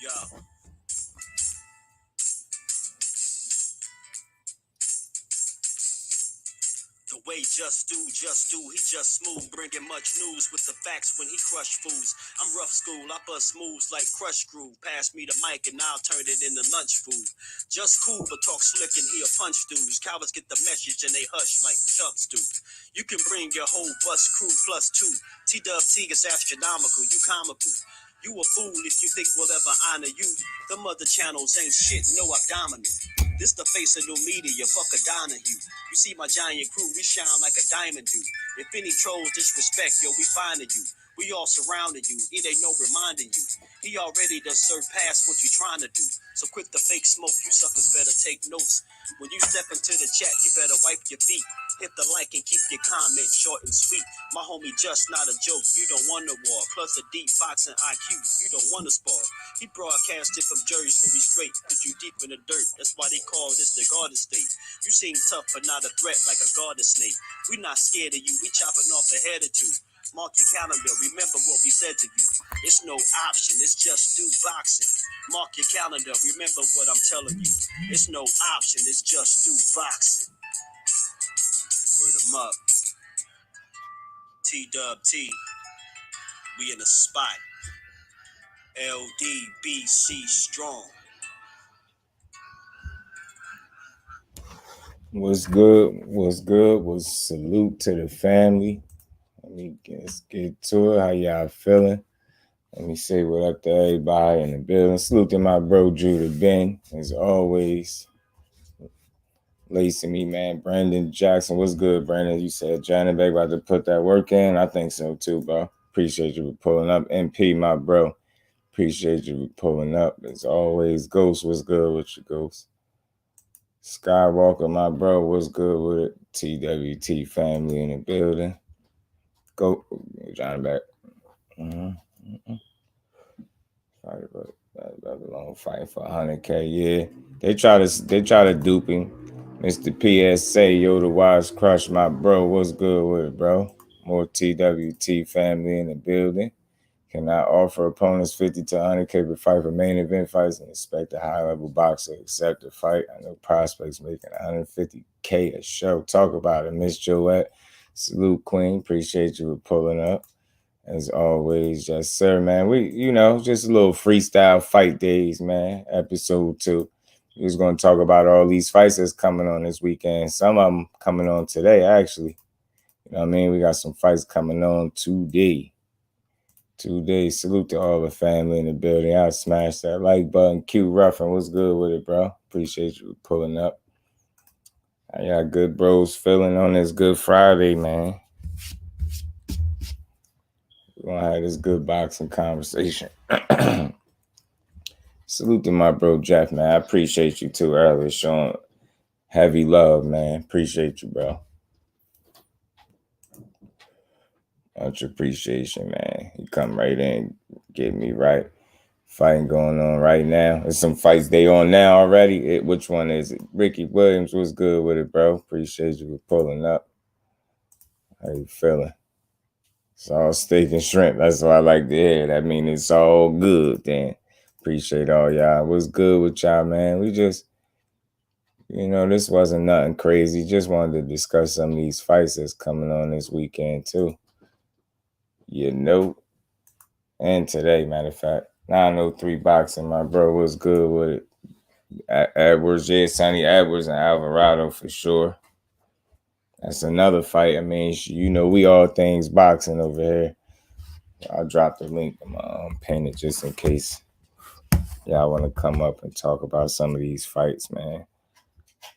Yo. The way just do, he just smooth, bringing much news with the facts when he crush fools. I'm rough school, I bust moves like crush groove. Pass me the mic and I'll turn it into lunch food. Just cool, but talk slick and he'll punch dudes. Cowards get the message and they hush like chubs do. You can bring your whole bus crew plus two. TJIS is astronomical, you comical. You a fool if you think we'll ever honor you. Them other channels ain't shit, no abdominal. This the face of new media, fuck a Donahue. You see my giant crew, we shine like a diamond do. If any trolls disrespect, yo, we finding you. We all surrounded you, it ain't no reminding you. He already done surpassed what you trying to do. So quit the fake smoke, you suckers better take notes. When you step into the chat, you better wipe your feet. Hit the like and keep your comment short and sweet. My homie just not a joke, you don't want to war. Plus a deep boxing IQ, you don't want to spar. He broadcasted from Jersey, so we straight, put you deep in the dirt. That's why they call this the garden state. You seem tough but not a threat like a garden snake. We not scared of you, we chopping off a head or two. Mark your calendar, remember what we said to you. It's no option, it's just do boxing. Mark your calendar, remember what I'm telling you. It's no option, it's just do boxing. Word 'em up. T-Dub-T. We in the spot. LDBC strong. What's good? What's good? Was salute to the family. Let's get to it. How y'all feeling? Let me say what up to everybody in the building. Salute to my bro Drew the Ben, as always. Lacing me, man. Brandon Jackson. What's good, Brandon? You said Janibek about to put that work in. I think so too, bro. Appreciate you for pulling up. MP, my bro. Appreciate you for pulling up. As always, Ghost, what's good with you, Ghost? Skywalker, my bro, what's good with it? TWT family in the building. Go, Janibek. Long fight for 100K. Yeah, they try to dupe him. Mr. PSA, yo, the wise crush, my bro. What's good with it, bro? More TWT family in the building. Can I offer opponents 50 to 100K per fight for main event fights and expect a high-level boxer to accept the fight? I know prospects making 150K a show. Talk about it, Miss Joette. Salute, Queen. Appreciate you for pulling up. As always, yes, sir, man. We, just a little freestyle fight days, man. Episode 2. We was going to talk about all these fights that's coming on this weekend. Some of them coming on today, actually. You know what I mean? We got some fights coming on today. Salute to all the family in the building. I smashed that like button. Q Ruffin, what's good with it, bro? Appreciate you pulling up. How y'all good bros feeling on this Good Friday, man? We're going to have this good boxing conversation. Salute to my bro Jeff, man. I appreciate you too earlier, showing heavy love, man. Appreciate you, bro. Much appreciation, man. You come right in, get me right. Fighting going on right now. There's some fights they on now already. Which one is it? Ricky Williams, what's good with it, bro? Appreciate you for pulling up. How you feeling? It's all steak and shrimp. That's what I like to hear. That means it's all good then. Appreciate all y'all. What's good with y'all, man? We just, this wasn't nothing crazy. Just wanted to discuss some of these fights that's coming on this weekend too. And today, matter of fact. 903 Boxing, my bro, was good with it. Edwards, yeah, Sonny Edwards and Alvarado for sure. That's another fight. I mean, we all things boxing over here. I'll drop the link in my pin it just in case y'all want to come up and talk about some of these fights, man.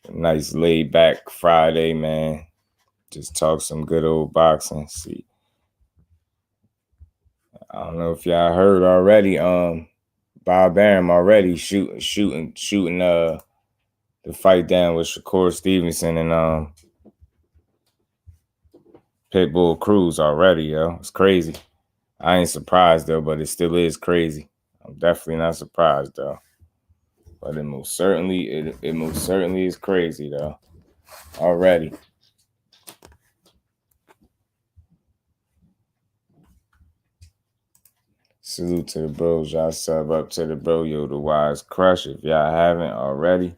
A nice laid back Friday, man. Just talk some good old boxing. See. I don't know if y'all heard already. Bob Arum already shooting the fight down with Shakur Stevenson and Pitbull Cruz already, yo. It's crazy. I ain't surprised though, but it still is crazy. I'm definitely not surprised though. But it most certainly is crazy though. Already. Salute to the bros. Y'all sub up to the bro. Yo, the Wise Crush. If y'all haven't already.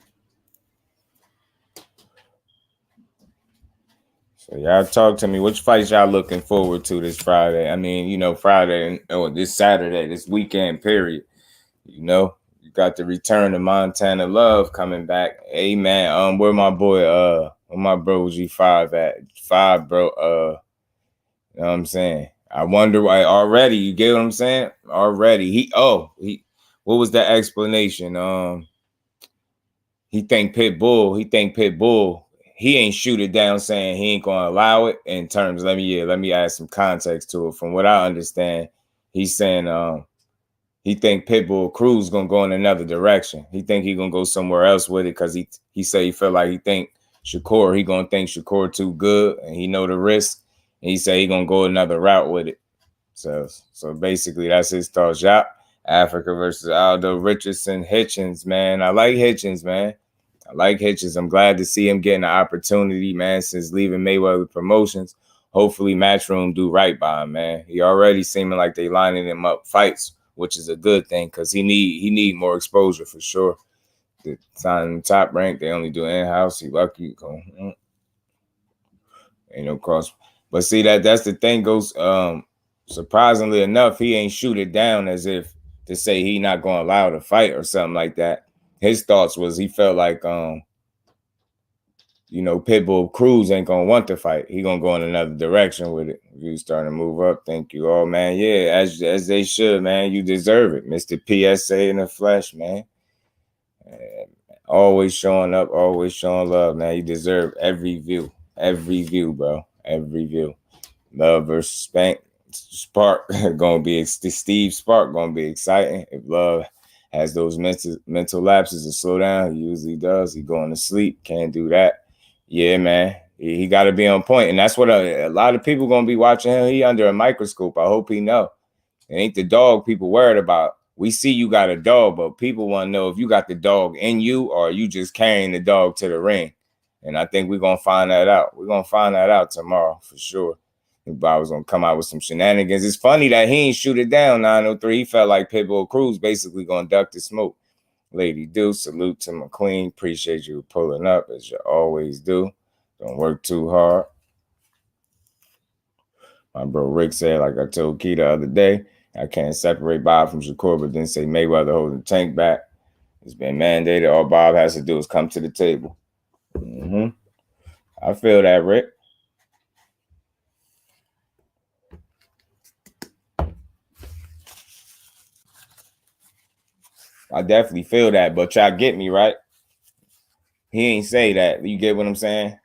So y'all talk to me. Which fights y'all looking forward to this Friday? I mean, you know, Friday or this Saturday, this weekend period. You know, you got the return of Montana Love coming back. Hey man, where my boy, where my bro G5 at? 5, bro. You know what I'm saying? I wonder why already. You get what I'm saying? Already. He what was that explanation? He think Pitbull. He ain't shoot it down saying he ain't gonna allow it in terms. Let me add some context to it. From what I understand, he's saying he think Pitbull Cruz gonna go in another direction. He think he gonna go somewhere else with it because he say he feel like he think Shakur, he gonna think Shakur too good and he know the risk. And he say he gonna go another route with it. So basically that's his thoughts. Yeah. Africa versus Aldo Richardson. Hitchens, man. I like Hitchens, man. I'm glad to see him getting the opportunity, man, since leaving Mayweather Promotions. Hopefully Matchroom do right by him, man. He already seeming like they lining him up fights, which is a good thing because he need more exposure for sure. The sign top rank, they only do in-house. He lucky. Ain't no cross. But see, that's the thing goes, surprisingly enough, he ain't shoot it down as if to say he not going to allow the fight or something like that. His thoughts was he felt like, you know, Pitbull Cruz ain't going to want to fight. He going to go in another direction with it. You starting to move up. Thank you all, man. Yeah, as they should, man. You deserve it. Mr. PSA in the flesh, man. Always showing up, always showing love, man. You deserve every view, bro. Every view. Love versus Spark gonna be Steve Spark gonna be exciting. If Love has those mental lapses to slow down, he usually does. He going to sleep, can't do that. Yeah, man. He got to be on point, and that's what a lot of people gonna be watching him. He under a microscope. I hope he know. It ain't the dog people worried about. We see you got a dog, but people want to know if you got the dog in you or you just carrying the dog to the ring. And I think we're going to find that out. We're going to find that out tomorrow for sure. If Bob was going to come out with some shenanigans. It's funny that he ain't shoot it down 903. He felt like Pitbull Cruz basically going to duck the smoke. Lady do, salute to McQueen. Appreciate you pulling up as you always do. Don't work too hard. My bro Rick said, like I told Key the other day, I can't separate Bob from Shakur, but then say Mayweather holding the tank back. It's been mandated. All Bob has to do is come to the table. I feel that, Rick. I definitely feel that, but y'all get me, right? He ain't say that. You get what I'm saying?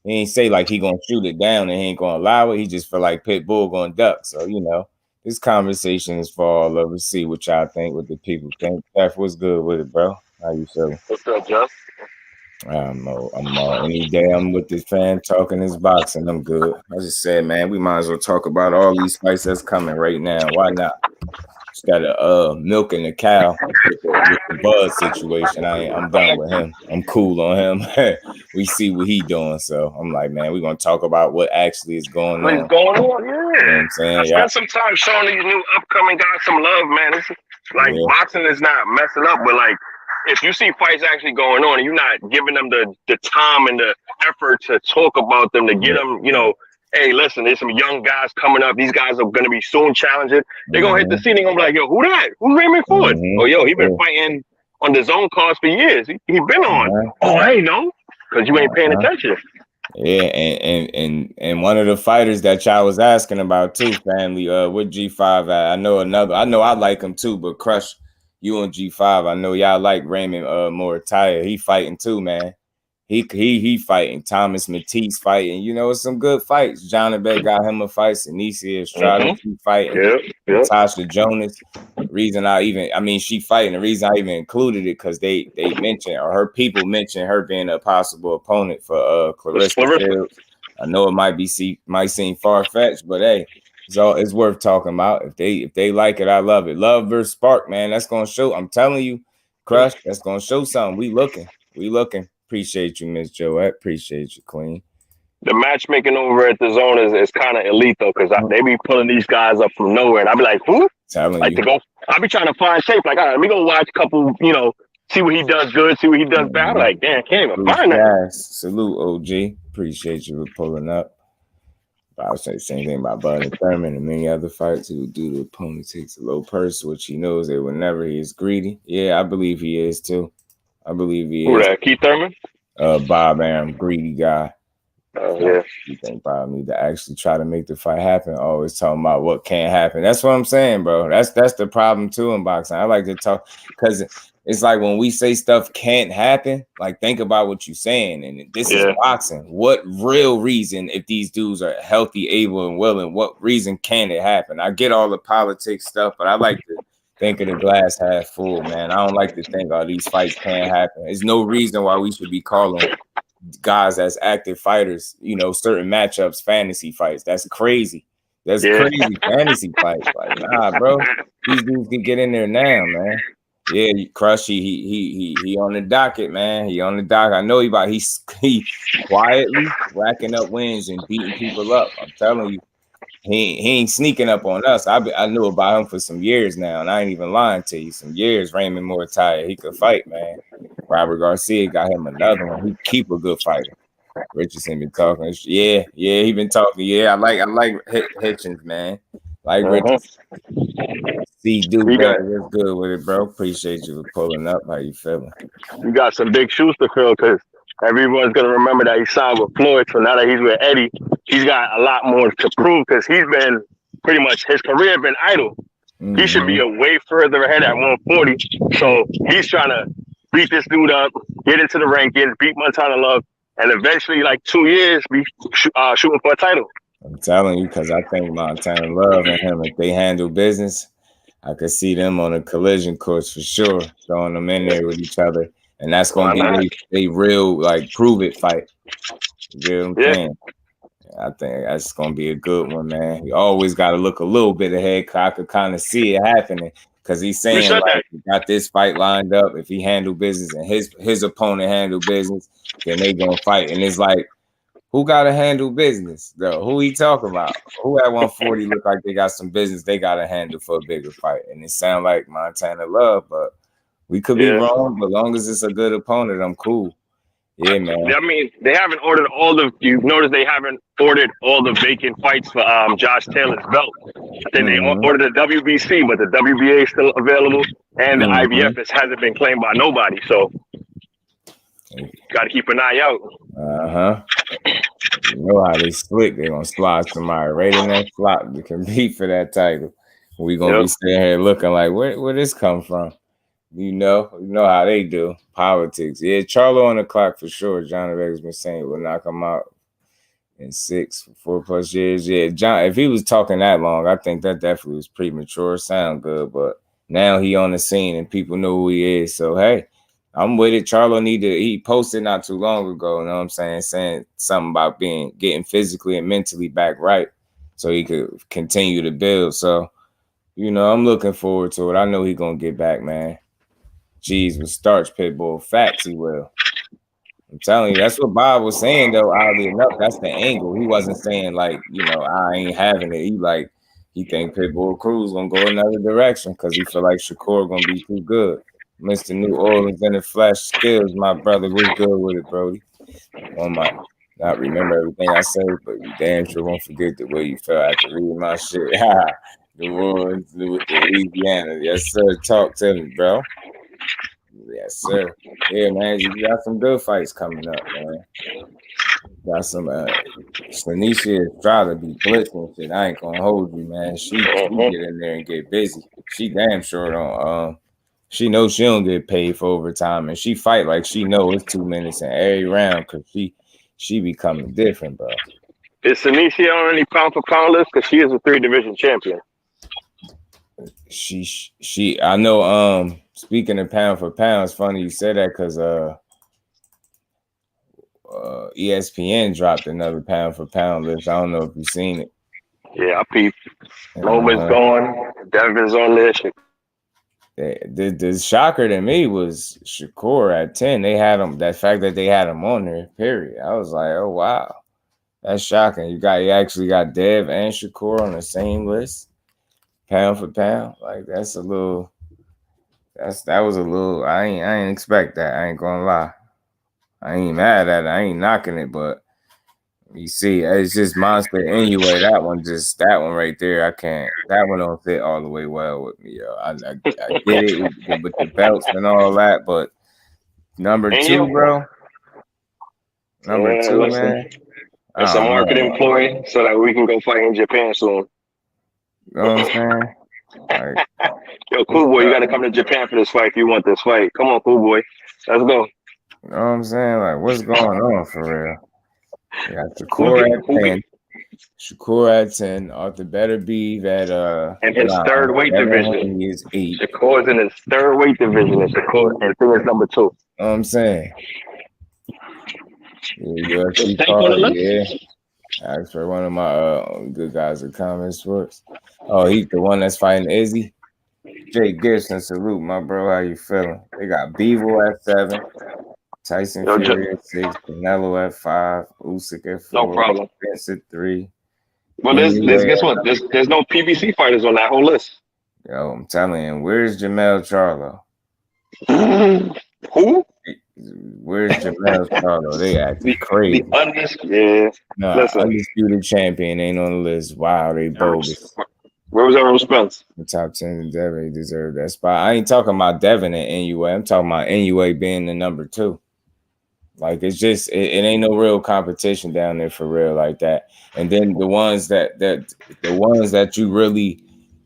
He ain't say like he gonna shoot it down and he ain't gonna allow it. He just feel like Pitbull gonna duck. So, you know, this conversation is for all of us. See what y'all think, what the people think. Jeff, what's good with it, bro? How you feeling? What's up, Jeff? I'm any day I'm with this fan talking this boxing. I'm good. I just said, man, we might as well talk about all these fights that's coming right now. Why not? Just got milking the cow with the Bud situation. I'm done with him. I'm cool on him. We see what he doing. So I'm like, man, we're gonna talk about what actually is going on. What's going on? Yeah. You know what I'm saying? I spent some time showing these new upcoming guys some love, man. It's like boxing is not messing up, but like if you see fights actually going on and you're not giving them the time and the effort to talk about them, to get them, you know, hey, listen, there's some young guys coming up. These guys are going to be soon challenging. They're going to hit the scene and going to be like, yo, who that? Who's Raymond Ford? Oh, yo, he been fighting on the zone cards for years. He been on. Oh, I ain't know, because you ain't paying attention. Yeah, and one of the fighters that y'all was asking about too, family, with G5 at. I know I like him too, but Crush, you and G5, I know y'all like Raymond Morataya. He fighting too, man. He fighting. Thomas Matisse fighting. You know, it's some good fights. Janibek got him a fight. Sinisi Estrada, she fighting. Natasha Jonas. The reason she fighting. The reason I even included it because they mentioned, or her people mentioned her being a possible opponent for Clarissa Fields. I know it might seem far-fetched, but hey, it's worth talking about. If they like it, I love it. Love versus Spark, man. That's gonna show. I'm telling you, Crush, that's gonna show something. We looking. Appreciate you, Miss Joette. Appreciate you, Queen. The matchmaking over at the zone is kind of elite though, because they be pulling these guys up from nowhere, and I be like, who? Telling Like you. to go, I be trying to find tape. Like, all right, let me go watch a couple. See what he does good, see what he does bad. I'm like, damn, can't even find that. Salute, OG. Appreciate you for pulling up. I would say the same thing about Bud and Thurman and many other fights. He would do the opponent takes a low purse, which he knows that whenever he is greedy. Yeah, I believe he is too. I believe he Who is. that? Keith Thurman? Bob Arum, greedy guy. Oh, yeah. You think Bob need to actually try to make the fight happen? Always talking about what can't happen. That's what I'm saying, bro. That's the problem too in boxing. I like to talk because it's like when we say stuff can't happen, like think about what you're saying. And this is boxing. What real reason, if these dudes are healthy, able, and willing, what reason can it happen? I get all the politics stuff, but I like to think of the glass half full, man. I don't like to think all these fights can't happen. There's no reason why we should be calling guys as active fighters, certain matchups, fantasy fights. That's crazy. That's crazy fantasy fights. Like, nah, bro. These dudes can get in there now, man. Yeah, Crushy, he on the docket, man. He on the docket. I know he quietly racking up wins and beating people up. I'm telling you, he ain't sneaking up on us. I knew about him for some years now, and I ain't even lying to you. Some years, Raymond Mortaia, he could fight, man. Robert Garcia got him another one. He keep a good fighter. Richardson been talking. Yeah, he been talking. Yeah, I like Hitchens, man. Like Richardson. See, dude, that's good with it, bro. Appreciate you for pulling up. How you feeling? You got some big shoes to fill because everyone's gonna remember that he signed with Floyd. So now that he's with Eddie, he's got a lot more to prove because he's been pretty much his career been idle. Mm-hmm. He should be a way further ahead at 140. So he's trying to beat this dude up, get into the rankings, beat Montana Love, and eventually, like 2 years, be shooting for a title. I'm telling you, because I think Montana Love and him, if they handle business, I could see them on a collision course for sure, throwing them in there with each other. And that's going to be a real, like, prove-it fight. You know what I'm saying? I think that's going to be a good one, man. You always got to look a little bit ahead because I could kind of see it happening. Because he's saying, like, he got this fight lined up. If he handle business and his opponent handle business, then they going to fight. And it's like, who got to handle business, though? Who he talking about? Who at 140 look like they got some business they got to handle for a bigger fight? And it sound like Montana Love, but we could be wrong. But long as it's a good opponent, I'm cool. Yeah, man. I mean, they haven't ordered you've noticed they haven't ordered all the vacant fights for Josh Taylor's belt. Then they ordered the WBC, but the WBA is still available. And the IBF hasn't been claimed by nobody. So got to keep an eye out. You know how they slick. They're going to slide somebody right in that slot to compete for that title. We're going to be sitting here looking like, where this come from? You know how they do. Politics. Yeah, Charlo on the clock for sure. Janibek has been saying we'll knock him out in 4+ years. Yeah, John, if he was talking that long, I think that definitely was premature. Sound good, but now he on the scene and people know who he is. So, hey, I'm with it. Charlo he posted not too long ago, you know what I'm saying something about getting physically and mentally back right so he could continue to build. So, I'm looking forward to it. I know he's going to get back, man. Jeez, with starch, Pitbull. Facts, he will. I'm telling you, that's what Bob was saying, though, oddly enough. That's the angle. He wasn't saying, like, I ain't having it. He think Pitbull Cruz going to go another direction because he feel like Shakur going to be too good. Mr. New Orleans in the flesh skills, my brother. What's good with it, Brody? I might not remember everything I say, but you damn sure won't forget the way you felt after reading my shit. New Orleans, Louisiana. Yes, sir. Talk to me, bro. Yes, sir. Yeah, man. You got some good fights coming up, man. Got some Tanisha Estrada be blitzing shit. I ain't gonna hold you, man. She get in there and get busy. She damn sure don't. She knows she don't get paid for overtime, and she fight like she know it's 2 minutes in every round because she becoming different, bro. Is Tanisha on any pound for pound list? Because she is a 3-division champion. She I know. Speaking of pound for pound, it's funny you said that because ESPN dropped another pound for pound list. I don't know if you've seen it. Yeah, I peeped. Loman's gone. Devin's on there. The shocker to me was Shakur at 10. They had him. That fact that they had him on there. Period. I was like, oh wow, that's shocking. You actually got Dev and Shakur on the same list. pound for pound. Like that was a little. I ain't expect that. I ain't gonna lie. I ain't mad at it. I ain't knocking it, but you see, it's just monster anyway. That one right there. I can't. That one don't fit all the way well with me, yo. I get it with the belts and all that, but number two, bro. Number two, man. It's a marketing ploy so that we can go fight in Japan soon. You know what I'm saying? Like, yo, cool boy, you got to come to Japan for this fight if you want this fight. Come on, cool boy. Let's go. You know what I'm saying? Like, what's going on for real? You got Shakur at 10. Shakur at 10. Arthur Beterbiev at in his third weight division. He is 8. Shakur's in his third weight division, and Shakur and thing is number 2. You know what I'm saying? UFC card, yeah. That's for one of my good guys at Common Sports. Oh, he's the one that's fighting Izzy. Jake Gibson, salute, my bro. How you feeling? They got Bevel at 7. Tyson Fury at 6, Canelo at 5, Usyk at 4, no problem. Vince at 3. Well, guess what? There's no PBC fighters on that whole list. Yo, I'm telling you, where's Jamel Charlo? Who? Where's Jamel Charlo? They acting crazy. Undisputed champion ain't on the list. Wow, they bogus. Where was Errol Spence? The top 10 in Devin deserved that spot. I ain't talking about Devin and NUA. I'm talking about NUA being the number 2. Like, it's just, it ain't no real competition down there for real like that. And then the ones that you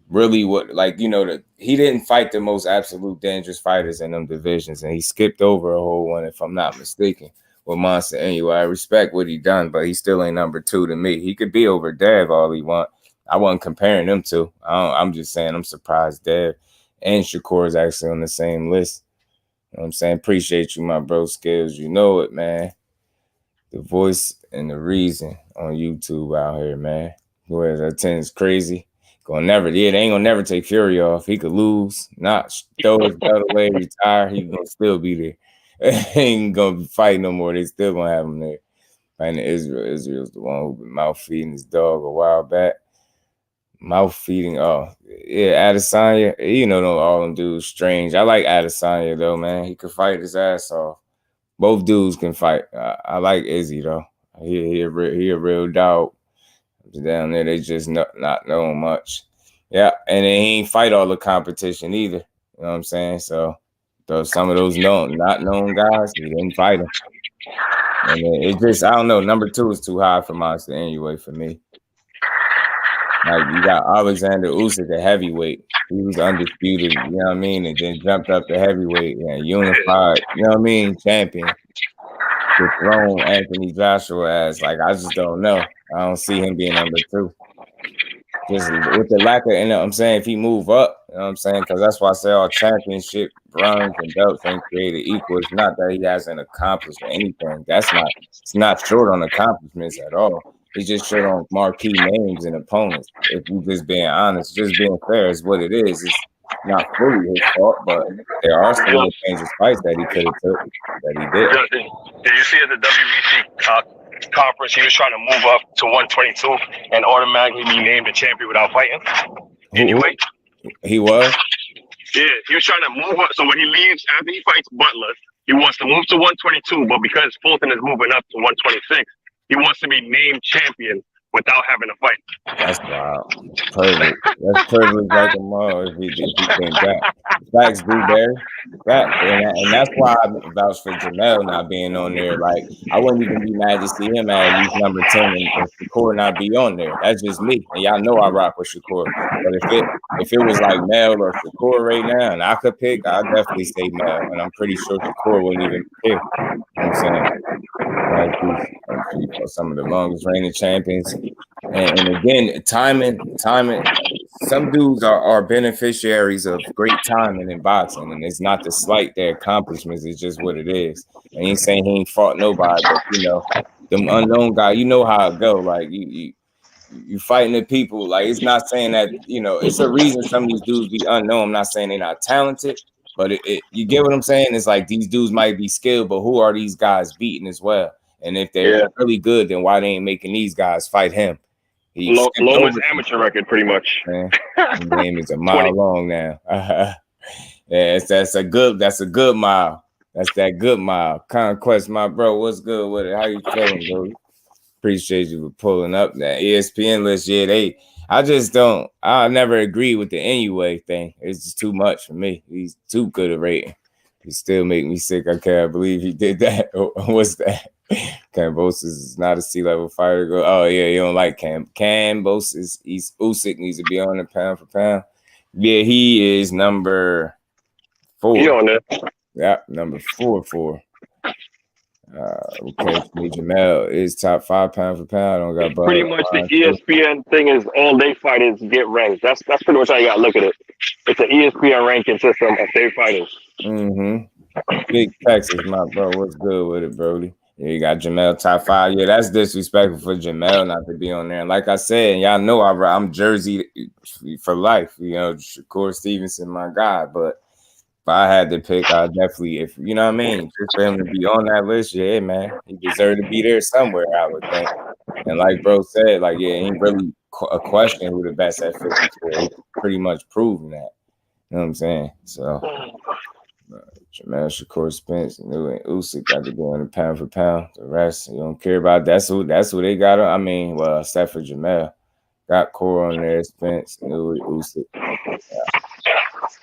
really would, like, you know, he didn't fight the most absolute dangerous fighters in them divisions, and he skipped over a whole one, if I'm not mistaken, with Monster anyway. I respect what he done, but he still ain't number 2 to me. He could be over Dev all he want. I wasn't comparing them two. I'm just saying I'm surprised Dev and Shakur is actually on the same list. You know what I'm saying? Appreciate you, my bro Skills. You know it, man. The voice and the reason on YouTube out here, man. Whereas that 10 is crazy. They ain't gonna never take Fury off. He could lose, not throw his belt away, retire. He gonna still be there. He ain't gonna fight no more. They still gonna have him there. Fighting Israel. Israel's the one who been mouth feeding his dog a while back. Mouth feeding. Oh, yeah, Adesanya. You know, all them dudes strange. I like Adesanya, though, man. He could fight his ass off. Both dudes can fight. I like Izzy, though. He a real dog. Down there, they just not knowing much. Yeah, and then he ain't fight all the competition either. You know what I'm saying? So, some of those not known guys, he didn't fight them. And it just, I don't know, number 2 is too high for Monster anyway for me. Like, you got Alexander Usyk at heavyweight. He was undisputed, you know what I mean? And then jumped up to heavyweight and unified, you know what I mean? Champion. Thrown Anthony Joshua as, like, I just don't know. I don't see him being number 2. Just with the lack of, you know what I'm saying, if he move up, you know what I'm saying? Because that's why I say all championship runs and belts ain't created equal. It's not that he hasn't accomplished anything. It's not short on accomplishments at all. It's just short on marquee names and opponents. If you just being honest, just being fair is what it is. It's not fully his fault, but there are some more dangerous fights that he could have took that he did. Did you see at the WBC conference, he was trying to move up to 122 and automatically be named a champion without fighting? Anyway, he was. Yeah, he was trying to move up. So when he leaves after he fights Butler, he wants to move to 122, but because Fulton is moving up to 126, he wants to be named champion without having to fight. That's wild. Perfect. That's privilege like a mother if you think that. Facts, Blueberry. Facts. And that's why I vouch for Jamel not being on there. Like, I wouldn't even be mad to see him at least number 10 and Shakur not be on there. That's just me. And y'all know I rock with Shakur. But if it was like Mel or Shakur right now and I could pick, I'd definitely say Mel. And I'm pretty sure Shakur wouldn't even pick. You know what I'm saying? Some of the longest reigning champions. And again, timing. Some dudes are beneficiaries of great timing in boxing, and it's not to slight their accomplishments. It's just what it is. I ain't saying he ain't fought nobody, but you know, them unknown guy. You know how it go. Like you fighting the people. Like, it's not saying that, you know, it's a reason some of these dudes be unknown. I'm not saying they're not talented, but you get what I'm saying. It's like these dudes might be skilled, but who are these guys beating as well? And if they're really good, then why they ain't making these guys fight him? Longest amateur record, pretty much. Man, his name is a mile long now. Yeah, that's a good mile. That's that good mile. Conquest, my bro. What's good with it? How you feeling, bro? Appreciate you for pulling up that ESPN list. Yeah, I never agree with the anyway thing. It's just too much for me. He's too good at rating. He still make me sick. I can't believe he did that. What's that? Kambosos is not a C-level fighter. Oh yeah, you don't like Kambosos. He's Usyk needs to be on the pound for pound. Yeah, he is number 4. He on there. Yeah, number 4. Okay, Jamel is top 5 pound for pound. I don't got pretty much the ESPN thing is all they fighters get ranked. That's pretty much how you gotta look at it. It's an ESPN ranking system of their fighters. Big Texas, my bro. What's good with it, Brody? Yeah, you got Jamel top 5. Yeah, that's disrespectful for Jamel not to be on there. And like I said, y'all know I'm Jersey for life. You know, Shakur Stevenson, my guy. But if I had to pick, I'd definitely, if you know what I mean, just for him to be on that list, yeah, man, he deserved to be there somewhere, I would think. And like bro said, like, yeah, he really a question who the best at 54. He pretty much proven that. You know what I'm saying? So, Jamel, Shakur Spence, and Usyk got to go in the pound for pound. The rest, you don't care about. That's who they got. I mean, well, except for Jamel, got Core on there, Spence, Usyk.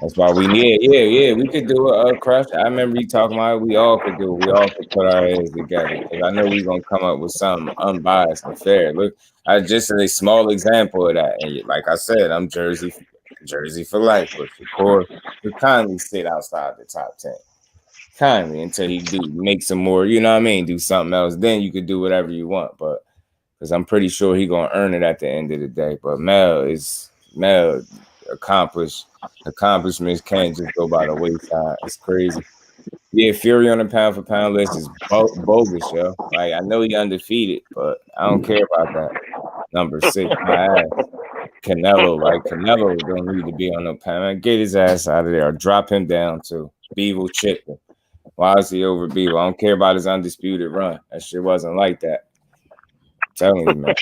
That's why we need. Yeah, we could do a crush. I remember you talking about it. We all could do it. We all could put our heads together. Because I know we're gonna come up with something unbiased and fair. Look, I just a small example of that. And like I said, I'm Jersey for life. But Shakur would kindly sit outside the top 10. Kindly until he do make some more, you know what I mean? Do something else. Then you could do whatever you want. But because I'm pretty sure he gonna earn it at the end of the day. But Mel accomplishments can't just go by the wayside. It's crazy. Yeah, Fury on the pound for pound list is bogus, yo. Like I know he undefeated, but I don't care about that. Number 6, my ass. Canelo don't need to be on the pound. Get his ass out of there or drop him down too. Beagle chipped him. Why is he over Beagle? I don't care about his undisputed run. That shit wasn't like that. I'm telling you, man.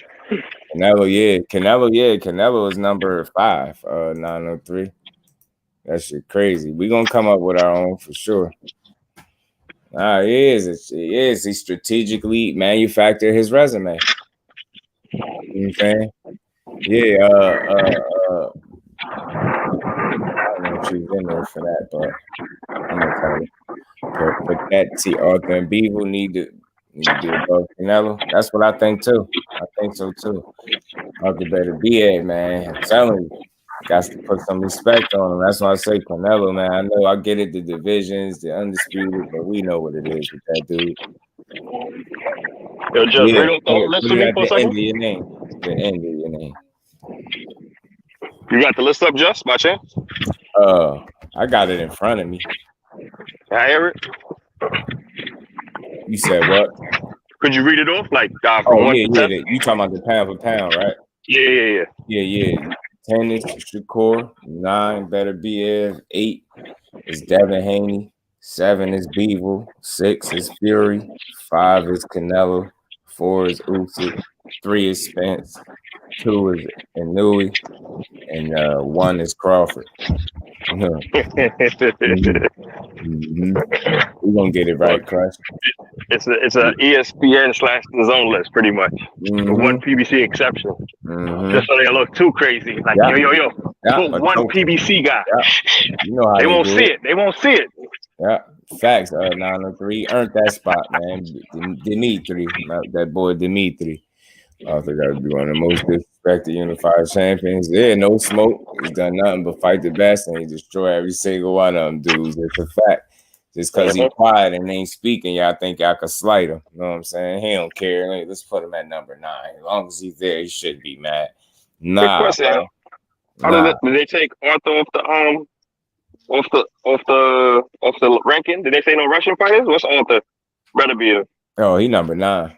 Canelo is number 5, 903. That shit crazy. We gonna come up with our own for sure. He is. He strategically manufactured his resume. You know what I'm saying? Yeah. I don't know if she's in there for that, but I'm gonna tell you. Put that T. Arthur and Beagle need to do above Canelo. That's what I think too. I think so too. Arthur better be it, man. I'm telling you. Got to put some respect on him. That's why I say Canelo, man. I know I get it, the divisions, the undisputed, but we know what it is with that dude. Yo, just read the list for me for a second. The end of your name. You got the list up, Just, by chance? I got it in front of me. I hear it. You said what? Could you read it off? Like, You talking about the pound for pound, right? Yeah. 10 is Shakur, 9 better be 8 is Devin Haney, 7 is Beagle, 6 is Fury, 5 is Canelo, 4 is Usyk, 3 is Spence, 2 is Inouye, and 1 is Crawford. We're gonna get it right, Crush. It's a ESPN / the zone list, pretty much. With one PBC exception. Just so they look too crazy. Like yo. One PBC guy. You know how they won't see it. They won't see it. Yeah. Facts. 903 earned that spot, man. Dimitri, that boy Dimitri. I think that would be one of the most disrespected unified champions. Yeah, no smoke. He's done nothing but fight the best, and he destroy every single one of them dudes. It's a fact. Just because he's quiet and ain't speaking, y'all think y'all could slight him. You know what I'm saying? He don't care. Let's put him at number 9. As long as he's there, he should be mad. Nah, bro. Did they take Arthur off the ranking? Did they say no Russian fighters? What's Arthur? Better be he number 9.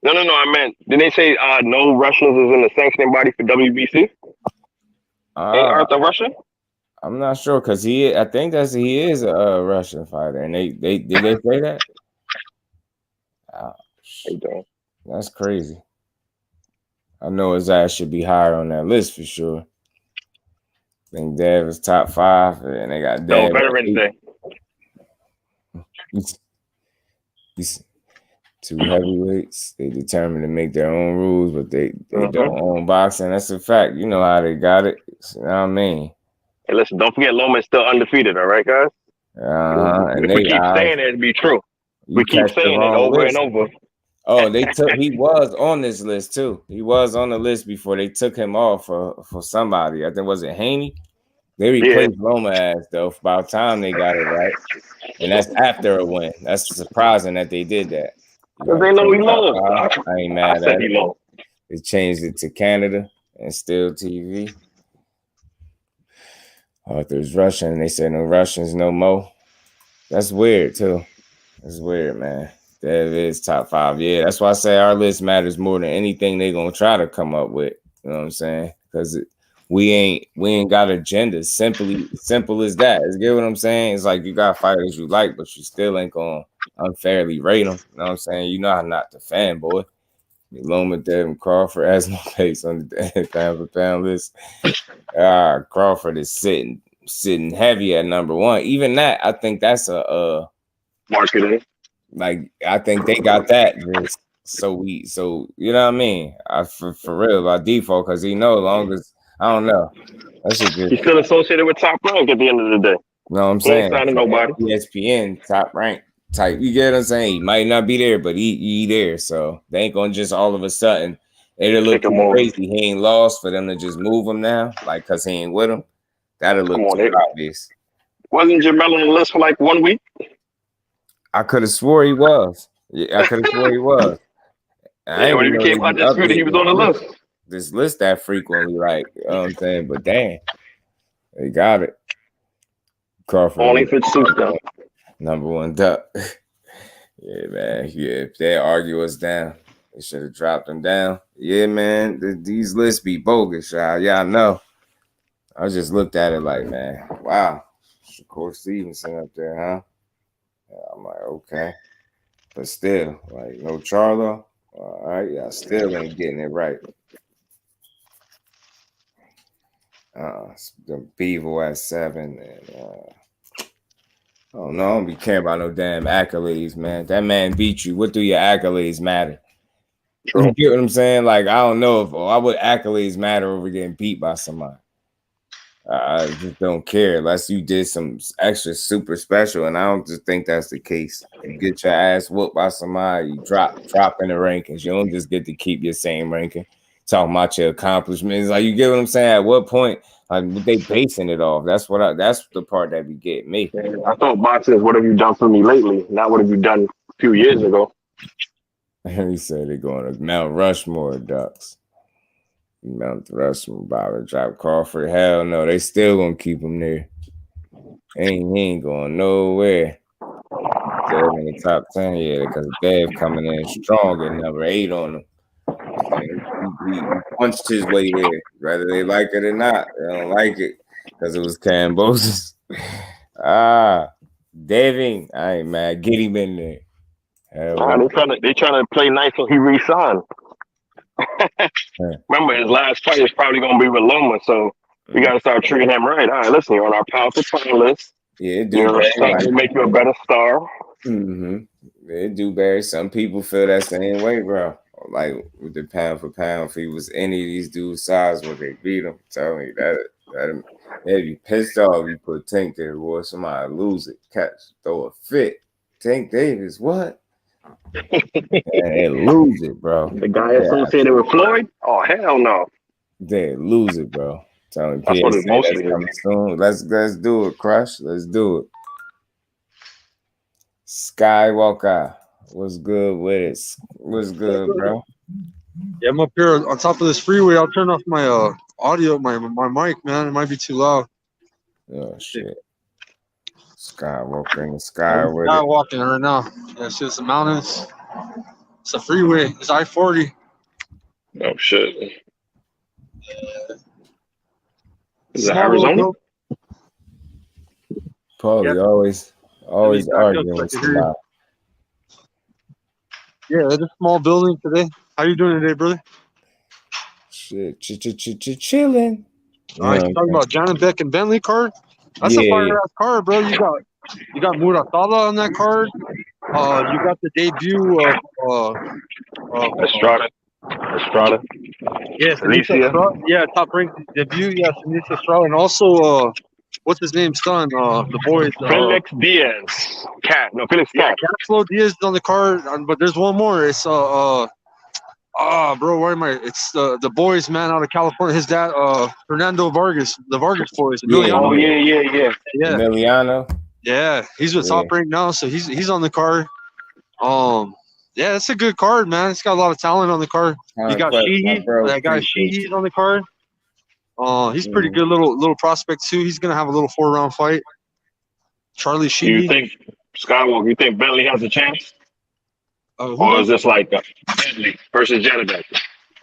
No. I meant, did they say no Russians is in the sanctioning body for WBC? Ain't Arthur Russian? I'm not sure because he is a Russian fighter, and did they say that? That's crazy. I know his ass should be higher on that list for sure. I think Dev is top 5, and they got Dev. No, Veterans Day. He's 2 heavyweights. They determined to make their own rules, but they don't own boxing. That's a fact. You know how they got it. You know what I mean? Hey, listen, don't forget Loma's still undefeated, all right, guys? And we keep saying it to be true. We keep saying it over and over. Oh, he was on this list too. He was on the list before they took him off for somebody. I think was it Haney? They replaced Loma ass though. By the time they got it right, and that's after a win. That's surprising that they did that. Because they know he lost. I ain't mad at it. They changed it to Canada and still TV. Arthur's Russian. And they said no Russians no more. That's weird too. That's weird, man. That is top 5. Yeah, that's why I say our list matters more than anything they gonna try to come up with. You know what I'm saying? Because we ain't got agenda. Simple as that. You get what I'm saying? It's like you got fighters you like, but you still ain't gonna unfairly rate them. You know what I'm saying? You know how not the fanboy. Loma, Devin Crawford has no place on the pound for pound list. Crawford is sitting heavy at number 1. Even that, I think that's a marketing. Like I think they got that just so you know what I mean? For real by default, because he no longer I don't know. That shit just, he's still associated with Top Rank at the end of the day. You know what I'm saying? He ain't signing nobody. ESPN Top Rank type. You get what I'm saying? He might not be there, but he there. So they ain't gonna just all of a sudden it'll look crazy. He ain't lost for them to just move him now, like because he ain't with him. That'll look too obvious. Wasn't Jamel on the list for like 1 week? I could have swore he was. Yeah, I could have swore he was. When he became undisputed, he was on the list. This list that frequently, like, you know what I'm saying? But damn, they got it. Crawford. Only if it suits them. Number 1 duck. Yeah, man. Yeah, if they argue us down, they should have dropped them down. Yeah, man. These lists be bogus, y'all. Y'all know. I just looked at it like, man, wow. Shakur Stevenson up there, huh? I'm like, okay. But still, like, no Charlo. All right, y'all still ain't getting it right. The Beaver at 7. And I don't know. I don't be caring about no damn accolades, man. That man beat you. What do your accolades matter? True. You get what I'm saying? Like, I don't know if why would accolades matter over getting beat by somebody. I just don't care unless you did some extra super special, and I don't just think that's the case. You get your ass whooped by somebody, you drop in the rankings. You don't just get to keep your same ranking. Talking about your accomplishments, like you get what I'm saying. At what point, like they basing it off? That's the part that be getting me. I thought boxing is what have you done for me lately, not what have you done a few years ago. He said they're going to Mount Rushmore Ducks. Mount Rushmore, Bobby drop Crawford. Hell no, they still gonna keep him there. He ain't going nowhere. Dev in the top 10, yeah, because Dev coming in strong at number 8 on him. He punched his way there, whether they like it or not. They don't like it because it was Cambosis. Devin, I ain't mad. Get him in there. They trying to play nice so he re-signed. Remember, his last fight is probably going to be with Loma, so we got to start treating him right. All right, listen, you're on our powerful time list. Yeah, we'll make you a better star. Mm-hmm. Yeah, Barry. Some people feel that same way, bro. Like with the pound for pound, if he was any of these dudes' size, would they beat him? Tell me that they'd be pissed off. You put Tank there, boy. Somebody lose it, throw a fit. Tank Davis, what? They lose it, bro. The guy associated with Floyd? Oh, hell no. They lose it, bro. Telling that's what it's mostly coming soon. Let's do it, Crush. Let's do it. Skywalker, what's good with it? What's good, bro? Yeah, I'm up here on top of this freeway. I'll turn off my audio, my mic, man. It might be too loud. Oh shit. Skywalker in the sky with Skywalking right now. Yeah, it's just the mountains. It's a freeway. It's I-40. Oh shit. Is it Arizona? Probably always arguing with somebody. Yeah, it's a small building today. How you doing today, brother? shit, chilling. All right, talking about Janibek and Bentley card. That's a fire ass card, bro. You got Muratala on that card. You got the debut of Estrada. Yeah, Alicia. Estrada. Yeah, top ranked debut. Yeah, Sinisa Estrada, and also what's his name? Son, the boys. Felix Diaz. Felix Cat. Flo Diaz is on the card, but there's one more. It's bro, where am I? It's the boys, man, out of California. His dad, Fernando Vargas, the Vargas boys. Oh yeah. Emiliano. Yeah, he's with Top Rank now, so he's on the card. Yeah, it's a good card, man. It's got a lot of talent on the card. You got Sheehy, that guy Sheehy's on the card. He's pretty good little prospect too. He's gonna have a little 4-round fight. Charlie Sheehy. You think Skywalker? You think Bentley has a chance? Or is this like Bentley versus Janibek?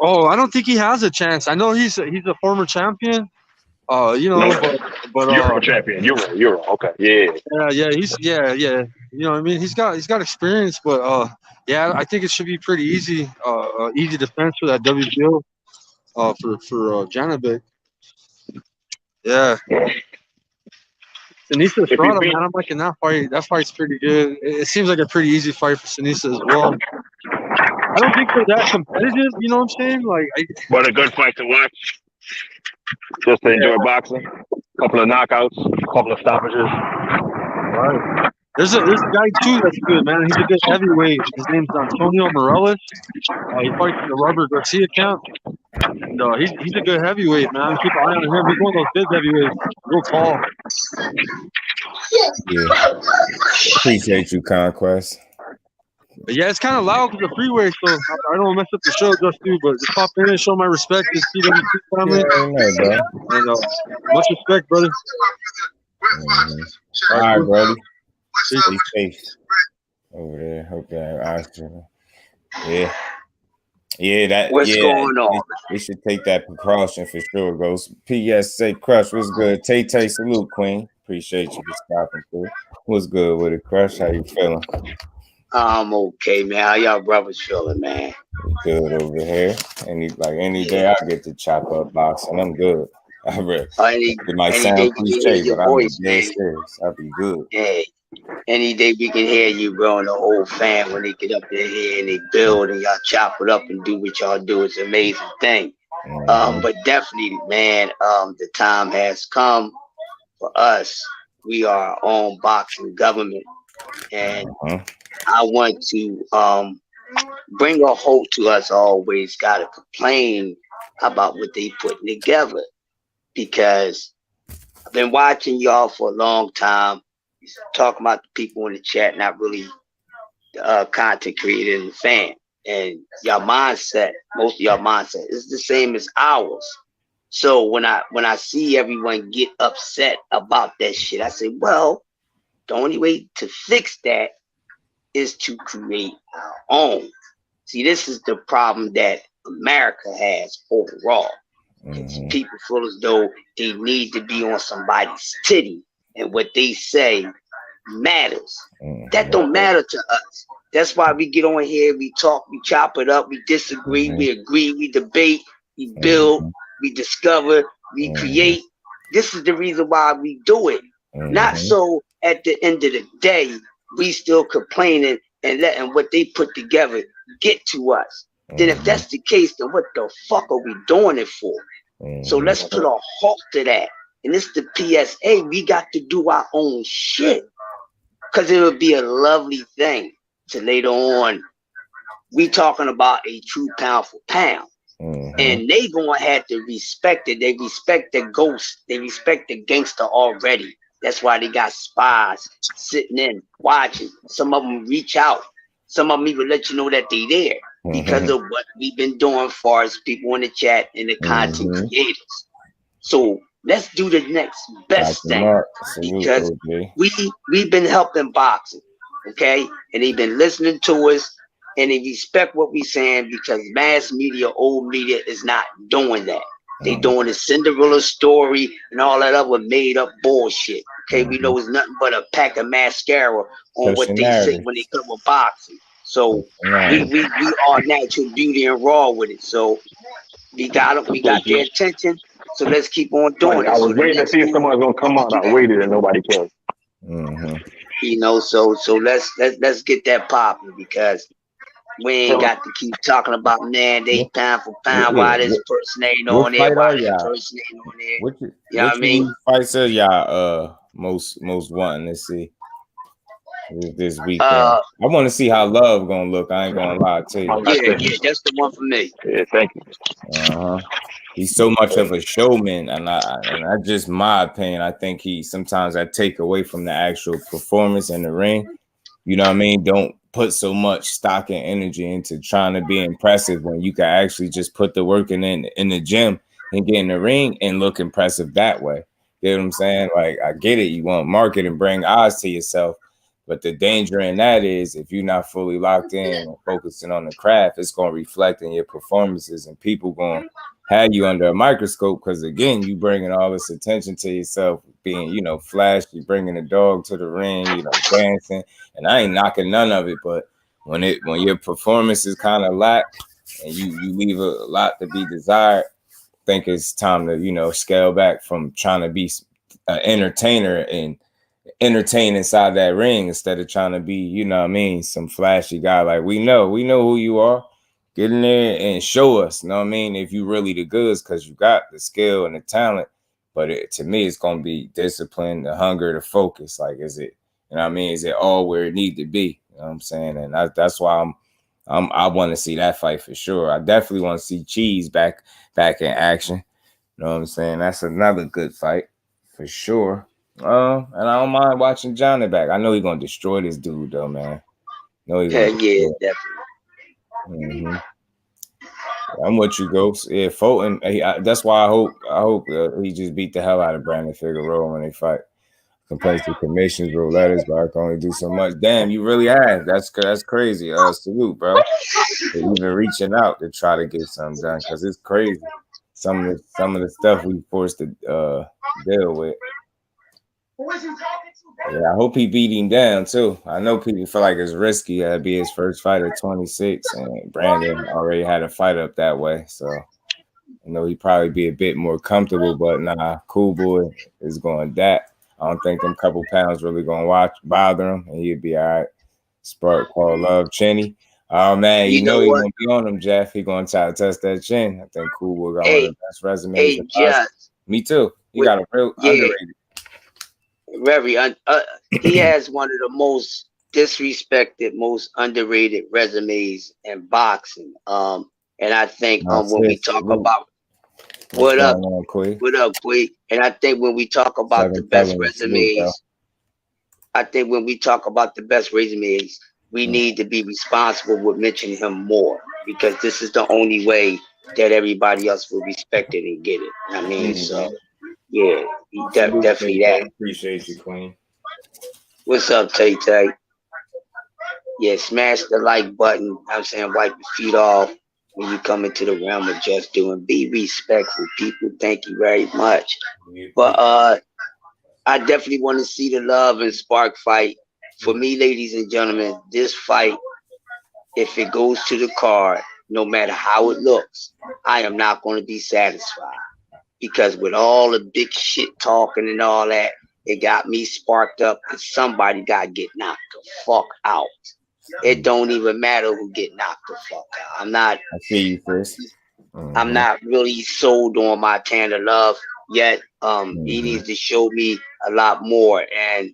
Oh, I don't think he has a chance. I know he's a former champion. But Euro champion. Euro. Okay. Yeah. He's You know what I mean? He's got experience, but I think it should be pretty easy. Easy defense for that WBO. For Janibek. Yeah. Sinisa Estrada, man, I'm liking that fight. That fight's pretty good. It seems like a pretty easy fight for Sinisa as well. I don't think they're that competitive, you know what I'm saying? But a good fight to watch. Just to enjoy boxing. A couple of knockouts, a couple of stoppages. Right. There's a guy too that's good, man. He's a good heavyweight. His name's Antonio Morales. He fights in the Robert Garcia camp. And he's a good heavyweight, man. Keep an eye on him. He's one of those big heavyweights. Real tall. Yeah. Appreciate you, Conquest. But yeah, it's kind of loud because of freeway, so I don't want to mess up the show, but just pop in and show my respect to TWT family. Yeah, and much respect, brother. All right, brother. Stay safe over there. Hope that asked you. Yeah. What's going on? We should take that precaution for sure. Goes PSA Crush. What's good? Tay salute, Queen. Appreciate you for stopping through. What's good with it, Crush? How you feeling? I'm okay, man. How y'all brothers feeling, man? Good over here. Any day I get to chop up boxing, I'm good. I read. It might sound cliche, but I'm dead serious. I'll be good. Hey, any day we can hear you, bro, and the whole fam when they get up in here and they build and y'all chop it up and do what y'all do. It's an amazing thing. But definitely, man, the time has come for us. We are our own boxing government, and I want to bring a hope to us. Always gotta complain about what they putting together, because I've been watching y'all for a long time. Talking about the people in the chat, not really the content creator and the fan. And y'all mindset, most of y'all mindset is the same as ours. So when I see everyone get upset about that shit, I say, well, the only way to fix that is to create our own. See, this is the problem that America has overall. People feel as though they need to be on somebody's titty, and what they say matters. That don't matter to us. That's why we get on here, we talk, we chop it up, we disagree, we agree, we debate, we build, we discover, we create. This is the reason why we do it. Not so at the end of the day, we still complaining and letting what they put together get to us. Then if that's the case, then what the fuck are we doing it for? So let's put a halt to that. And it's the PSA. We got to do our own shit. Because it would be a lovely thing to later on, we talking about a true pound for pound. And they gonna have to respect it. They respect the ghost. They respect the gangster already. That's why they got spies sitting in, watching. Some of them reach out. Some of them even let you know that they there because of what we've been doing for as people in the chat and the content creators. So let's do the next best thing, because we've been helping boxing, okay? And they've been listening to us, and they respect what we're saying, because mass media, old media is not doing that. They doing a Cinderella story and all that other made up bullshit. Okay, we know it's nothing but a pack of mascara on what they say when they come with boxing. So we are natural beauty and raw with it. So We got them. We got their attention. So let's keep on doing it. I was so waiting to see if someone was gonna come out. I waited and nobody came. You know, so let's get that popping because we ain't got to keep talking about mandate pound for pound. Why this person ain't on there? Why this person ain't on there? You know what I mean? Fights are y'all most wanting to see this weekend? I want to see how Love gonna look. I ain't gonna lie to you. Yeah, that's the one for me. Yeah, thank you. He's so much of a showman, and that's just my opinion. I think sometimes I take away from the actual performance in the ring. You know what I mean? Don't put so much stock and energy into trying to be impressive when you can actually just put the work in the gym and get in the ring and look impressive that way. You know what I'm saying? Like, I get it. You want market and bring eyes to yourself. But the danger in that is if you're not fully locked in and focusing on the craft, it's going to reflect in your performances and people going to have you under a microscope because, again, you bringing all this attention to yourself, being, flashy, bringing the dog to the ring, dancing. And I ain't knocking none of it, but when your performance is kind of lack and you leave a lot to be desired, I think it's time to, scale back from trying to be an entertainer and entertain inside that ring instead of trying to be, some flashy guy. Like, we know who you are. Get in there and show us, if you really the goods, because you got the skill and the talent. But to me, it's gonna be discipline, the hunger, the focus. Like, is it, is it all where it need to be? You know what I'm saying? And that's why I want to see that fight for sure. I definitely want to see Cheese back in action. You know what I'm saying? That's another good fight for sure. And I don't mind watching Janibek. I know he's gonna destroy this dude though, man. Definitely. I'm with you, Ghost. Yeah, Fulton. That's why I hope he just beat the hell out of Brandon Figueroa when they fight. Complaints to commissions, wrote letters, but I can only do so much. Damn, you really have. That's crazy. Salute, bro. They're even reaching out to try to get something done because it's crazy. Some of the stuff we forced to deal with. Yeah, I hope he beat him down too. I know people feel like it's risky. That'd be his first fight at 26, and Brandon already had a fight up that way, so I know he'd probably be a bit more comfortable. But nah, Cool Boy is going that. I don't think them couple pounds really gonna bother him, and he'd be all right. Spark, Paul, Love, Chinny. Oh man, you know he's gonna be on him, Jeff. He gonna try to test that chin. I think Cool Boy got one of the best resumes. Me too. He got a real underrated. He has one of the most disrespected, most underrated resumes in boxing. And I think when we talk about what up, Quay? And I think when we talk about the best resumes, we need to be responsible with mentioning him more because this is the only way that everybody else will respect it and get it. I mean, so. Yeah, definitely that. Appreciate you, Queen. What's up, Tay Tay? Yeah, smash the like button. I'm saying wipe your feet off when you come into the realm of just doing. Be respectful, people. Thank you very much. But I definitely want to see the Love and Spark fight. For me, ladies and gentlemen, this fight, if it goes to the card, no matter how it looks, I am not going to be satisfied. Because with all the big shit talking and all that, it got me sparked up and somebody got to get knocked the fuck out. It don't even matter who get knocked the fuck out. I see you, Chris. I'm not really sold on my Tanda Love yet. He needs to show me a lot more. And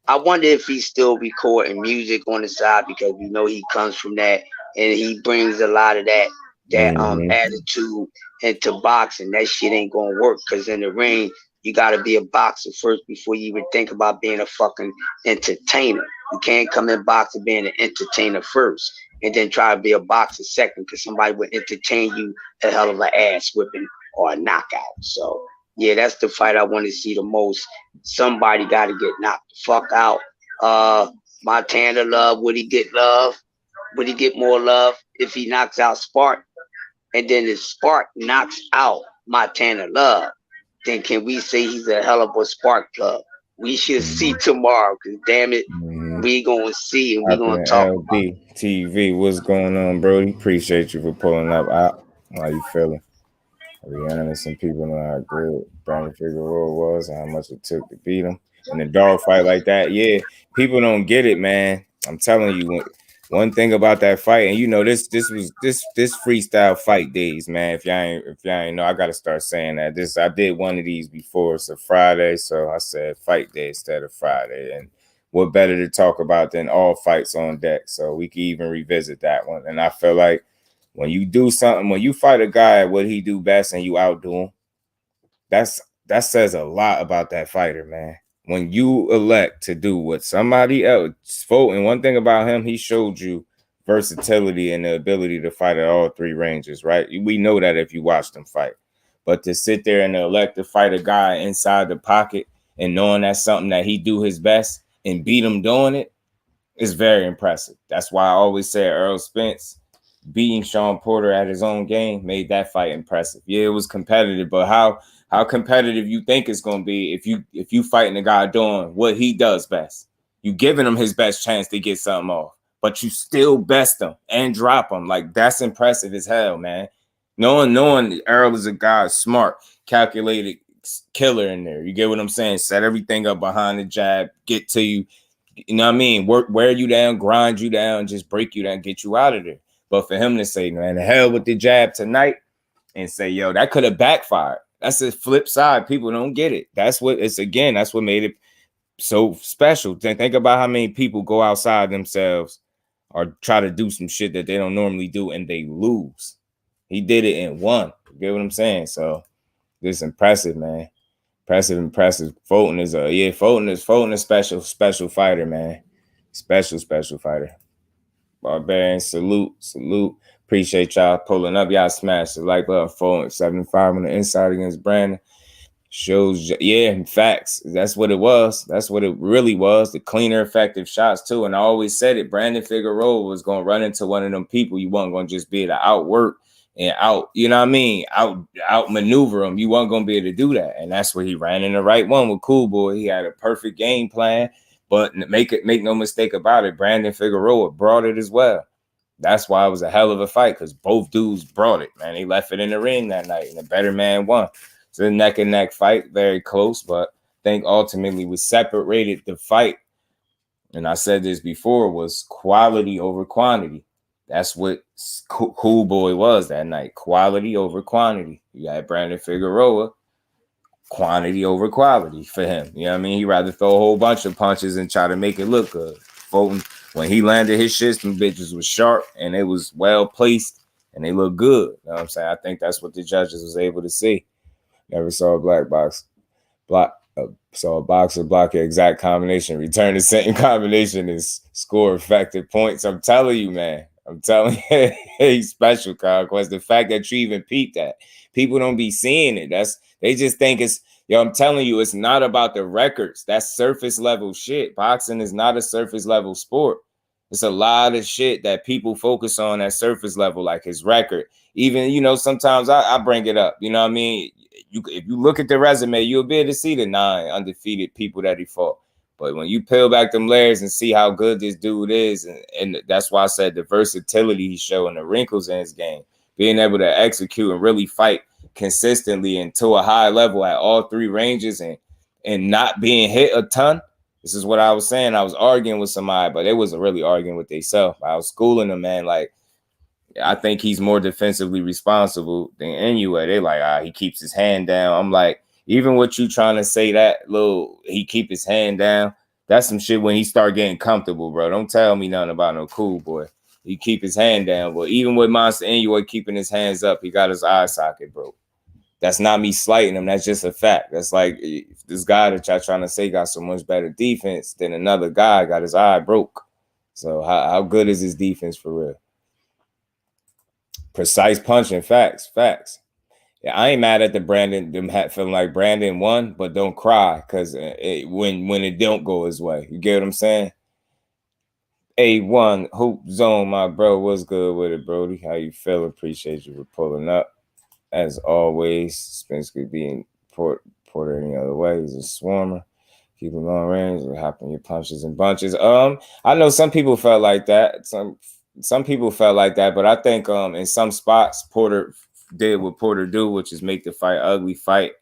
I wonder if he's still recording music on the side because we know he comes from that and he brings a lot of that attitude into boxing. That shit ain't gonna work because in the ring you gotta be a boxer first before you even think about being a fucking entertainer. You can't come in boxing being an entertainer first and then try to be a boxer second because somebody would entertain you a hell of an ass whipping or a knockout. So yeah, that's the fight I want to see the most. Somebody gotta get knocked the fuck out. My Tanda Love, would he get love? Would he get more love if he knocks out Spark? And then if Spark knocks out my Tanda Love, then can we say he's a hell of a Spark Plug? We should see tomorrow, because damn it, we gonna see and we gonna talk. LD TV, what's going on, Brody? Appreciate you for pulling up. How you feeling? To be honest, some people know how good Brandon Figueroa was and how much it took to beat him in a dog fight like that. Yeah, people don't get it, man. I'm telling you, one thing about that fight, and you know this freestyle fight days, man. If y'all ain't know, I gotta start saying that. I did one of these before. It's a Friday, so I said fight day instead of Friday. And what better to talk about than all fights on deck? So we can even revisit that one. And I feel like when you do something, when you fight a guy at what he do best and you outdo him, that says a lot about that fighter, man. When you elect to do what somebody else and one thing about him, he showed you versatility and the ability to fight at all three ranges, right? We know that if you watch them fight. But to sit there and elect to fight a guy inside the pocket and knowing that's something that he do his best and beat him doing it is very impressive. That's why I always say Earl Spence beating Sean Porter at his own game made that fight impressive. Yeah, it was competitive, but how competitive you think it's gonna be if you fighting a guy doing what he does best? You giving him his best chance to get something off, but you still best him and drop him. Like that's impressive as hell, man. Knowing Earl is a guy smart, calculated killer in there. You get what I'm saying? Set everything up behind the jab, get to you. You know what I mean? Wear you down, grind you down, just break you down, get you out of there. But for him to say, man, the hell with the jab tonight and say, yo, that could have backfired. That's the flip side. People don't get it. That's what made it so special. Think about how many people go outside themselves or try to do some shit that they don't normally do and they lose. He did it and won. You get what I'm saying? So it's impressive, man. Impressive. Fulton is a special fighter, man. Special fighter. Barbarian, salute. Appreciate y'all pulling up. Y'all smash the like button. 475 on the inside against Brandon. Shows, yeah, facts. That's what it was. That's what it really was. The cleaner, effective shots, too. And I always said it. Brandon Figueroa was going to run into one of them people. You weren't going to just be able to outwork and you know what I mean? Out maneuver him. You weren't going to be able to do that. And that's where he ran in the right one with Cool Boy. He had a perfect game plan. But make no mistake about it, Brandon Figueroa brought it as well. That's why it was a hell of a fight, because both dudes brought it, man. They left it in the ring that night, and the better man won. It's a neck-and-neck fight, very close, but I think ultimately we separated the fight, and I said this before, was quality over quantity. That's what Cool Boy was that night, quality over quantity. You got Brandon Figueroa, quantity over quality for him. You know what I mean? He'd rather throw a whole bunch of punches and try to make it look good. Fulton, when he landed his shit, some bitches was sharp and it was well placed and they look good. You know what I'm saying? I think that's what the judges was able to see. Never saw a saw a boxer block an exact combination, return the same combination and score effective points. I'm telling you, man. I'm telling you, he's special, Conquest. The fact that you even peeped that. People don't be seeing it. They just think it's, I'm telling you, it's not about the records. That's surface level shit. Boxing is not a surface level sport. It's a lot of shit that people focus on at surface level, like his record. Even, sometimes I bring it up. You know what I mean? If you look at the resume, you'll be able to see the 9 undefeated people that he fought. But when you peel back them layers and see how good this dude is, and that's why I said the versatility he's showing, the wrinkles in his game, being able to execute and really fight consistently and to a high level at all 3 ranges and not being hit a ton. This is what I was saying. I was arguing with somebody, but they wasn't really arguing with themselves. I was schooling them, man. Like, I think he's more defensively responsible than anyway. They like, he keeps his hand down. I'm like, even what you trying to say that he keep his hand down, that's some shit when he start getting comfortable, bro. Don't tell me nothing about no Cool Boy. He keep his hand down. But even with Monster Inouye keeping his hands up, he got his eye socket broke. That's not me slighting him. That's just a fact. That's like this guy that y'all trying to say got so much better defense than another guy got his eye broke. So how good is his defense for real? Precise punching, facts. Yeah, I ain't mad at the Brandon, them feeling like Brandon won, but don't cry because when it don't go his way. You get what I'm saying? A1 Hoop Zone, my bro. What's good with it, Brody? How you feel? Appreciate you for pulling up. As always, Spence could be in Porter any other way. He's a swarmer. Keep him long range and hopping your punches and bunches. I know some people felt like that. Some people felt like that, but I think in some spots Porter did what Porter do, which is make the fight ugly fight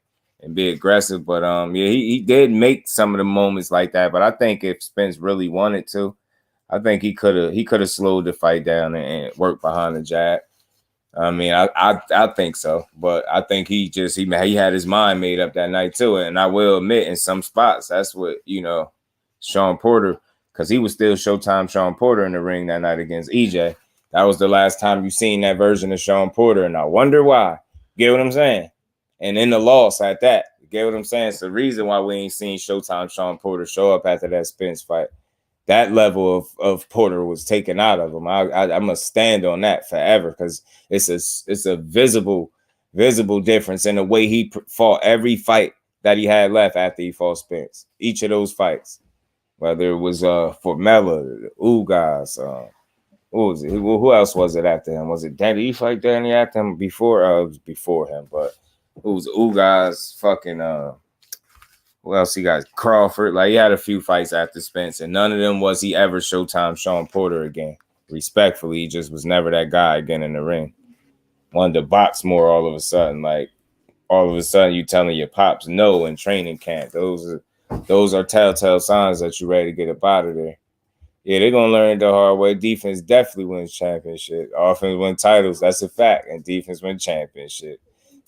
and be aggressive. But yeah, he did make some of the moments like that. But I think if Spence really wanted to, I think he could have slowed the fight down and worked behind the jab. I mean, I think so, but I think he had his mind made up that night too. And I will admit, in some spots, that's what Sean Porter, because he was still Showtime Sean Porter in the ring that night against EJ. That was the last time you seen that version of Sean Porter, and I wonder why. Get what I'm saying? And in the loss at that, get what I'm saying? It's the reason why we ain't seen Showtime Sean Porter show up after that Spence fight. That level of Porter was taken out of him. I must stand on that forever, because it's a visible difference in the way he fought every fight that he had left after he fought Spence. Each of those fights, whether it was Formella, Ugas, what was it? Who else was it after him? Was it Danny? He fight Danny after him before? It was before him, but it was Ugas, fucking who else he got? Crawford. Like, he had a few fights after Spence, and none of them was he ever Showtime Sean Porter again. Respectfully, he just was never that guy again in the ring. Wanted to box more all of a sudden. Like, all of a sudden you telling your pops no in training camp. Those are telltale signs that you're ready to get up out of there. Yeah, they're going to learn the hard way. Defense definitely wins championship. Offense wins titles. That's a fact. And defense wins championship.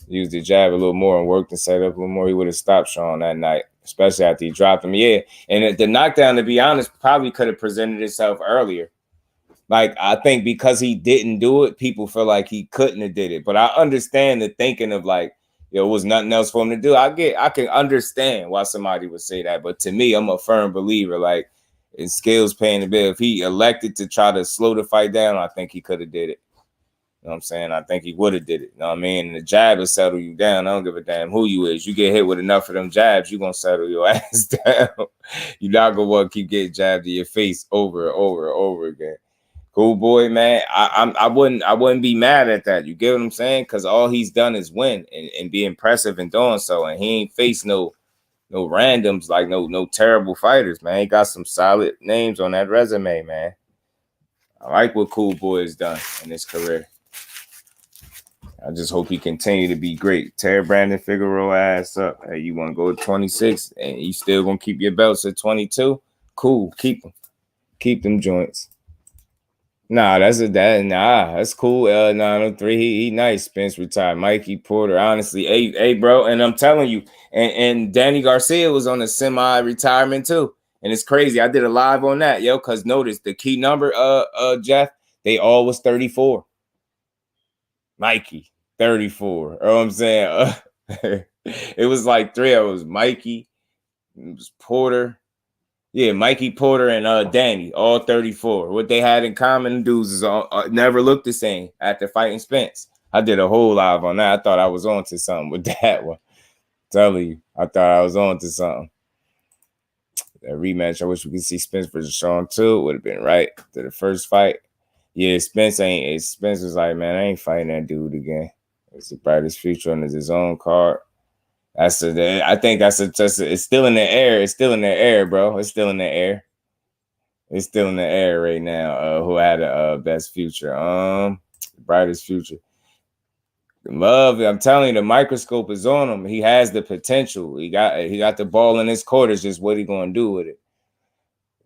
Used the jab a little more and worked and set up a little more, he would have stopped Sean that night, especially after he dropped him. Yeah, and the knockdown, to be honest, probably could have presented itself earlier. Like, I think because he didn't do it, people feel like he couldn't have did it. But I understand the thinking of, like, it was nothing else for him to do. I can understand why somebody would say that. But to me, I'm a firm believer, like, in skills paying the bill. If he elected to try to slow the fight down, I think he could have did it. You know what I'm saying? I think he would have did it. You know what I mean? And the jab will settle you down. I don't give a damn who you is. You get hit with enough of them jabs, you're going to settle your ass down. You're not going to want to keep getting jabbed to your face over and over and over again. Cool boy, man. I wouldn't be mad at that. You get what I'm saying? Because all he's done is win and be impressive in doing so. And he ain't faced no randoms, like no terrible fighters, man. He got some solid names on that resume, man. I like what Cool Boy has done in his career. I just hope he continue to be great. Tear Brandon Figueroa ass up. Hey, you want to go to 26 and you still going to keep your belts at 22? Cool. Keep them. Keep them joints. Nah, that's cool. 903. He nice. Spence retired. Mikey Porter. Honestly, hey, bro. And I'm telling you, and Danny Garcia was on a semi-retirement too. And it's crazy. I did a live on that, yo, because notice the key number, Jeff, they all was 34. Mikey, 34. You know what I'm saying? It was like three. It was Mikey, it was Porter. Yeah, Mikey Porter and Danny, all 34. What they had in common, dudes, is never looked the same after fighting Spence. I did a whole live on that. I thought I was on to something with that one. I'm telling you, I thought I was on to something. That rematch, I wish we could see Spence versus Sean too. Would have been right to the first fight. Yeah, Spence was like, man, I ain't fighting that dude again. It's the brightest future on his own card. I think it's still in the air. It's still in the air, bro. It's still in the air. It's still in the air right now. Who had a best future? Brightest future. Love, I'm telling you, the microscope is on him. He has the potential. He got the ball in his court. It's just what he gonna do with it.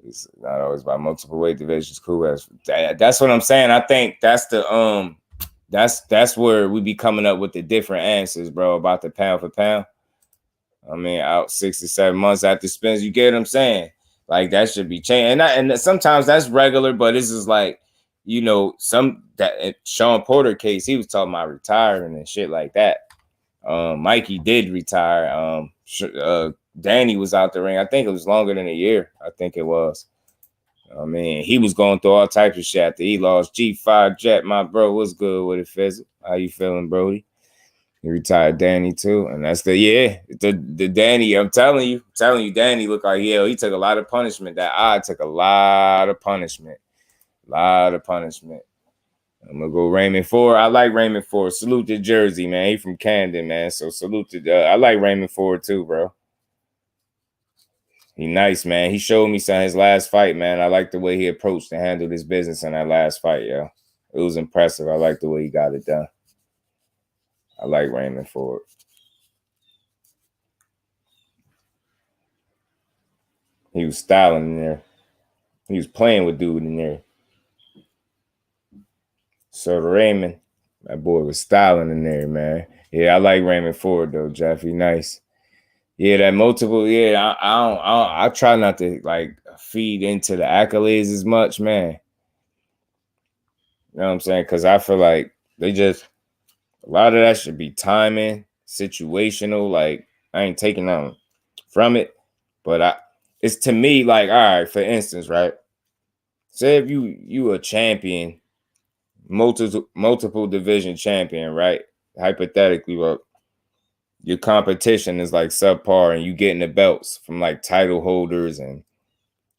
It's not always by multiple weight divisions. Cool. That's what I'm saying. I think that's the that's where we be coming up with the different answers, bro, about the pound for pound. I mean, out 6 to 7 months after Spence, you get what I'm saying? Like, that should be changed. And sometimes that's regular, but this is like, that Sean Porter case, he was talking about retiring and shit like that. Mikey did retire. Danny was out the ring. I think it was longer than a year. I think it was. I mean, he was going through all types of shit after he lost. G5 Jet, my bro, what's good with it, Fizzle? How you feeling, Brody? He retired Danny too, and that's the Danny. I'm telling you, Danny looked like he took a lot of punishment. That eye took a lot of punishment. I'm gonna go Raymond Ford. I like Raymond Ford. Salute to Jersey, man. He from Camden, man. So salute to. I like Raymond Ford too, bro. He nice, man. He showed me some of his last fight, man. I like the way he approached and handled his business in that last fight, yo. It was impressive. I like the way he got it done. I like Raymond Ford. He was styling in there. He was playing with dude in there. So Raymond, that boy was styling in there, man. Yeah, I like Raymond Ford though, Jeffy. Nice. Yeah, that multiple. Yeah, I try not to like feed into the accolades as much, man. You know what I'm saying? Because I feel like they just a lot of that should be timing, situational. Like I ain't taking on from it, but it's to me like, all right. For instance, right? Say if you a champion, multiple division champion, right? Hypothetically, well, your competition is like subpar, and you getting the belts from like title holders and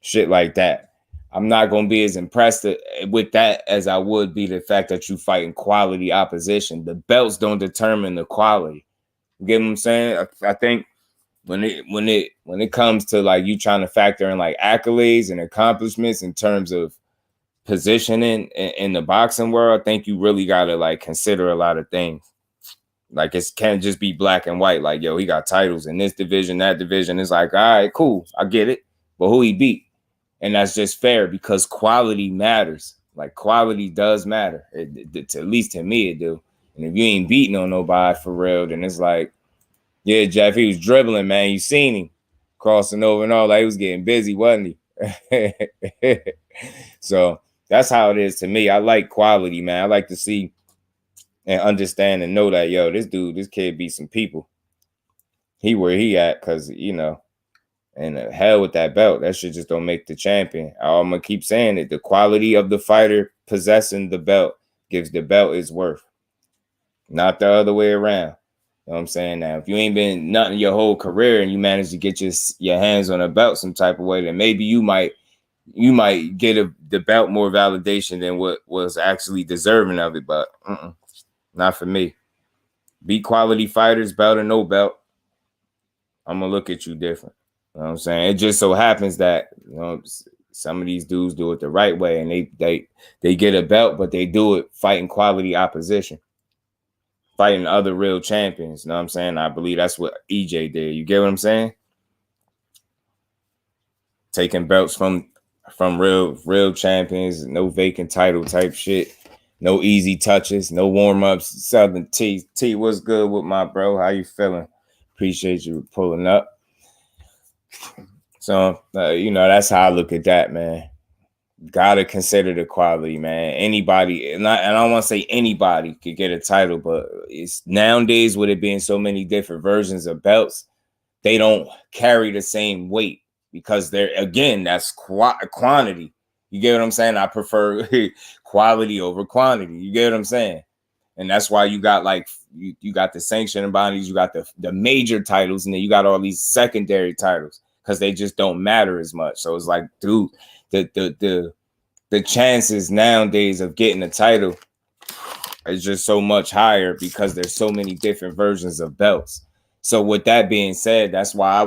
shit like that. I'm not gonna be as impressed with that as I would be the fact that you fighting quality opposition. The belts don't determine the quality. You get what I'm saying? I think when it comes to like you trying to factor in like accolades and accomplishments in terms of positioning in the boxing world, I think you really gotta like consider a lot of things. Like it can't just be black and white. Like, yo, he got titles in this division, that division. It's like, all right, cool, I get it. But who he beat? And that's just fair because quality matters. Like quality does matter. At least to me, it do. And if you ain't beating on nobody for real, then it's like, yeah, Jeff, he was dribbling, man. You seen him crossing over and all. Like he was getting busy, wasn't he? So that's how it is to me. I like quality, man. I like to see and understand and know that, yo, this kid beat some people. He where he at, because, you know, and hell with that belt. That shit just don't make the champion. I'm going to keep saying it. The quality of the fighter possessing the belt gives the belt its worth. Not the other way around. You know what I'm saying? Now, if you ain't been nothing your whole career and you manage to get your hands on a belt some type of way, then maybe you might get the belt more validation than what was actually deserving of it. But not for me. Beat quality fighters, belt or no belt, I'm going to look at you different. You know what I'm saying? It just so happens that, you know, some of these dudes do it the right way and they get a belt, but they do it fighting quality opposition, fighting other real champions. You know what I'm saying? I believe that's what EJ did. You get what I'm saying? Taking belts from real champions, no vacant title type shit, no easy touches, no warm-ups. Southern T, what's good with my bro? How you feeling? Appreciate you pulling up. So, you know, that's how I look at that, man. Gotta consider the quality, man. Anybody, and I don't want to say anybody could get a title, but it's nowadays with it being so many different versions of belts, they don't carry the same weight because that's quantity. You get what I'm saying? I prefer quality over quantity. You get what I'm saying? And that's why you got like you got the sanctioning bodies, you got the major titles, and then you got all these secondary titles because they just don't matter as much. So it's like, dude, the chances nowadays of getting a title is just so much higher because there's so many different versions of belts. So with that being said, that's why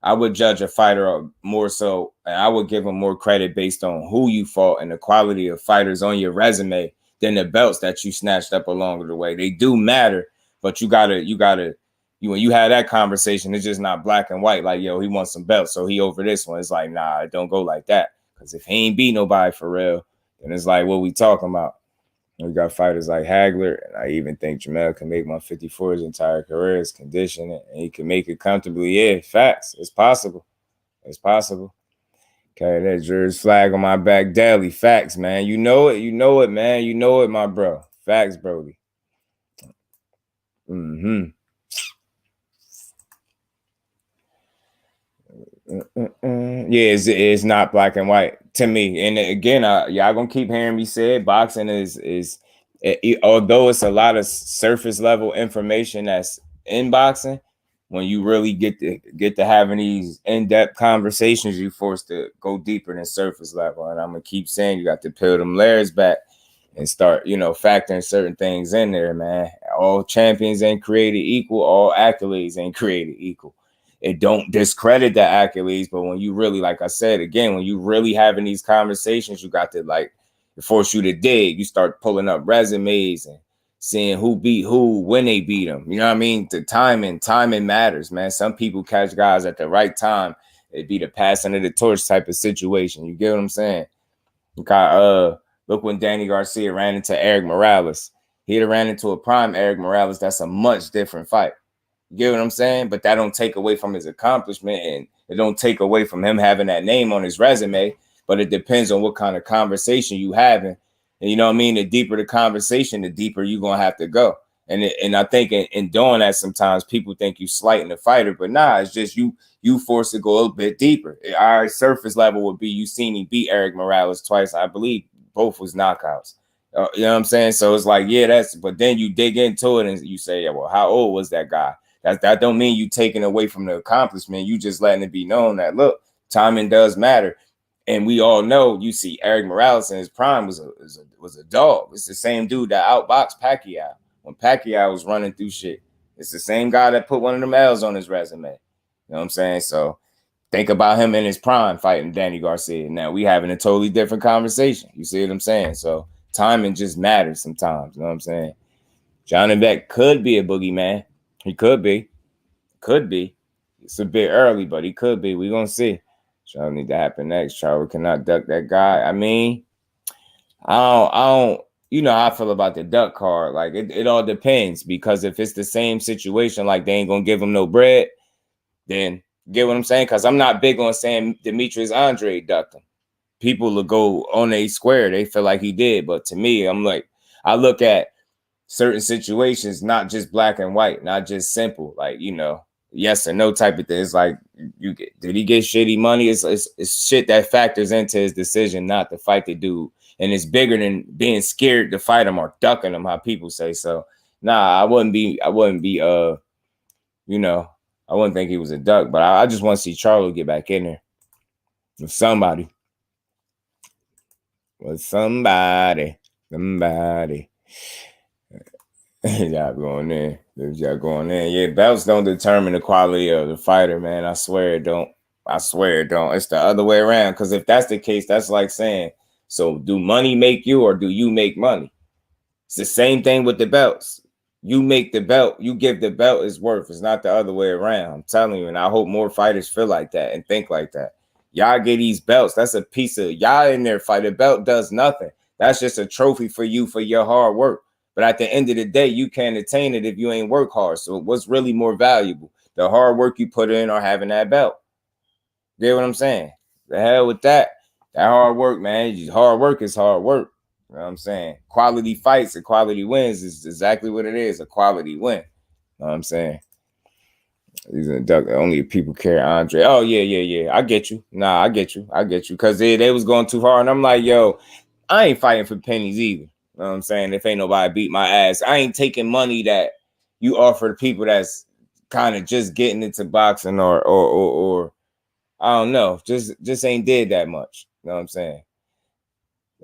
I would judge a fighter more so, and I would give them more credit based on who you fought and the quality of fighters on your resume than the belts that you snatched up along the way. They do matter, but you gotta when you have that conversation, it's just not black and white. Like, yo, he wants some belts, so he over this one. It's like, nah, it don't go like that. Because if he ain't beat nobody for real, then it's like, what we talking about? We got fighters like Hagler, and I even think Jamel can make 154 his entire career. His condition, and he can make it comfortably. Yeah, facts. It's possible. It's possible. Okay, that jersey flag on my back daily. Facts, man. You know it. You know it, man. You know it, my bro. Facts, Brody. Yeah, it's not black and white to me. And again, y'all gonna keep hearing me say it. Boxing is although it's a lot of surface level information that's in boxing, when you really get to having these in-depth conversations, you forced to go deeper than surface level. And I'm gonna keep saying you got to peel them layers back and start, you know, factoring certain things in there, man. All champions ain't created equal. All accolades ain't created equal. It don't discredit the accolades, but when you really, like I said, again, when you really having these conversations, you got to like force you to dig. You start pulling up resumes and seeing who beat who when they beat them. You know what I mean? The timing matters, man. Some people catch guys at the right time. It'd be the passing of the torch type of situation. You get what I'm saying? Look when Danny Garcia ran into Eric Morales. He'd have ran into a prime Eric Morales. That's a much different fight. You get what I'm saying? But that don't take away from his accomplishment, and it don't take away from him having that name on his resume. But it depends on what kind of conversation you having. And you know what I mean? The deeper the conversation, the deeper you're going to have to go. And I think in doing that, sometimes people think you slighting the fighter, but nah, it's just you forced to go a little bit deeper. Our surface level would be you seen him beat Eric Morales twice. I believe both was knockouts. You know what I'm saying? So it's like, yeah, but then you dig into it and you say, yeah, well, how old was that guy? That don't mean you taking away from the accomplishment. You just letting it be known that, look, timing does matter. And we all know, you see Eric Morales in his prime was a dog. It's the same dude that outboxed Pacquiao when Pacquiao was running through shit. It's the same guy that put one of them L's on his resume. You know what I'm saying? So think about him in his prime fighting Danny Garcia. Now we having a totally different conversation. You see what I'm saying? So timing just matters sometimes. You know what I'm saying? Janibek could be a boogeyman. He could be. Could be. It's a bit early, but he could be. We're going to see. Charlie need to happen next. Charlie cannot duck that guy. I mean, I don't, you know how I feel about the duck card. Like, it all depends, because if it's the same situation, like they ain't going to give him no bread, then get what I'm saying? Because I'm not big on saying Demetrius Andre ducked him. People will go on a square. They feel like he did. But to me, I'm like, I look at certain situations, not just black and white, not just simple, like, you know, yes or no type of thing. It's like, did he get shitty money? It's shit that factors into his decision not to fight the dude. And it's bigger than being scared to fight him or ducking him, how people say. So nah, I wouldn't be, you know, I wouldn't think he was a duck, but I just want to see Charlo get back in there with somebody. Somebody. Y'all going in. Y'all going in. Yeah, belts don't determine the quality of the fighter, man. I swear it don't. It's the other way around. Because if that's the case, that's like saying, so do money make you or do you make money? It's the same thing with the belts. You make the belt, you give the belt its worth. It's not the other way around. I'm telling you, and I hope more fighters feel like that and think like that. Y'all get these belts. That's a piece of y'all in there fight. The belt does nothing. That's just a trophy for you for your hard work. But at the end of the day, you can't attain it if you ain't work hard. So what's really more valuable? The hard work you put in or having that belt? You get what I'm saying? The hell with that. That hard work, man. Hard work is hard work. You know what I'm saying? Quality fights and quality wins is exactly what it is. A quality win. You know what I'm saying? These are only people carry Andre. Oh, yeah. I get you. Nah, I get you. Because they was going too hard. And I'm like, yo, I ain't fighting for pennies either. You know what I'm saying? If ain't nobody beat my ass, I ain't taking money that you offer to people that's kind of just getting into boxing or I don't know, just ain't did that much. You know what I'm saying?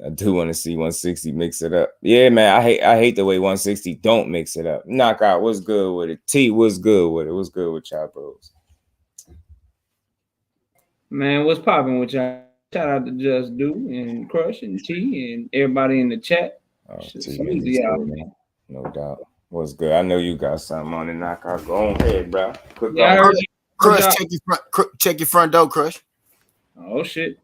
I do want to see 160 mix it up. Yeah, man, I hate the way 160 don't mix it up. Knockout, what's good with it? T, what's good with it? What's good with y'all, bros? Man, what's popping with y'all? Shout out to Just Do and Crush and T and everybody in the chat. Oh, T, out, man. No doubt. What's good? I know you got something on the knockout. Go on ahead, bro. Crush, check your front door, Crush. Oh shit.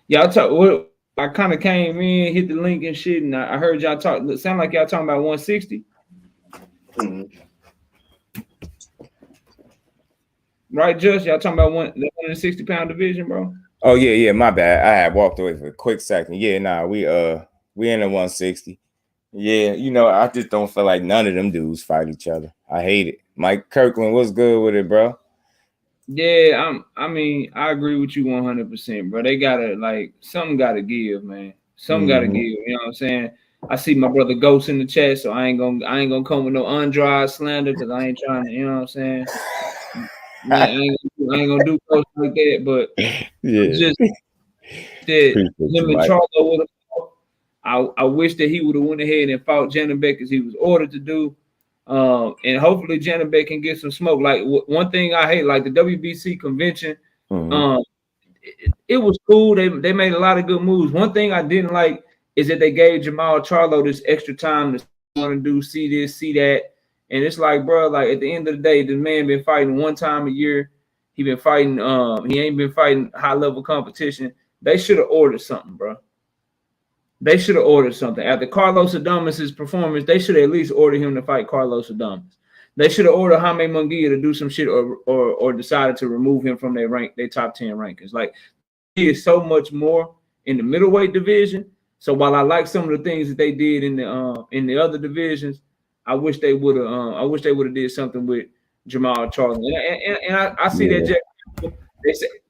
Y'all talk. I kind of came in, hit the link and shit, and I heard y'all talk. Sound like y'all talking about 160. Mm-hmm. Right, Just y'all talking about the 160-pound division, bro? Oh yeah. My bad. I had walked away for a quick second. Yeah, nah, we in the 160. Yeah, you know, I just don't feel like none of them dudes fight each other. I hate it. Mike Kirkland, what's good with it, bro? Yeah, I mean, I agree with you 100%, bro. They gotta something gotta give, man. Something gotta give. You know what I'm saying? I see my brother Ghost in the chat, so I ain't gonna come with no undried slander because I ain't trying to. You know what I'm saying? Man, I ain't gonna do Ghost like that, but yeah, just that him and Charlo would have. I wish that he would have went ahead and fought Janibek as he was ordered to do. And hopefully Janibek can get some smoke. Like one thing I hate, like the WBC convention, it was cool. They made a lot of good moves. One thing I didn't like is that they gave Jamal Charlo this extra time to want to do, see this, see that. And it's like, bro, like at the end of the day, this man been fighting one time a year. He been fighting, he ain't been fighting high level competition. They should have ordered something, bro. They should have ordered something. After Carlos Adames' performance, they should have at least ordered him to fight Carlos Adames. They should have ordered Jaime Munguia to do some shit or decided to remove him from their top 10 rankings. Like, he is so much more in the middleweight division. So while I like some of the things that they did in the other divisions, I wish they would have did something with Jamal Charlo. And I see that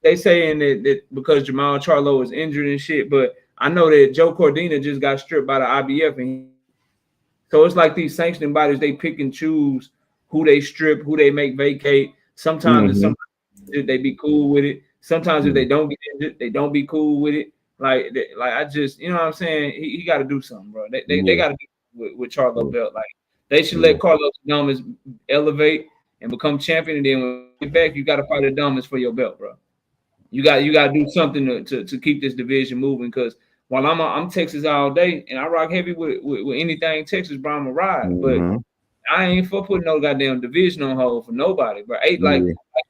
they saying that because Jamal Charlo is injured and shit, but I know that Joe Cordina just got stripped by the IBF, and so it's like these sanctioning bodies, they pick and choose who they strip, who they make vacate. Sometimes they be cool with it. Sometimes if they don't get injured, they don't be cool with it. Like I just, you know what I'm saying? He got to do something, bro. They got to do with Charlo belt. Like, they should let Carlos Adames elevate and become champion, and then when you get back, you got to fight Adames for your belt, bro. You got to do something to keep this division moving. Because while I'm Texas all day, and I rock heavy with anything Texas, bro, I'm a ride. But I ain't for putting no goddamn division on hold for nobody, bro. Like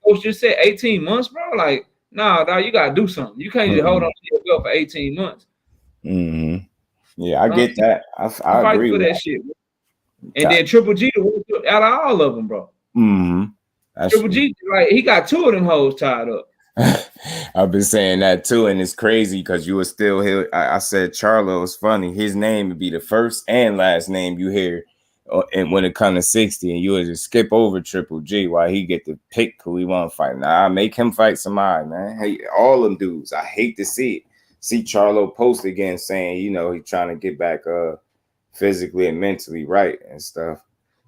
Coach just said, 18 months, bro. Like, nah, dog, you gotta do something. You can't just hold on to your belt for 18 months. Yeah, I get that. I fight agree for with that shit, bro. And then Triple G out of all of them, bro. Triple G, like, he got 2 of them hoes tied up. I've been saying that too, and it's crazy because you were still here. I said Charlo is funny. His name would be the first and last name you hear, and when it comes to 60, and you would just skip over Triple G while he get to pick who he want to fight. Nah, make him fight somebody, man. Hey, all them dudes. I hate to see it. See Charlo post again saying, you know, he's trying to get back physically and mentally right and stuff.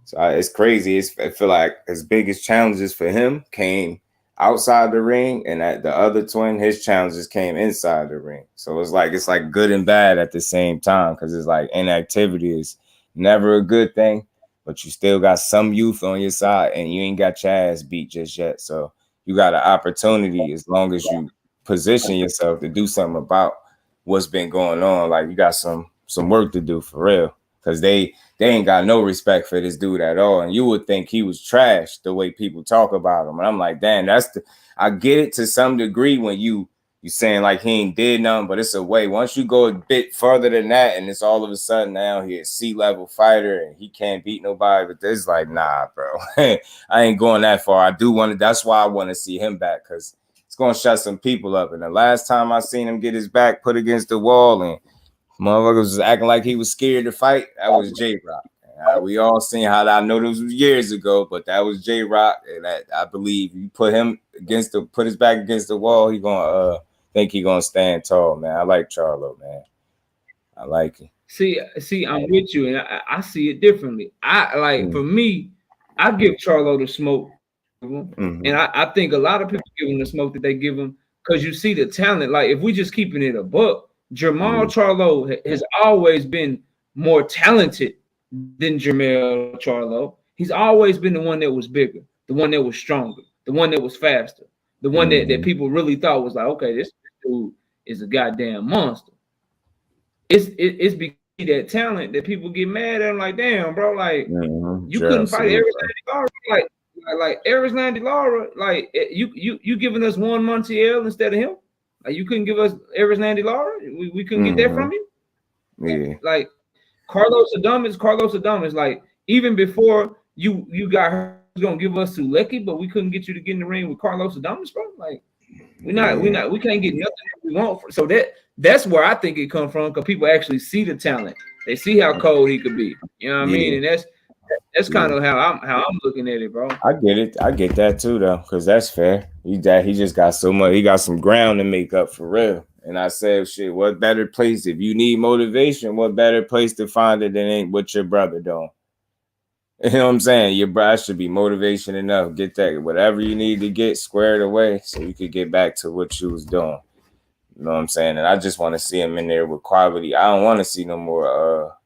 So it's crazy. I feel like his biggest challenges for him came outside the ring, and at the other twin, his challenges came inside the ring. So it's like good and bad at the same time, because it's like inactivity is never a good thing, but you still got some youth on your side, and you ain't got your ass beat just yet. So you got an opportunity as long as you position yourself to do something about what's been going on. Like, you got some work to do for real, because they ain't got no respect for this dude at all. And you would think he was trash the way people talk about him. And I'm like, damn, I get it to some degree when you saying like he ain't did nothing, but it's a way. Once you go a bit further than that, and it's all of a sudden now he's a C-level fighter and he can't beat nobody, but it's like, nah, bro. I ain't going that far. That's why I want to see him back, because it's going to shut some people up. And the last time I seen him get his back put against the wall and motherfuckers was acting like he was scared to fight, that was J-Rock. We all seen how that. I know this was years ago, but that was J-Rock, and I believe you put his back against the wall, he gonna think he gonna stand tall, man. I like Charlo, man. I like it. See, I'm with you, and I see it differently. For me, I give Charlo the smoke, and I think a lot of people give him the smoke that they give him because you see the talent. Like, if we just keeping it a buck, Jamal Charlo has always been more talented than Jermell Charlo. He's always been the one that was bigger, the one that was stronger, the one that was faster, the one that people really thought was like, okay, this dude is a goddamn monster. It's because of that talent that people get mad at him. Like, damn, bro, like you couldn't fight Erislandy Lara, like Erislandy Lara, like you giving us one Montiel instead of him. Like, you couldn't give us Erislandy Lara. We couldn't get that from you. Yeah. Like Carlos Adames, like, even before you got her, was gonna give us Sulecki, but we couldn't get you to get in the ring with Carlos Adames, bro. Like, we can't get nothing that we want. So that's where I think it comes from, because people actually see the talent. They see how cold he could be. You know what I mean? And that's kind of how I'm looking at it, bro. I get it. I get that too, though, because that's fair. He just got so much. He got some ground to make up for real. And I said, shit, what better place? If you need motivation, what better place to find it than ain't what your brother doing? You know what I'm saying? Your brother should be motivation enough. Get that, whatever you need to get squared away so you could get back to what you was doing. You know what I'm saying? And I just want to see him in there with quality. I don't want to see no more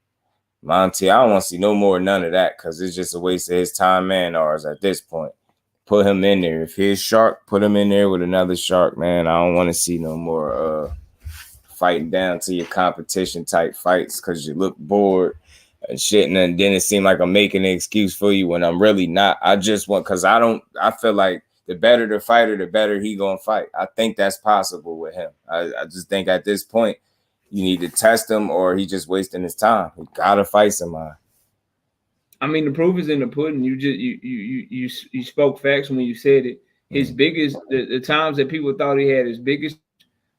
Monty. I don't want to see no more none of that, because it's just a waste of his time and ours at this point. Put him in there. If he's shark, put him in there with another shark, man. I don't want to see no more fighting down to your competition type fights because you look bored and shit. And then it seemed like I'm making an excuse for you when I'm really not. I just want, because I feel like the better the fighter, the better he gonna fight. I think that's possible with him. I just think at this point, you need to test him or he just wasting his time. He gotta fight somebody. I mean, the proof is in the pudding. You spoke facts when you said it. His biggest, the times that people thought he had his biggest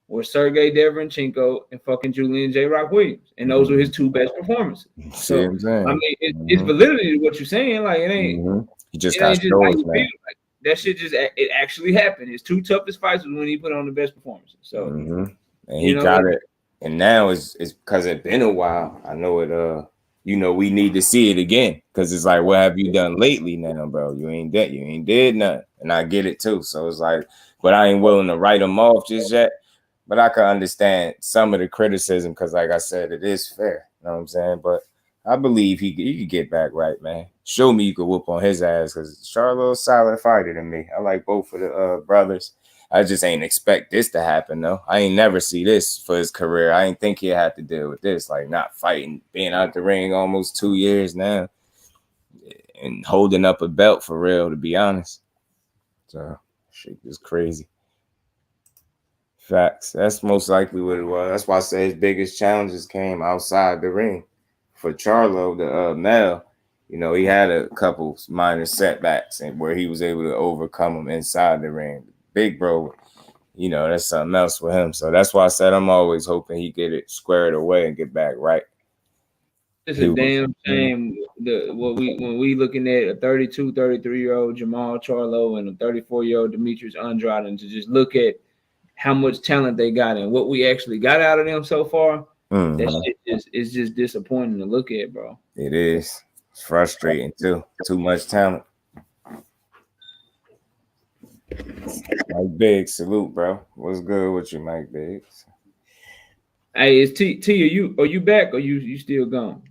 were Sergey Deverenchenko and fucking Julian J. Rock Williams, and those were his two best performances. So I mean, it's validity to what you're saying. Like it ain't. He just got stores, man. Like, that shit it actually happened. His two toughest fights was when he put on the best performances. So and he got it. And now it's because it's been a while. I know it. We need to see it again because it's like, what have you done lately now, bro? You ain't did nothing. And I get it too. So it's like, but I ain't willing to write him off just yet. But I can understand some of the criticism because, like I said, it is fair. You know what I'm saying? But I believe he could get back right, man. Show me you could whoop on his ass because Charlo's a solid fighter to me. I like both of the brothers. I just ain't expect this to happen, though. I ain't never see this for his career. I ain't think he'd have to deal with this, like not fighting, being out the ring almost 2 years now and holding up a belt for real, to be honest. So, shit is crazy. Facts. That's most likely what it was. That's why I say his biggest challenges came outside the ring. For Charlo, the male, he had a couple minor setbacks and where he was able to overcome them inside the ring. Big bro, that's something else with him. So that's why I said I'm always hoping he get it squared away and get back right. It's a damn shame when we looking at a 32, 33-year-old Jamal Charlo and a 34-year-old Demetrius Andrade, and to just look at how much talent they got and what we actually got out of them so far. That shit is just disappointing to look at, bro. It is. It's frustrating too. Too much talent. Mike Biggs, salute, bro. What's good with you, Mike Biggs? Hey, is T are you back or you still gone?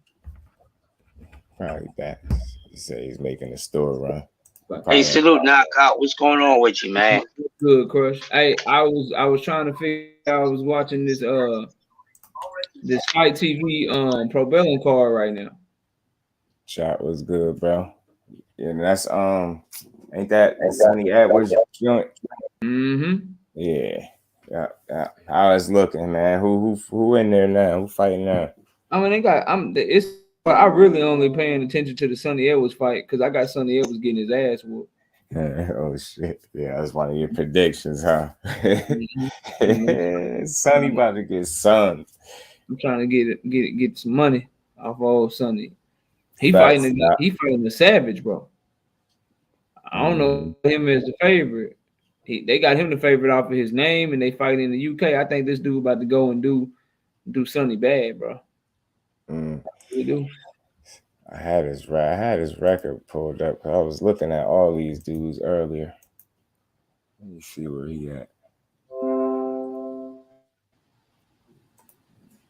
Probably back. He said he's making a store run. Hey, salute, Knockout. What's going on with you, man? Good, Crush. Hey, I was trying to figure out. I was watching this Fight TV Probellum card right now. Shot was good, bro. Yeah, that's ain't that Sonny Edwards joint? Yeah. How it's looking, man. Who in there now? Who fighting now? I mean, I really only paying attention to the Sonny Edwards fight because I got Sonny Edwards getting his ass whooped. Oh shit! Yeah, that's one of your predictions, huh? Sonny about to get sunned. I'm trying to get some money off old Sonny. He fighting the Savage, bro. I don't know him as the favorite. They got him the favorite off of his name, and they fight in the UK. I think this dude about to go and do Sonny bad, bro. We do. I had his record pulled up because I was looking at all these dudes earlier. Let me see where he at.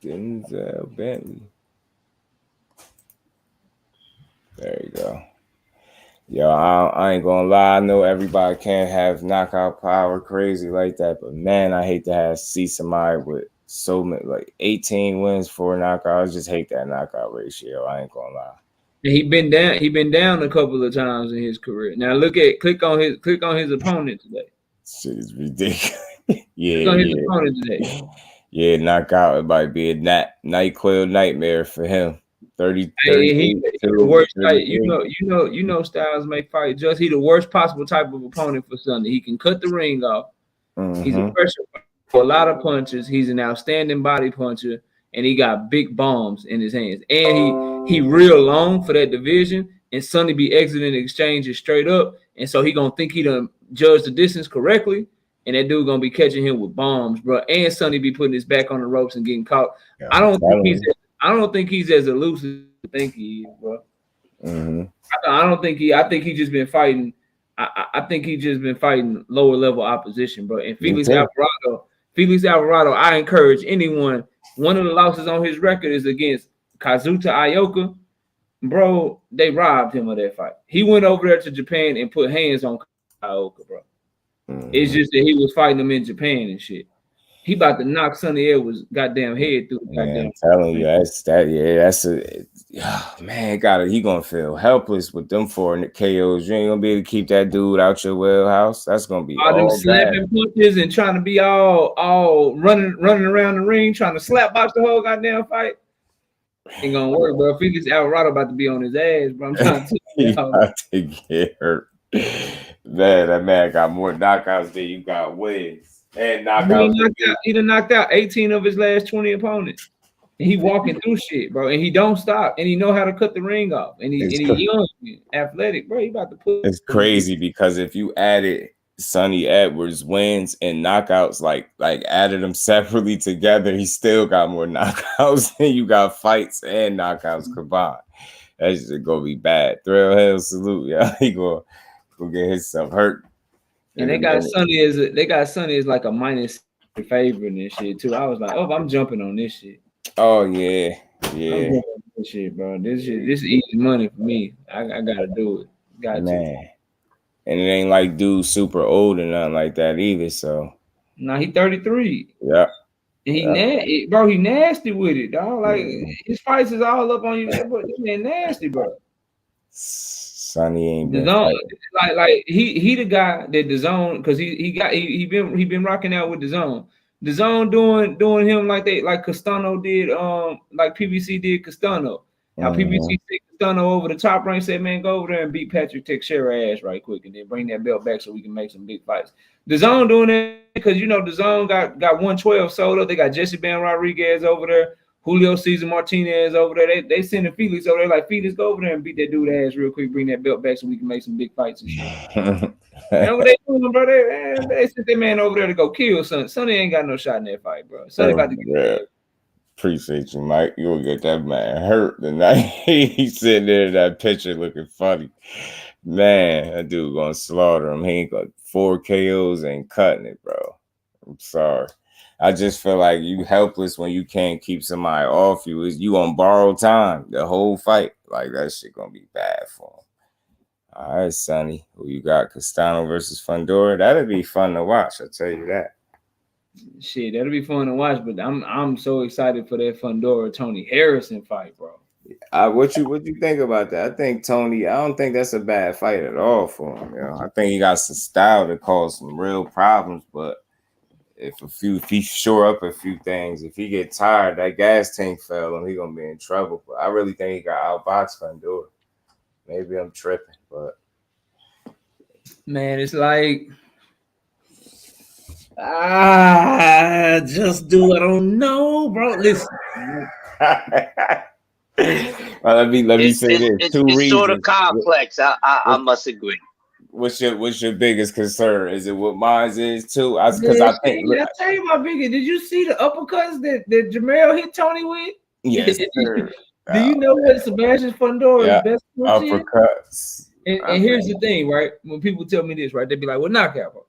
Denzel Bentley. There you go. Yo, I ain't gonna lie. I know everybody can't have knockout power crazy like that, but man, I hate to see somebody with so many, like 18 wins, 4 knockouts. I just hate that knockout ratio. I ain't gonna lie. He been down a couple of times in his career. Now click on his opponent today. Shit is ridiculous. Opponent today. Yeah, knockout. It might be a NyQuil nightmare for him. 30. He the worst. You know, Styles make fight. Just he the worst possible type of opponent for Sunday. He can cut the ring off. He's a pressure for a lot of punches. He's an outstanding body puncher, and he got big bombs in his hands. And he real long for that division. And Sonny be exiting the exchanges straight up, and so he gonna think he done judged the distance correctly. And that dude gonna be catching him with bombs, bro. And Sonny be putting his back on the ropes and getting caught. Yeah, I don't think he's as elusive as I think he is, bro. I think he just been fighting. I think he just been fighting lower level opposition, bro. And Felix Alvarado, I encourage anyone. One of the losses on his record is against Kazuta Ioka. Bro, they robbed him of that fight. He went over there to Japan and put hands on Ioka, bro. It's just that he was fighting him in Japan and shit. He about to knock Sonny Edwards' goddamn head through the goddamn. I'm telling you, that's a man. He gonna feel helpless with them 4 KOs. You ain't gonna be able to keep that dude out your wheelhouse. That's gonna be all them slapping punches and trying to be all running around the ring, trying to slap box the whole goddamn fight. Ain't gonna work, bro. Felix Alvarado about to be on his ass, bro. I'm trying to get hurt. Man, that man got more knockouts than you got wins. And he done knocked out 18 of his last 20 opponents. And he walking through shit, bro. And he don't stop. And he know how to cut the ring off. And he young, athletic, bro. He about to put. It's crazy because if you added Sonny Edwards wins and knockouts, like added them separately together, he still got more knockouts than you got fights and knockouts combined. That's just gonna be bad. Thrill Hill salute, yeah. He gonna get himself hurt. And they got Sonny as like a minus favorite and shit too. I was like, oh, I'm jumping on this shit. Oh yeah. This shit, bro. This is easy money for me. I gotta do it. Got man. And it ain't like dude super old or nothing like that either. So he 33. Yeah. And he nasty with it, dog. Like his fights is all up on you. But this man nasty, bro. Sonny ain't been like he the guy that the zone, because he been rocking out with the zone. The zone doing him like Castano did, like PBC did Castano. How PBC took Castano over the top rank, said, man, go over there and beat Patrick Teixeira ass right quick, and then bring that belt back so we can make some big fights. The zone doing it because the zone got 112 sold up. They got Jesse Ben Rodriguez over there, Julio Cesar Martinez over there. They sending Felix over there, like, Felix, go over there and beat that dude ass real quick, bring that belt back so we can make some big fights and shit. You know what they doing, bro? They sent that man over there to go kill Sonny. Sonny ain't got no shot in that fight, bro. Sonny about to get Appreciate you, Mike. You'll get that man hurt tonight. He's sitting there in that picture looking funny. Man, that dude gonna slaughter him. He ain't got 4 KOs, ain't cutting it, bro. I'm sorry. I just feel like you helpless when you can't keep somebody off you. You on borrowed time the whole fight. Like, that shit gonna be bad for him. All right, Sonny. Who you got? Castano versus Fundora. That'll be fun to watch. I'll tell you that. Shit, that'll be fun to watch. But I'm so excited for that Fundora Tony Harrison fight, bro. What you think about that? I think Tony. I don't think that's a bad fight at all for him. I think he got some style to cause some real problems. But if he shore up a few things, if he get tired, that gas tank fell, and he gonna be in trouble. But I really think he got outboxed Fundora. Maybe I'm tripping, but man, it's like just do. I don't know, bro. Listen. Well, let me say this. It's sort of complex. I must agree. What's your biggest concern? Is it what mine is too? I think. I tell you my biggest. Did you see the uppercuts that Jamel hit Tony with? Yes. Do you know what Sebastian Fundora's best uppercuts? And here's the thing, right? When people tell me this, right, they be like, "Well, knockout." Bro.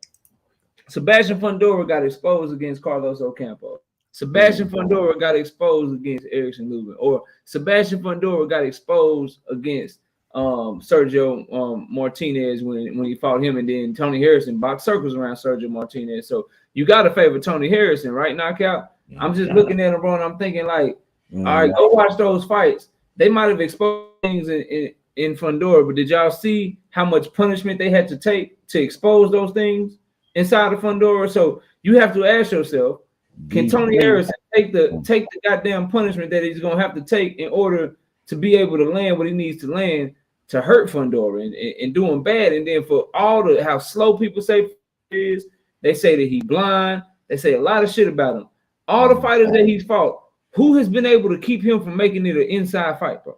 Sebastian Fundora got exposed against Carlos Ocampo. Sebastian Fundora got exposed against Erickson Lubin, or Sebastian Fundora got exposed against Sergio Martinez when he fought him, and then Tony Harrison boxed circles around Sergio Martinez. So you got to favor Tony Harrison, right? Knockout. I'm just looking at him, bro, and I'm thinking like, all right, go watch those fights. They might have exposed things in Fundora, but did y'all see how much punishment they had to take to expose those things inside of Fundora? So you have to ask yourself, can Tony Harrison take the goddamn punishment that he's gonna have to take in order to be able to land what he needs to land to hurt Fundora and do him bad? And then for all the how slow people say he is, they say that he's blind. They say a lot of shit about him. All the fighters that he's fought, who has been able to keep him from making it an inside fight, bro?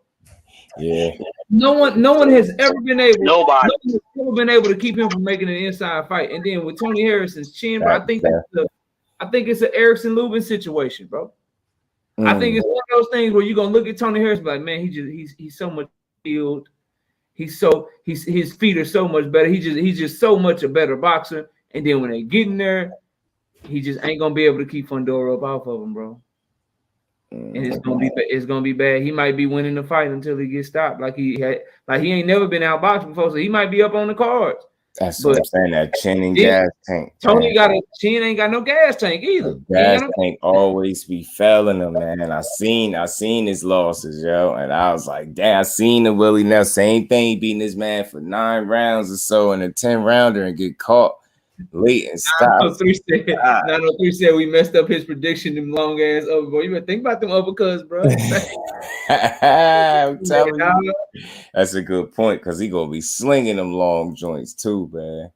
Yeah. No one has ever been able. Nobody has ever been able to keep him from making an inside fight. And then with Tony Harrison's chin, bro, I think it's an Erickson Lubin situation, bro. I think it's one of those things where you're gonna look at Tony Harrison like, man, he's so much skilled. His feet are so much better. He's just so much a better boxer. And then when they get in there, he just ain't gonna be able to keep Fundora up off of him, bro. And it's gonna be bad. He might be winning the fight until he gets stopped. Like he ain't never been outboxed before, so he might be up on the cards. That's what I'm saying. That chin and Yeah. gas tank. Tony chin ain't got no gas tank either. Gas tank always be failing him, man. I seen his losses, yo, and I was like, damn, I seen the Willie Nelson, same thing, beating this man for 9 rounds or so in a 10 rounder and get caught late and stop. 903 said we messed up his prediction. Them long ass overboard. You better think about them uppercuts, bro. I'm telling you, that's a good point because he gonna be slinging them long joints too, man.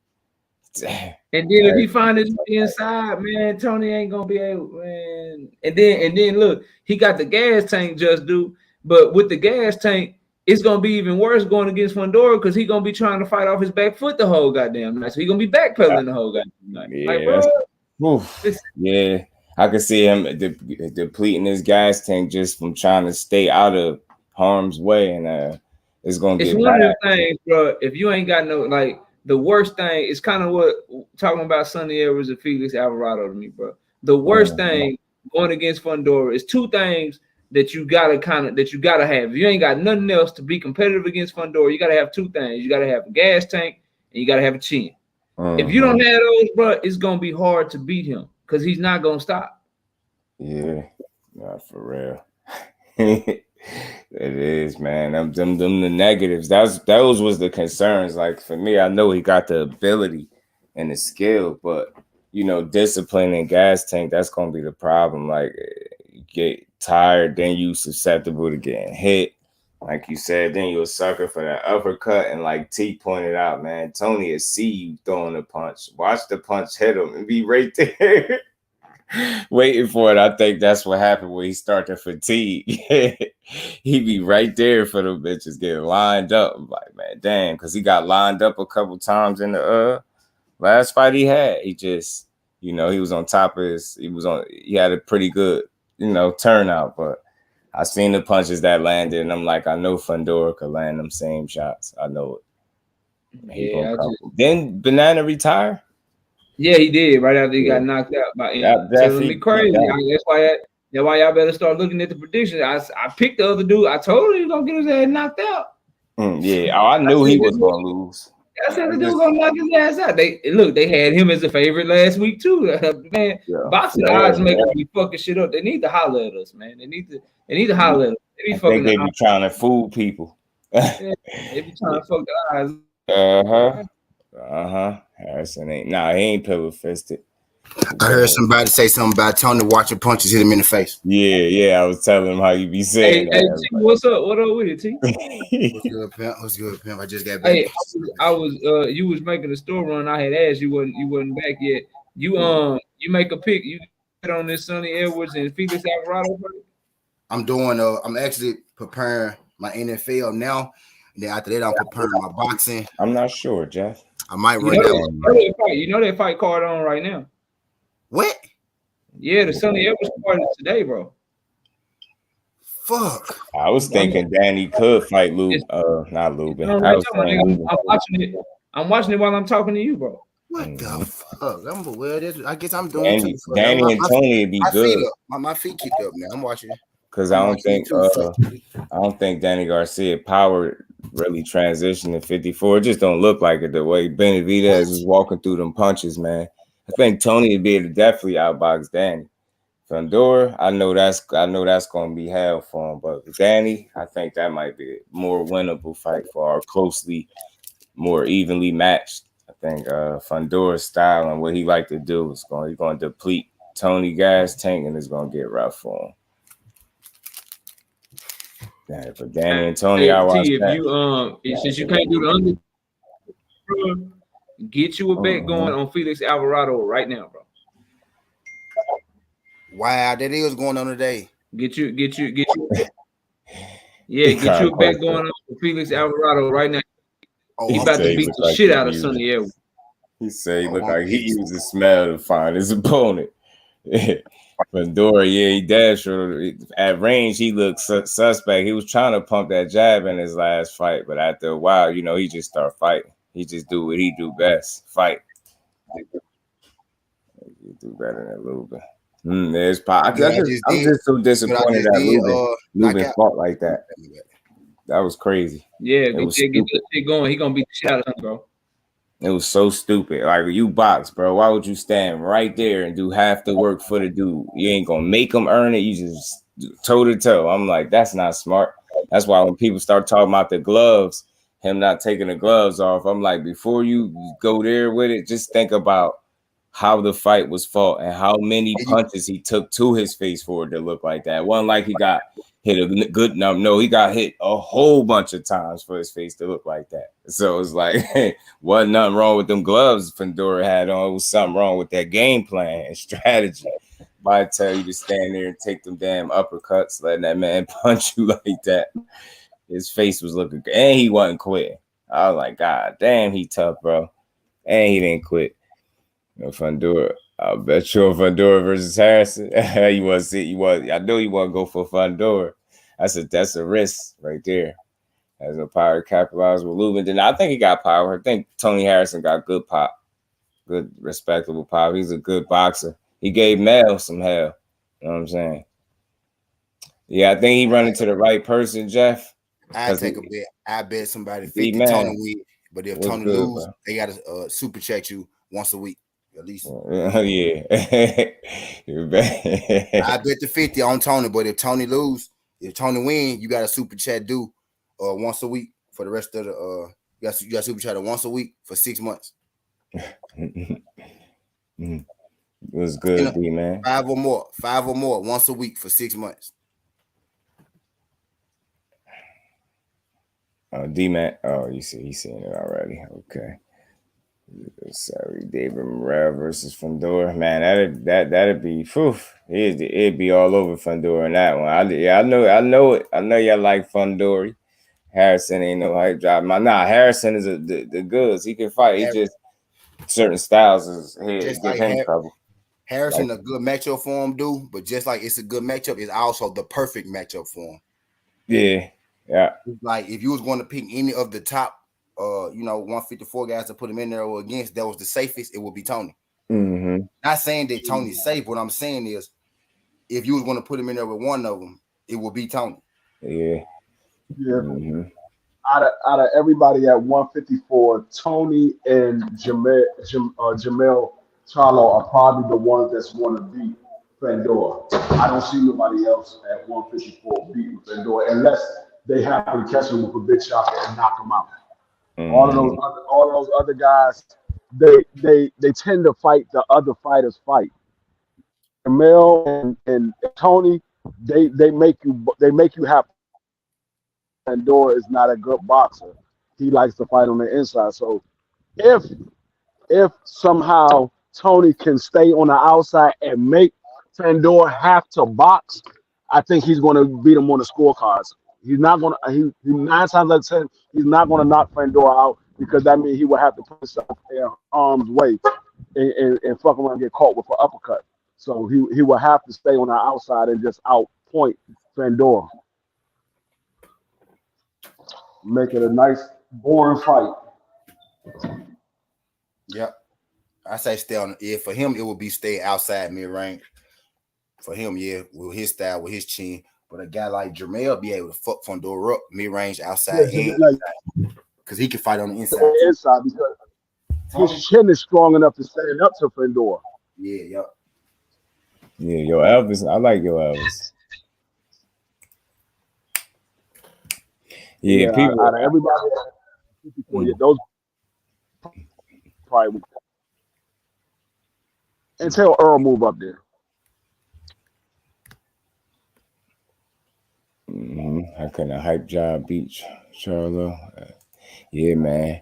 And then if he find it inside, man, Tony ain't gonna be able, man. And then look, he got the gas tank, just do. But with the gas tank, it's gonna be even worse going against Fundora because he gonna be trying to fight off his back foot the whole goddamn night. So he gonna be backpedaling the whole goddamn night. Yeah, like, yeah. I can see him depleting his gas tank just from trying to stay out of harm's way, and it's gonna get. It's one of the things, bro. If you ain't got no like. The worst thing is kind of what talking about Sonny Edwards and Felix Alvarado to me, bro. The worst thing going against Fundora is 2 things that you gotta have. If you ain't got nothing else to be competitive against Fundora, you gotta have 2 things. You gotta have a gas tank and you gotta have a chin. If you don't have those, bro, it's gonna be hard to beat him because he's not gonna stop. Yeah, not for real. It is, man. Them the negatives. Those was the concerns. Like for me, I know he got the ability and the skill, but you know, discipline and gas tank, that's gonna be the problem. Like you get tired, then you susceptible to getting hit. Like you said, then you're a sucker for that uppercut. And like T pointed out, man, Tony will see you throwing a punch. Watch the punch hit him and be right there. Waiting for it. I think that's what happened when he started to fatigue. He be right there for them bitches getting lined up. I'm like, man, damn, because he got lined up a couple times in the last fight he had. He just, you know, he was on top of he had a pretty good, you know, turnout. But I seen the punches that landed, and I'm like, I know Fundora could land them same shots. I know it. Then Banana retire. Yeah, he did right after he got knocked out by him. Telling me crazy. That's why y'all better start looking at the predictions. I picked the other dude. I told him he was gonna get his ass knocked out. Yeah, I knew he was gonna lose. I said the dude gonna knock his ass out. They had him as a favorite last week too. Man, boxing odds make them be fucking shit up. They need to holler at us, man. They need to holler at us. They be trying to fool people. They be trying to fuck the eyes. Harrison he ain't pillow fisted. I heard somebody say something about Tony watching punches hit him in the face. Yeah. I was telling him how you be saying that. Hey, T, what's up? What up with it, T? What's good, pimp? I just got back. Hey, I was you was making a store run. I had asked you wasn't back yet. You make a pick. You get on this Sonny Edwards and Felix Alvarado. I'm actually preparing my NFL now. And then after that, I'm preparing my boxing. I'm not sure, Jeff. I might run You know that fight card on right now. What? Yeah, the Sonny Edwards started today, bro. Fuck. I was thinking Danny could fight Lubin. Not Lubin. I'm watching it while I'm talking to you, bro. What the fuck? I guess I'm doing Danny and Tony would be good. My feet kicked up now. I'm watching it. Because I don't think Danny Garcia power really transitioned to 54. It just don't look like it the way Benavidez is walking through them punches, man. I think Tony would be able to definitely outbox Danny. Fundora, I know that's gonna be hell for him, but Danny, I think that might be a more winnable fight for our closely, more evenly matched. I think Fundora's style and what he like to do is he's gonna deplete Tony gas tank and it's gonna get rough for him. Yeah, for Danny and Tony, I watch that. Since you can't do the under, get you a bet going on Felix Alvarado right now, bro. Wow, that is going on today. Get you. Yeah, get you a bet going on for Felix Alvarado right now. He's about to beat the shit out of Sonny Edwards. He said he looked like he used the smell to find his opponent. Fundora, he dashed at range. He looked suspect. He was trying to pump that jab in his last fight, but after a while, he just started fighting. He just do what he do best, fight. He do better than Lubin. There's I'm just so disappointed that Lubin fought like that. That was crazy. Yeah, get this shit going. He gonna beat the shit out of him, bro. It was so stupid. Like, you box, bro. Why would you stand right there and do half the work for the dude? You ain't gonna make him earn it. You just toe to toe. I'm like, that's not smart. That's why when people start talking about the gloves, him not taking the gloves off, I'm like, before you go there with it, just think about how the fight was fought and how many punches he took to his face for it to look like that. It wasn't like he got hit a good number. No, he got hit a whole bunch of times for his face to look like that. So it's like, wasn't nothing wrong with them gloves Fundora had on. It was something wrong with that game plan and strategy. I tell you to stand there and take them damn uppercuts, letting that man punch you like that. His face was looking good, and he wasn't quitting. I was like, God damn, he tough, bro. And he didn't quit. You know, Fundora. I bet you on Fundora versus Harrison. You want to see? You want? I know you want to go for Fundora. That's a risk right there. Has no power to capitalize with Lubin. Then I think he got power. I think Tony Harrison got good pop, good respectable pop. He's a good boxer. He gave Mel some hell. You know what I'm saying? Yeah, I think he run into the right person, Jeff. I take a bet. I bet somebody 50 Tony win. But if Tony lose, they gotta super check you once a week. At least. Yeah. I bet the 50 on Tony, but if Tony lose, if Tony win, you got a super chat due once a week for the rest of the you got super chat once a week for 6 months. It was good, D man. 5 or more once a week for 6 months. D man. Oh, you see, he's seeing it already. Okay. Sorry, David Morrell versus Fundora. Man, that'd be it'd be all over Fundora in that one. I know it. I know y'all like Fundora. Harrison ain't no hype job. Harrison is the goods. He can fight. He just certain styles is give like him trouble. Harrison a good matchup for him, dude. But just like it's a good matchup, it's also the perfect matchup for him. Yeah. Like if you was going to pick any of the top 154 guys to put him in there or against, that was the safest, it would be Tony. Mm-hmm. Not saying that Tony's safe. What I'm saying is, if you was going to put him in there with one of them, it would be Tony. Yeah. Mm-hmm. Out of everybody at 154, Tony and Jamel Charlo are probably the ones that's going to beat Fundora. I don't see nobody else at 154 beating Fundora unless they happen to catch him with a big shot and knock him out. Mm-hmm. All of those other guys, they tend to fight the other fighters' fight. Jamel and Tony, they make you happy. Fundora is not a good boxer. He likes to fight on the inside. So if somehow Tony can stay on the outside and make Fundora have to box, I think he's going to beat him on the scorecards. He's not going to. He 9 times out of 10, he's not going to knock Fundora out because that means he will have to put himself in harm's way and fuck around and get caught with an uppercut. So he will have to stay on the outside and just outpoint Fundora. Make it a nice, boring fight. Yep. I say stay on. Yeah, for him, it would be stay outside mid-range. For him, yeah, with his style, with his chin. But a guy like Jamel be able to fuck Fundora up mid-range outside because he can fight on the inside. Inside because his chin is strong enough to stand up to Fundora. Yeah, yep. Yeah, yo Elvis. I like yo Elvis. Yeah, people out of everybody, those probably would. Until Earl move up there. How can a hype job beat Charlo? Yeah, man.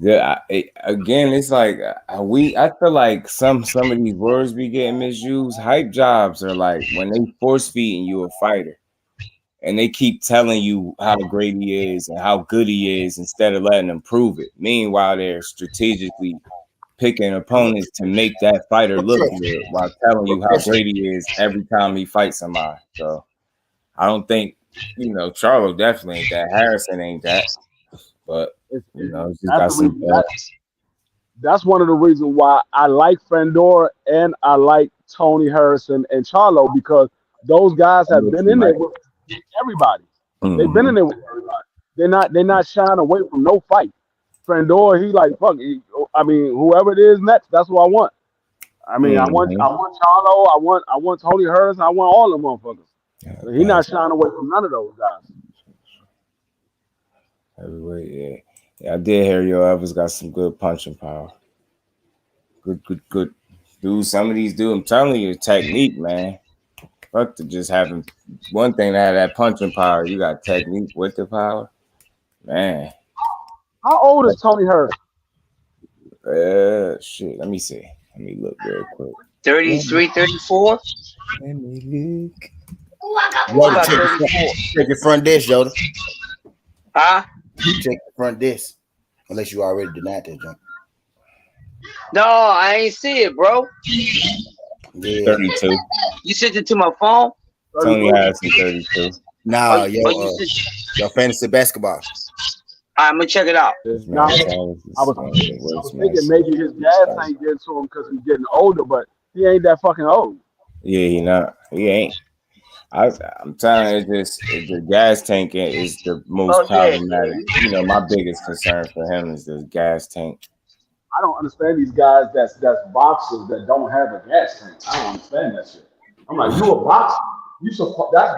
Again, it's like I feel like some of these words be getting misused. Hype jobs are like when they force feeding you a fighter. And they keep telling you how great he is and how good he is instead of letting them prove it. Meanwhile, they're strategically picking opponents to make that fighter look good while telling you how great he is every time he fights somebody. So I don't think, Charlo definitely ain't that. Harrison ain't that. But, it's just got some that's one of the reasons why I like Fundora and I like Tony Harrison and Charlo because those guys have been in there with everybody. Mm-hmm. They've been in there with everybody. They're not shying away from no fight. Fandor, he like fuck. I mean, whoever it is next, that's what I want. I mean, I want Charlo, I want Tony Hurst, I want all them motherfuckers. So he not shying away from none of those guys. Heavyweight, yeah. I did hear your Evans got some good punching power. Good. Dude, some of these dudes, I'm telling you, technique, man. Fuck to just having one thing to have that punching power. You got technique with the power, man. How old is Tony Hurst? Shit. Let me see. Let me look real quick. 33, 34. Let me look. Check your front desk, Yoda. Huh? Check the front desk. Unless you already denied that jump. No, I ain't see it, bro. Yeah. 32. You sent it to my phone? Tony Harrison, 32. Nah, your fantasy basketball. I'm gonna check it out. I was thinking maybe his gas ain't getting to him because he's getting older, but he ain't that fucking old. Yeah, he not. He ain't. I'm telling you, the gas tank is the most problematic. You know, my biggest concern for him is the gas tank. I don't understand these guys that's boxers that don't have a gas tank. I don't understand that shit. I'm like, you a boxer?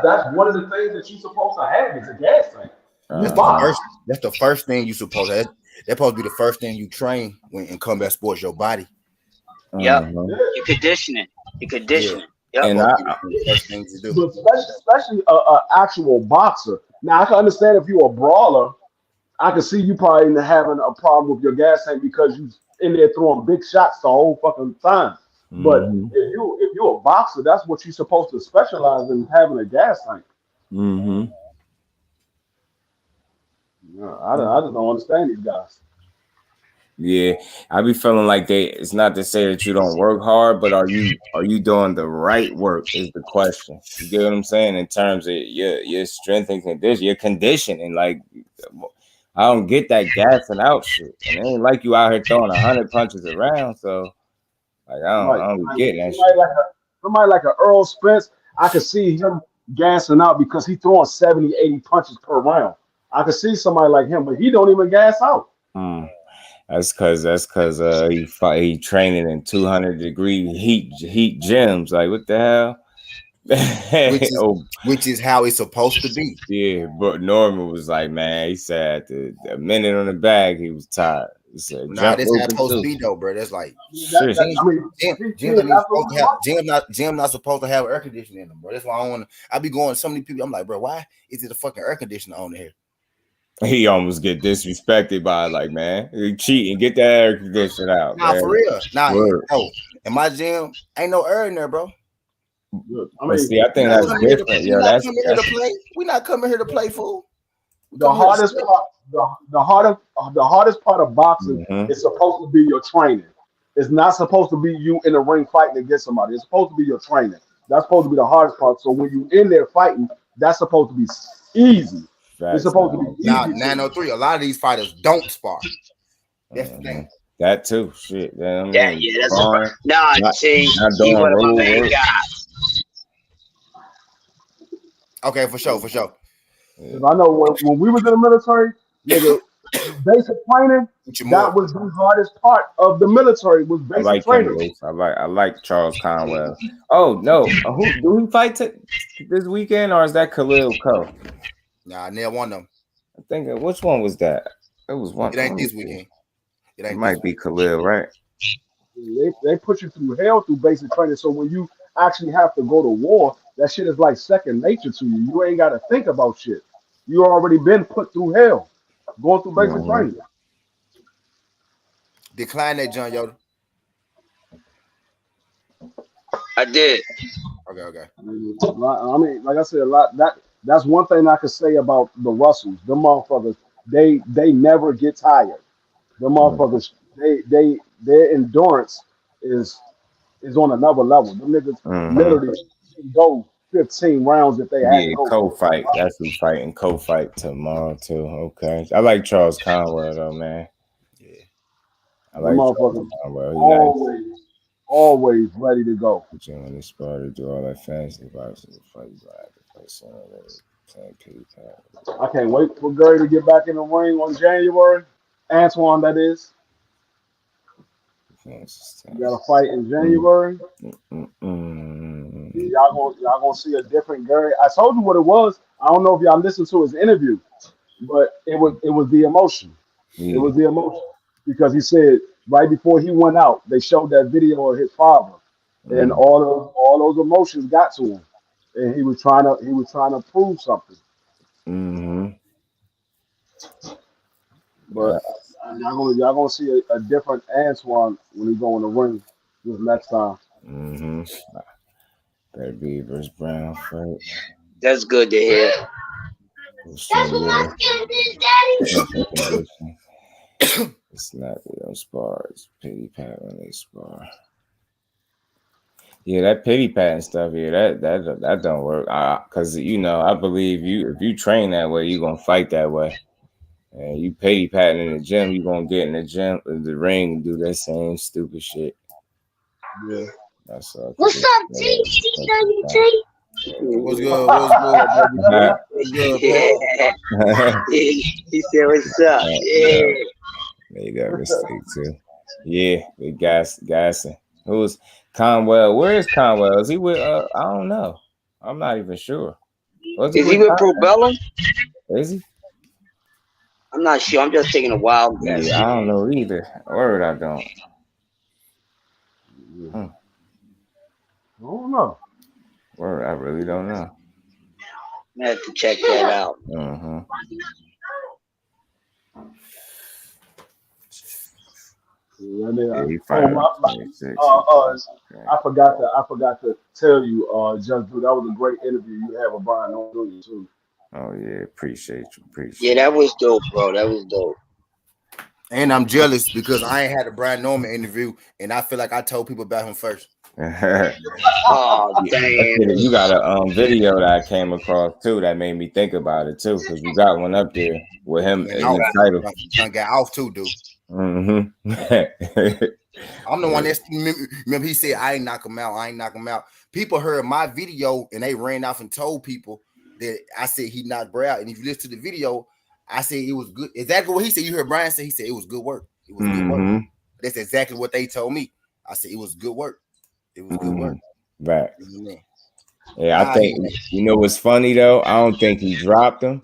That's one of the things that you're supposed to have is a gas tank. That's the first thing you supposed to have. That's supposed to be the first thing you train when in combat sports, your body. Yep. You conditioning. Yep. And first thing to do. But especially a actual boxer. Now I can understand if you're a brawler, I can see you probably having a problem with your gas tank because you in there throwing big shots the whole fucking time. But if you're a boxer, that's what you're supposed to specialize in, having a gas tank. Yeah, I just don't understand these guys. Yeah, I be feeling like it's not to say that you don't work hard, but are you doing the right work is the question. You get what I'm saying? In terms of your strength and condition, your conditioning. Like, I don't get that gassing out shit. And it ain't like you out here throwing 100 punches around. So, like, I don't get that shit. Somebody like an Earl Spence, I could see him gassing out because he throwing 70, 80 punches per round. I could see somebody like him, but he don't even gas out. That's because he training in 200-degree heat gyms. Like, what the hell? which is how it's supposed to be. Yeah, but Norman was like, man, he said a minute on the bag, he was tired. He said, nah, that's how it's supposed to be though, bro. That's like gym not supposed to have air conditioning in them, bro. That's why I be going to so many people. I'm like, bro, why is it a fucking air conditioner on here? He almost get disrespected by like, man, you cheating, get that air conditioner out. Nah, man. for real. Nah, no. In my gym, ain't no air in there, bro. I see, I think that's different. Yo, We're not coming here to play, fool. The hardest part of boxing is supposed to be your training. It's not supposed to be you in the ring fighting against somebody. It's supposed to be your training. That's supposed to be the hardest part. So when you in there fighting, that's supposed to be easy. It's supposed to be now 903. A lot of these fighters don't spar. That's the thing. That too. Shit. Yeah, that's a what about that guy? Okay, for sure. Yeah. I know when we was in the military, nigga, basic training, that was the hardest part of the military was basic training. I like Charles Conwell. Oh no, do he fight this weekend or is that Khalil Coe? Nah, I never won them. I think which one was that? It was one. It ain't this weekend. It might be Khalil, right? They put you through hell through basic training. So when you actually have to go to war, that shit is like second nature to you. You ain't got to think about shit. You already been put through hell going through basic training. Decline that, John Yoda. I did. Okay. I mean, like I said, that's one thing I could say about the Russells. The motherfuckers, they never get tired. The motherfuckers, their endurance is on another level. The niggas literally go 15 rounds if they have to go. Co-fight. That's who's fighting. Co-fight tomorrow too. Okay. I like Charles Conwell though, man. Yeah. I like Charles Conwell. Always ready to go. When they started to do all that fantasy boxing fight, you have to play some of that. I can't wait for Gary to get back in the ring on January. Antoine, that is. You got a fight in January. Y'all gonna see a different Gary. I told you what it was. I don't know if y'all listened to his interview, but it was the emotion. Yeah. It was the emotion because he said right before he went out, they showed that video of his father, and all those emotions got to him, and he was trying to prove something. But y'all gonna see a different Antoine when he go in the ring this next time. Better be versus Brown fight. That's good to hear. That's what it's not they don't spar. It's pity pat when they spar. Yeah, that pity pat and stuff. Yeah, that don't work. Cause I believe if you train that way, you gonna fight that way. And you pity patting in the gym, you gonna get in the gym, in the ring, and do that same stupid shit. Yeah. That's all. What's up, TJIS? What's good? What's good? He said, "What's up?" Yeah. Made that mistake too. Yeah, we gassing. Who's Conwell? Where is Conwell? Is he with? I don't know. I'm not even sure. Is he with Probellum? Is he? I'm not sure. I'm just taking a wild guess. Yeah, I don't know either. Word, I don't. I don't know. Word, I really don't know. I have to check that out. I forgot to tell you, Just Do, that was a great interview you had with Brian O'Donoghue too. Oh yeah, appreciate you. Yeah, that was dope, bro. That was dope. And I'm jealous because I ain't had a Brian Norman interview, and I feel like I told people about him first. Oh damn! You got a video that I came across too that made me think about it too, because you got one up there with him in the title. Trying to get off too, dude. I'm the one that's remember he said I ain't knock him out. People heard my video and they ran off and told people that I said he knocked Bray out. And if you listen to the video, I said it was good. Exactly what he said. You heard Brian say, he said it was good work. It was good work. That's exactly what they told me. I said it was good work. It was good work. Right. Yeah, I think what's funny though. I don't think he dropped him.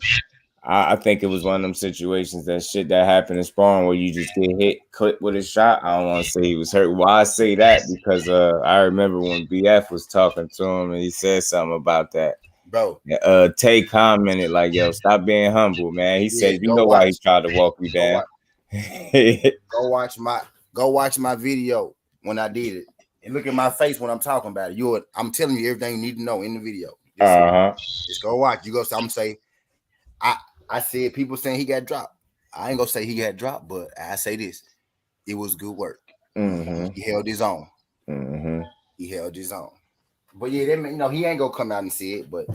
I think it was one of them situations that happened in sparring where you just get hit, clip with a shot. I don't want to say he was hurt. Why I say that because I remember when BF was talking to him and he said something about that. Bro, Tay commented like, "Yo, stop being humble, man." He said, "You know why he tried to walk you down." Go watch my video when I did it, and look at my face when I'm talking about it. I'm telling you everything you need to know in the video. Just go watch. You go. I'm say, I said people saying he got dropped. I ain't gonna say he got dropped, but I say this: it was good work. He held his own. He held his own. But yeah, he ain't gonna come out and see it. But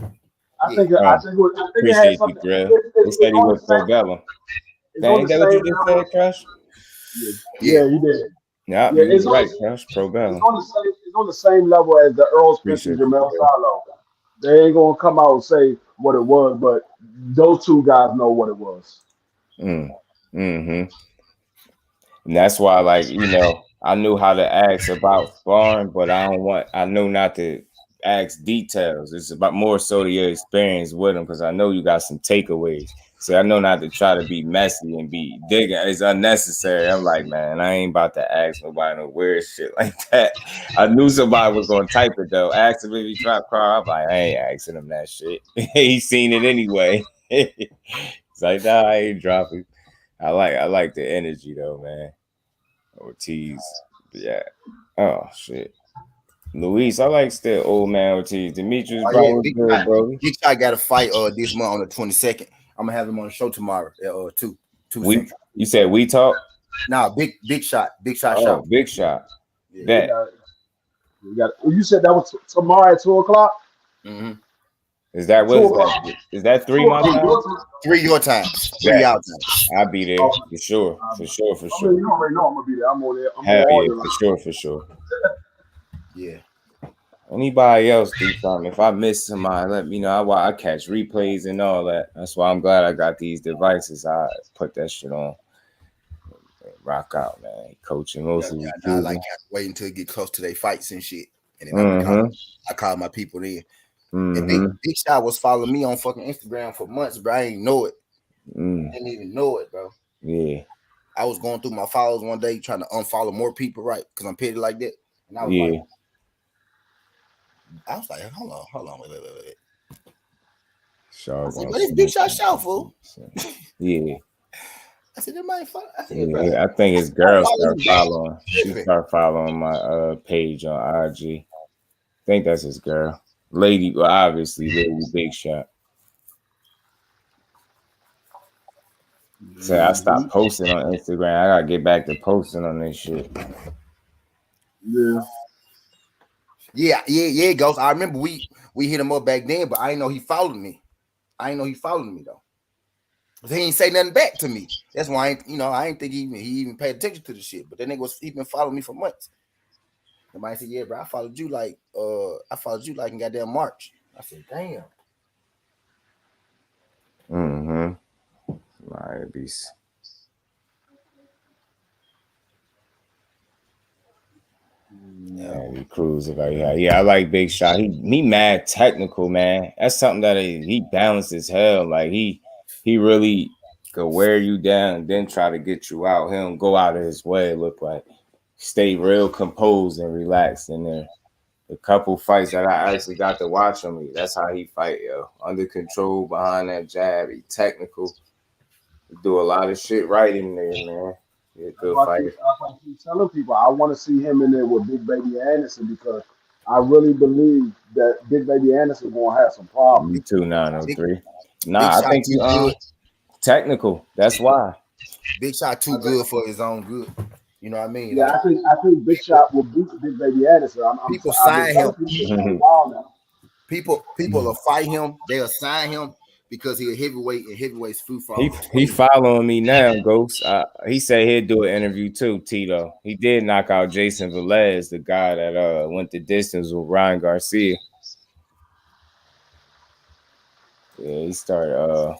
I think it had something. He said he was Probellum. Ain't that what you just said, Crush? Yeah, you did. Yeah, it's right, Crush. Probellum. It's on the same level as the Earl Spence and Jamel Salo. They ain't gonna come out and say what it was, but those two guys know what it was. And that's why, I knew how to ask about sparring, but I know not to ask details. It's about more so to your experience with them, because I know you got some takeaways. So I know not to try to be messy and be digging. It's unnecessary. I'm like, man, I ain't about to ask nobody no weird shit like that. I knew somebody was gonna type it though. Ask him if he dropped car. I'm like, I ain't asking him that shit. He seen it anyway. It's like, nah, I ain't dropping. I like the energy though, man. Ortiz, yeah. Oh shit. Luis, I like still old man Ortiz. Demetrius Brown was good, bro. Big Shot got a fight this month on the 22nd. I'm gonna have him on the show tomorrow at 2 Central. You said we talk? Nah, big shot. Big Shot. Yeah, you said that was tomorrow at 2:00? Is that what is that 3 my time? 3 your time. 3 our time. I'll be there for sure. For sure. I mean, you already know I'm gonna be there. I'm on there. For sure. Yeah. Anybody else do something? If I miss somebody, let me know. I catch replays and all that. That's why I'm glad I got these devices. I put that shit on. rock out, man. Coaching mostly. I like wait until it get close to their fights and shit, and then I call my people in. And Big Shot was following me on fucking Instagram for months, bro. I ain't know it. Didn't even know it, bro. Yeah. I was going through my followers one day trying to unfollow more people, right? Because I'm petty like that. And I was like, hold on, wait. What is Big Shot shout, fool? Yeah. I said, that might follow. I think his girl started following. She started following my page on IG. I think that's his girl. Lady, well, obviously, Lady Big Shot. So I stopped posting on Instagram. I gotta get back to posting on this shit. Yeah, Ghost. I remember we hit him up back then, but I didn't know he followed me. Though. He ain't say nothing back to me. That's why I ain't think he even paid attention to the shit. But that nigga he been following me for months. Somebody said, yeah, bro, I followed you like in goddamn March. I said, damn. Might be. Yeah, he cruising like yeah. I like Big Shot. He mad technical, man. That's something that he balanced as hell. Like he really could wear you down and then try to get you out. He don't go out of his way. Look like stay real composed and relaxed in there. The couple fights that I actually got to watch him, that's how he fight, yo. Under control, behind that jab, he technical. He do a lot of shit right in there, man. He's a good fighter. I keep telling people I want to see him in there with Big Baby Anderson because I really believe that Big Baby Anderson gonna have some problems. Me too, 903. I think you technical. That's why. Big Shot too good for his own good. You know what I mean? Yeah, like, I think Big Shot will beat Big Baby Anderson. People sign him. People will fight him. They'll sign him because he's a heavyweight and heavyweights food for. He following me now, Ghost. He said he'd do an interview too, Tito. He did knock out Jason Velez, the guy that went the distance with Ryan Garcia. Yeah, he started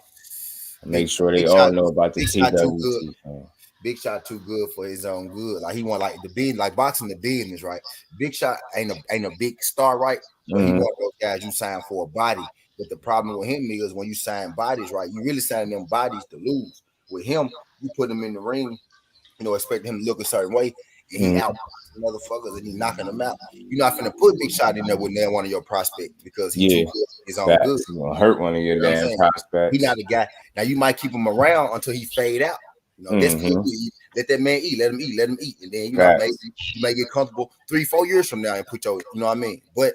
make sure they all know about the TWT. Big Shot too good for his own good. Like he want like the business, like boxing the business, right? Big Shot ain't a big star, right? But he want those guys you sign for a body. But the problem with him is when you sign bodies, right? You really signing them bodies to lose. With him, you put him in the ring, expect him to look a certain way, and he out motherfuckers and he knocking them out. You're not finna put Big Shot in there with one of your prospects because he's too good. His own good. He's gonna hurt one of your damn prospects. He's not a guy. Now you might keep him around until he fade out. Let that man eat. Let him eat. And then maybe you may get comfortable 3-4 years from now and put your, you know what I mean? But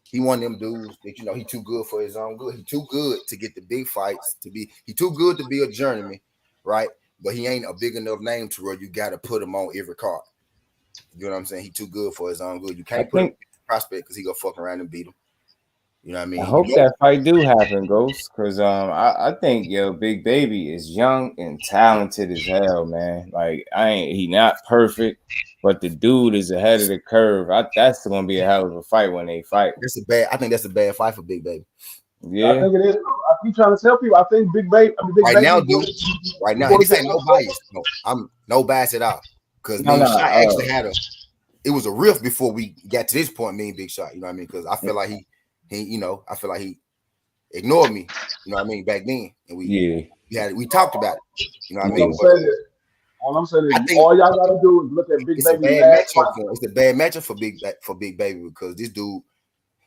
he one of them dudes that he too good for his own good. He too good to get the big fights he too good to be a journeyman, right? But he ain't a big enough name to where you gotta put him on every card. You know what I'm saying? He too good for his own good. You can't put him in prospect because he gonna fuck around and beat him. You know what I mean? I hope that fight do happen, Ghost, because I think Big Baby is young and talented as hell, man. Like he not perfect, but the dude is ahead of the curve. That's gonna be a hell of a fight when they fight. I think that's a bad fight for Big Baby. Yeah, I think it is. I keep trying to tell people. I think Big Baby. Right now, this ain't no bias. No, I'm no bias at all. Because Big Shot actually had it was a rift before we got to this point. Me and Big Shot, you know what I mean? Because I feel like he I feel like he ignored me, you know what I mean, back then. And we talked about it. You know what I mean? All I'm saying is all y'all gotta do is look at Big Baby. It's a bad matchup for Big Baby because this dude,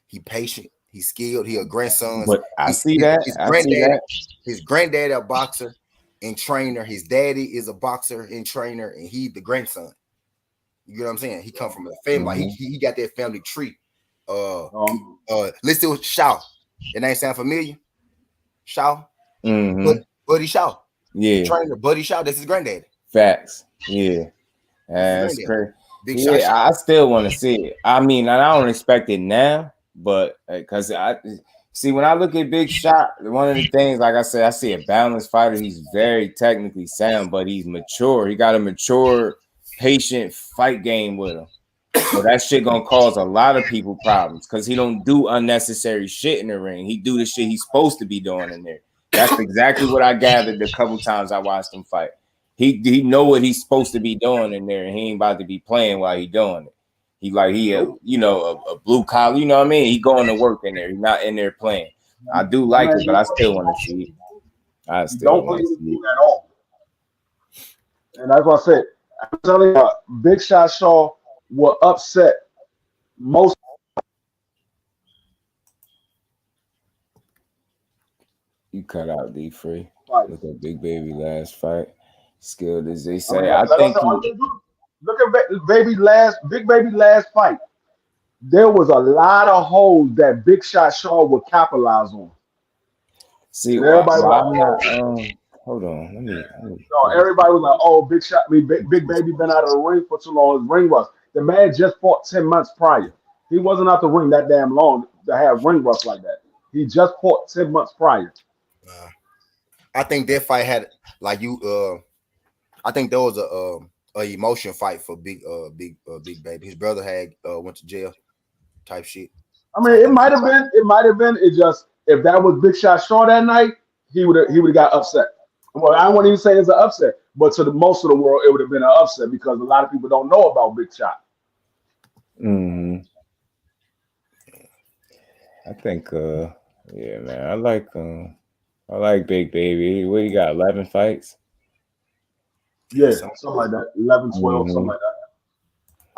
he patient, he's skilled, he a grandson. But His granddad a boxer and trainer. His daddy is a boxer and trainer, and he the grandson. You know what I'm saying? He come from a family, like he got that family tree. Let's do Shaw. Your name sound familiar? Shaw? Buddy Shaw. Yeah. Trainer Buddy Shaw. That's his granddaddy. Facts. Yeah. That's crazy. I still want to see it. I mean, I don't expect it now, but because I see when I look at Big Shot, one of the things, like I said, I see a balanced fighter. He's very technically sound, but he's mature. He got a mature, patient fight game with him. So that shit gonna cause a lot of people problems because he don't do unnecessary shit in the ring. He do the shit he's supposed to be doing in there. That's exactly what I gathered the couple times I watched him fight. he know what he's supposed to be doing in there, and he ain't about to be playing while he doing it. He a blue collar, you know what I mean? He going to work in there. He's not in there playing. I do like it, but I still want to see it. I still want to see it at all. And that's what I said. I'm telling you, Big Shot Shaw will upset most. You cut out D Free. Look at Big Baby last fight. Skilled as they say. Look at Big Baby last fight. There was a lot of holes that Big Shot Shaw would capitalize on. See, everybody hold on. Let me. So everybody was like, "Oh, Big Baby been out of the ring for too long. His ring rust." The man just fought 10 months prior. He wasn't out the ring that damn long to have ring rust like that. He just fought 10 months prior. I think that fight had I think there was a emotion fight for Big Baby. His brother had went to jail type shit. I mean, it might have been. It just, if that was Big Shot Shaw that night, he would have got upset. Well, I wouldn't even say it's an upset, but to the most of the world, it would have been an upset because a lot of people don't know about Big Shot. Mm-hmm. I think, yeah, man, I like Big Baby. What you got? 11 fights? Yeah, something like that. 11, 12, something like that.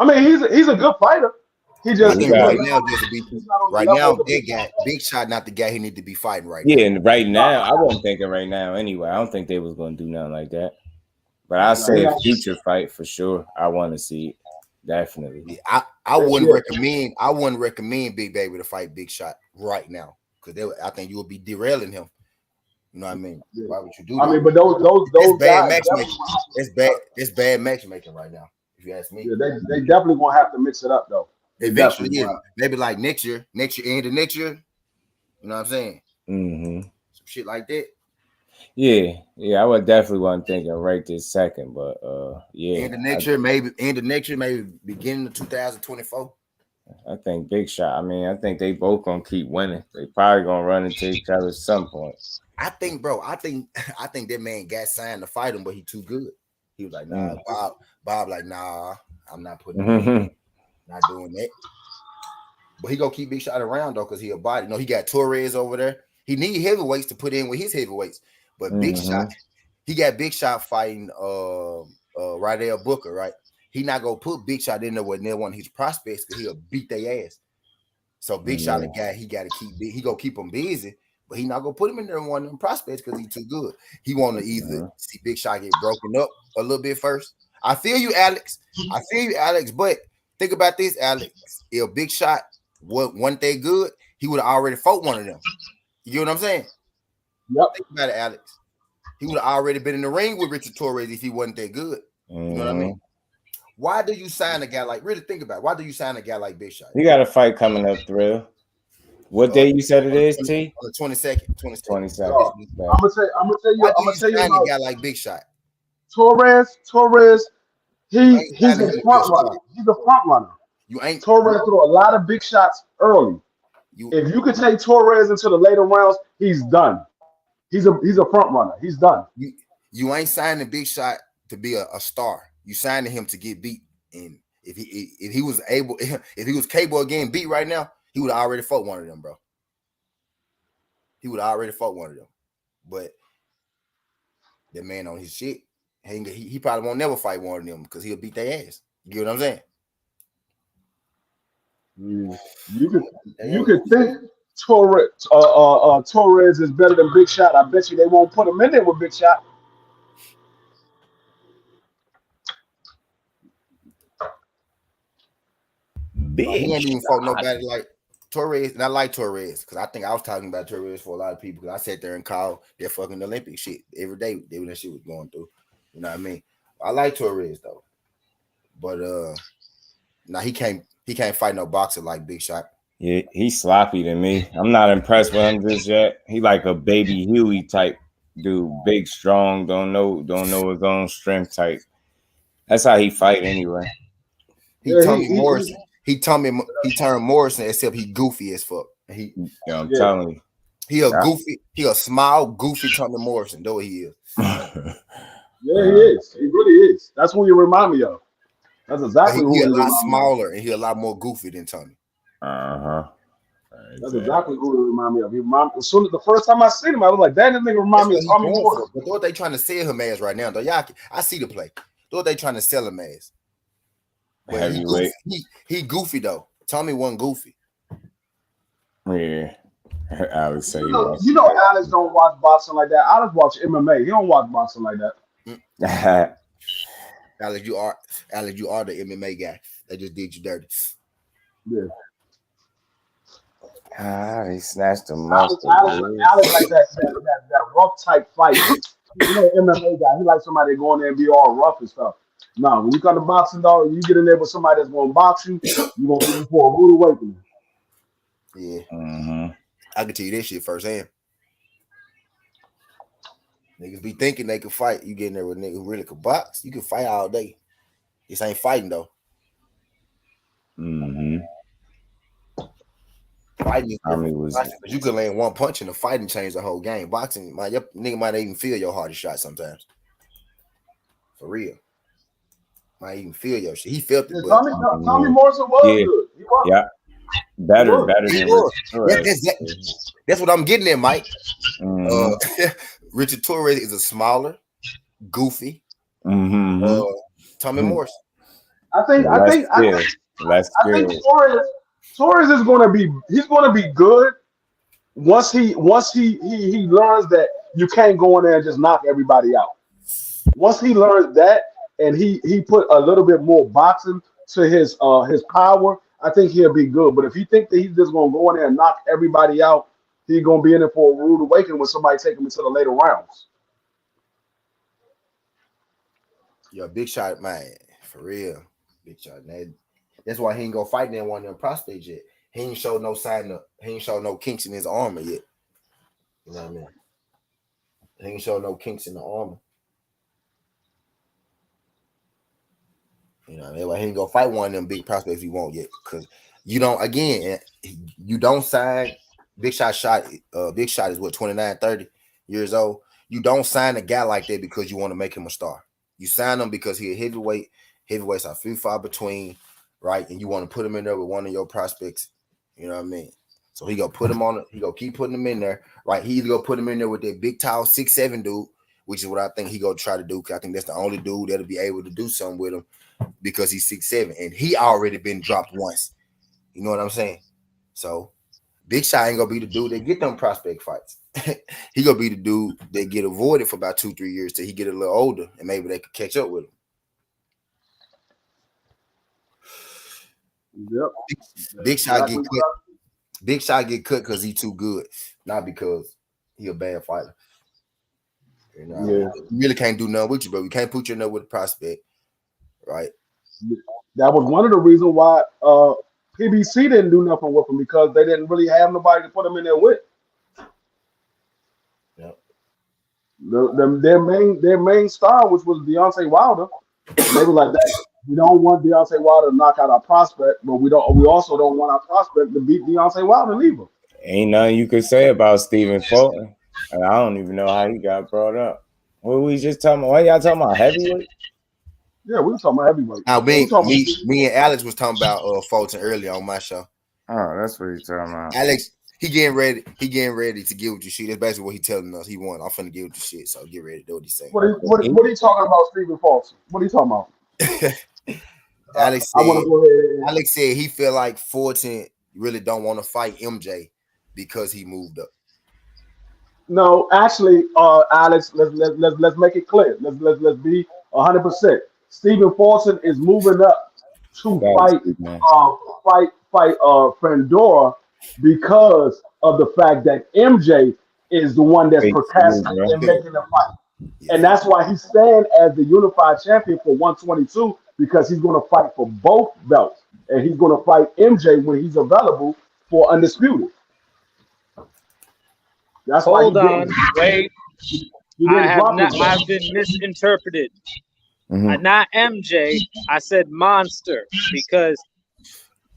I mean, he's a good fighter. He just right now, that guy, Big Shot, not the guy he need to be fighting right now. Yeah, and right now, I wasn't thinking right now anyway. I don't think they was going to do nothing like that. But I'll say a future fight for sure. I want to see it. Definitely. Yeah, I wouldn't recommend Big Baby to fight Big Shot right now because I think you will be derailing him. You know what I mean? Yeah. Why would you do that? I mean, but those bad matchmaking. It's bad matchmaking right now. If you ask me, yeah, they definitely gonna have to mix it up though. Eventually, yeah. Maybe like next year, end of next year. You know what I'm saying? Mm-hmm. Some shit like that. Yeah, I would definitely want to think of right this second, but yeah. End of next year, maybe beginning of 2024. I think Big Shot. I mean, I think they both gonna keep winning. They probably gonna run into each other at some point. I think that man got signed to fight him, but he too good. He was like, nah, Bob like, nah, I'm not putting not doing that. But he gonna keep Big Shot around though, because he a body. He got Torres over there. He need heavyweights to put in with his heavyweights. But Big Shot, he got Big Shot fighting Rydell Booker, right? He not gonna put Big Shot in there with one of his prospects because he'll beat their ass. So Big Shot, the guy, he gotta keep him busy, but he not gonna put him in there with one of them prospects because he's too good. He wanna either see Big Shot get broken up a little bit first. I feel you, Alex. But think about this, Alex. If Big Shot wasn't that good, he would have already fought one of them. You get what I'm saying? Yep. Think about it, Alex. He would have already been in the ring with Richard Torres if he wasn't that good. You know what I mean? Why do you sign a guy like? Really think about it. Why do you sign a guy like Big Shot? You got a fight coming up, Thrill. What day you said it is, T? On the 22nd. 22nd. I'm gonna tell you a guy like Big Shot. Torres, he's a front runner. He's a front runner. Torres threw a lot of big shots early. If you could take Torres into the later rounds, he's done. He's a front runner. He's done. You ain't signing Big Shot to be a star. You signing him to get beat. And if he was capable of getting beat right now, he would have already fought one of them, bro. He would have already fought one of them. But that man on his shit, he probably won't never fight one of them because he'll beat their ass. You get what I'm saying? You could think Torres is better than Big Shot. I bet you they won't put him in there with Big Shot. He ain't even fought nobody like Torres, and I like Torres because I think I was talking about Torres for a lot of people because I sat there and called their fucking Olympic shit every day. That shit was going through. You know what I mean? I like Torres though, but he can't fight no boxer like Big Shot. Yeah, he's sloppy to me. I'm not impressed with him just yet. He like a baby Huey type dude, big, strong, don't know his own strength type. That's how he fight anyway. He turned Morrison, except he goofy as fuck. I'm telling you. He a small, goofy Tommy Morrison, though he is. Yeah, he is. He really is. That's who you remind me of. That's exactly who he he a lot remind smaller and he a lot more goofy than Tony. That's exactly who he remind me of. He as soon as the first time I seen him, I was like, "Damn, this nigga remind me of Tommy Morris." But what they trying to sell him as right now, though? Y'all, I see the play. What they trying to sell him as? But he goofy though. Tommy wasn't goofy. Yeah. Alex say you know Alex don't watch boxing like that. Alex watch MMA. He don't watch boxing like that. Alex, you are the MMA guy. They just did you dirty. Yeah. He snatched him up. Alex like that rough type fight. You know, MMA guy. He like somebody going there and be all rough and stuff. No, when you come to boxing, dog, you get in there with somebody that's going to box you, you're going to be for a rude awakening. Yeah. I can tell you this shit firsthand. Niggas be thinking they can fight. You get in there with a nigga who really could box. You can fight all day. This ain't fighting though. Fighting is you can land one punch and the fighting change the whole game. Boxing, your nigga might not even feel your hardest shot sometimes. For real. Might even feel your shit. He felt it. Tommy Morrison was good. He was. Yeah. Better than that's what I'm getting at, Mike. Richard Torres is a smaller, goofy Tommy Morrison. I think Torres is going to be good once he learns that you can't go in there and just knock everybody out. Once he learns that and he put a little bit more boxing to his power, I think he'll be good. But if he thinks that he's just going to go in there and knock everybody out, he's going to be in there for a rude awakening when somebody take him into the later rounds. Yo, Big Shot, man, for real. Big Shot, man. That's why he ain't gonna fight in one of them prospects yet. He ain't showed no kinks in his armor yet. You know what I mean? He ain't showed no kinks in the armor. You know, that's why he ain't gonna fight one of them big prospects he won't yet. Because you don't sign Big Shot is what, 29, 30 years old. You don't sign a guy like that because you want to make him a star. You sign him because he's a heavyweight. Heavyweights are few and far between, right? And you want to put him in there with one of your prospects. You know what I mean? So he gonna put him on it. He gonna keep putting him in there, right? He either gonna put him in there with that big, tall 6'7" dude, which is what I think he gonna try to do. Because I think that's the only dude that'll be able to do something with him because he's 6'7" and he already been dropped once. You know what I'm saying? So Big Shot ain't gonna be the dude that get them prospect fights. He gonna be the dude that get avoided for about 2-3 years till he get a little older and maybe they could catch up with him. Yep. Big Shot get cut. Big Shot get cut because he's too good, not because he a bad fighter. You know, you really can't do nothing with you, bro. You can't put you in there with a prospect, right? That was one of the reasons why PBC didn't do nothing with him because they didn't really have nobody to put him in there with. Yep. Their main star, which was Deontay Wilder, and they were like that. We don't want Deontay Wilder to knock out our prospect, but we also don't want our prospect to beat Deontay Wilder either. Ain't nothing you could say about Stephen Fulton. And I don't even know how he got brought up. What we just talking about? What y'all talking about? Heavyweight? Yeah, we were talking about heavyweight. Now, me and Alex was talking about Fulton earlier on my show. Oh, that's what he's talking about. Alex, he getting ready to get with your shit. That's basically what he's telling us. He won. I'm finna get with the shit. So get ready to do what he's saying. What are you talking about, Stephen Fulton? What are you talking about? Alex said he feel like Fulton really don't want to fight MJ because he moved up. No, actually, Alex, let's make it clear. Let's be 100%. Stephen Fulton is moving up to fight Fandora because of the fact that MJ is the one that's procrastinating and making the fight. And that's why he's staying as the unified champion for 122 because he's going to fight for both belts. And he's going to fight MJ when he's available for undisputed. That's Hold on, wait. I've been misinterpreted. Not MJ, I said Monster because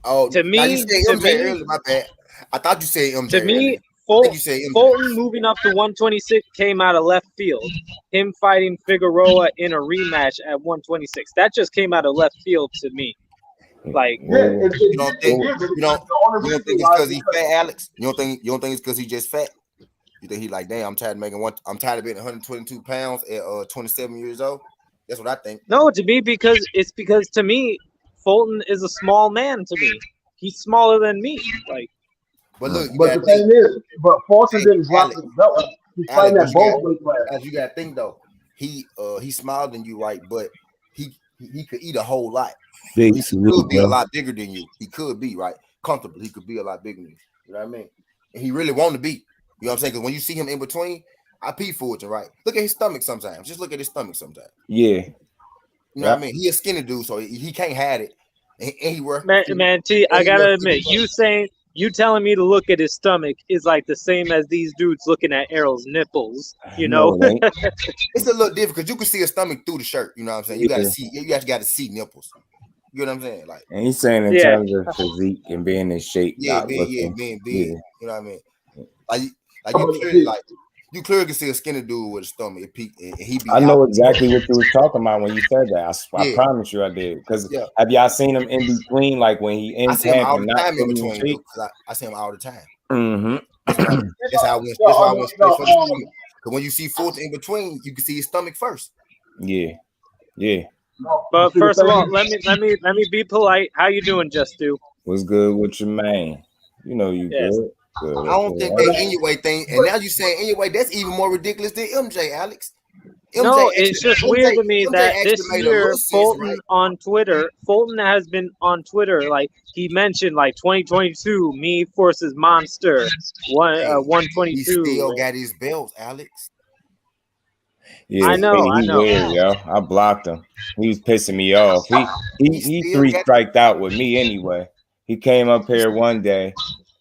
to me, you said MJ earlier, my bad. I thought you said MJ. Fulton moving up to 126 came out of left field. Him fighting Figueroa in a rematch at 126. That just came out of left field to me. Like, you don't think it's because he's fat, Alex? You don't think it's because he's just fat? You think he like, damn, I'm tired of being 122 pounds at 27 years old? That's what I think. No, to me, because to me, Fulton is a small man to me. He's smaller than me. Like, but look, the thing is, Fulton didn't drop his belt. He's fighting at both weight classes. As you gotta think though, he's smaller than you, right? But he could eat a whole lot. He could be a lot bigger than you. He could be, right? Comfortably, he could be a lot bigger than you. You know what I mean? And he really want to be. You know what I'm saying? Because when you see him in between, I pee for it, right? Look at his stomach sometimes. Just look at his stomach sometimes. Yeah. You know what I mean? He a skinny dude, so he can't hide it. And he work. Man, T, I gotta admit, you telling me to look at his stomach is like the same as these dudes looking at Errol's nipples. You know, no, it's a little different because you can see his stomach through the shirt. You know what I'm saying? You gotta see. You actually got to see nipples. You know what I'm saying? Like, and he's saying in terms of physique and being in shape. Being big. You know what I mean? You clearly can see a skinny dude with a stomach. I know exactly what you were talking about when you said that. I promise you I did. Because have y'all seen him in between, like when he in camp and not in between? I see him all the time. Mm-hmm. That's how I went straight for the stomach. Because when you see Fulton in between, you can see his stomach first. Yeah. But first of all, let me be polite. How you doing, JusDue? What's good with your man? You know you good. I don't think that anyway thing, and now you saying anyway, that's even more ridiculous than MJ, Alex. No, it's just weird to me that this year Fulton on Twitter, Fulton has been on Twitter, like he mentioned, like 2022, me versus Monster, 122. He still got his belts, Alex. Yeah, I know. Weird, yo. I blocked him. He was pissing me off. He 3-striked out with me anyway. He came up here one day.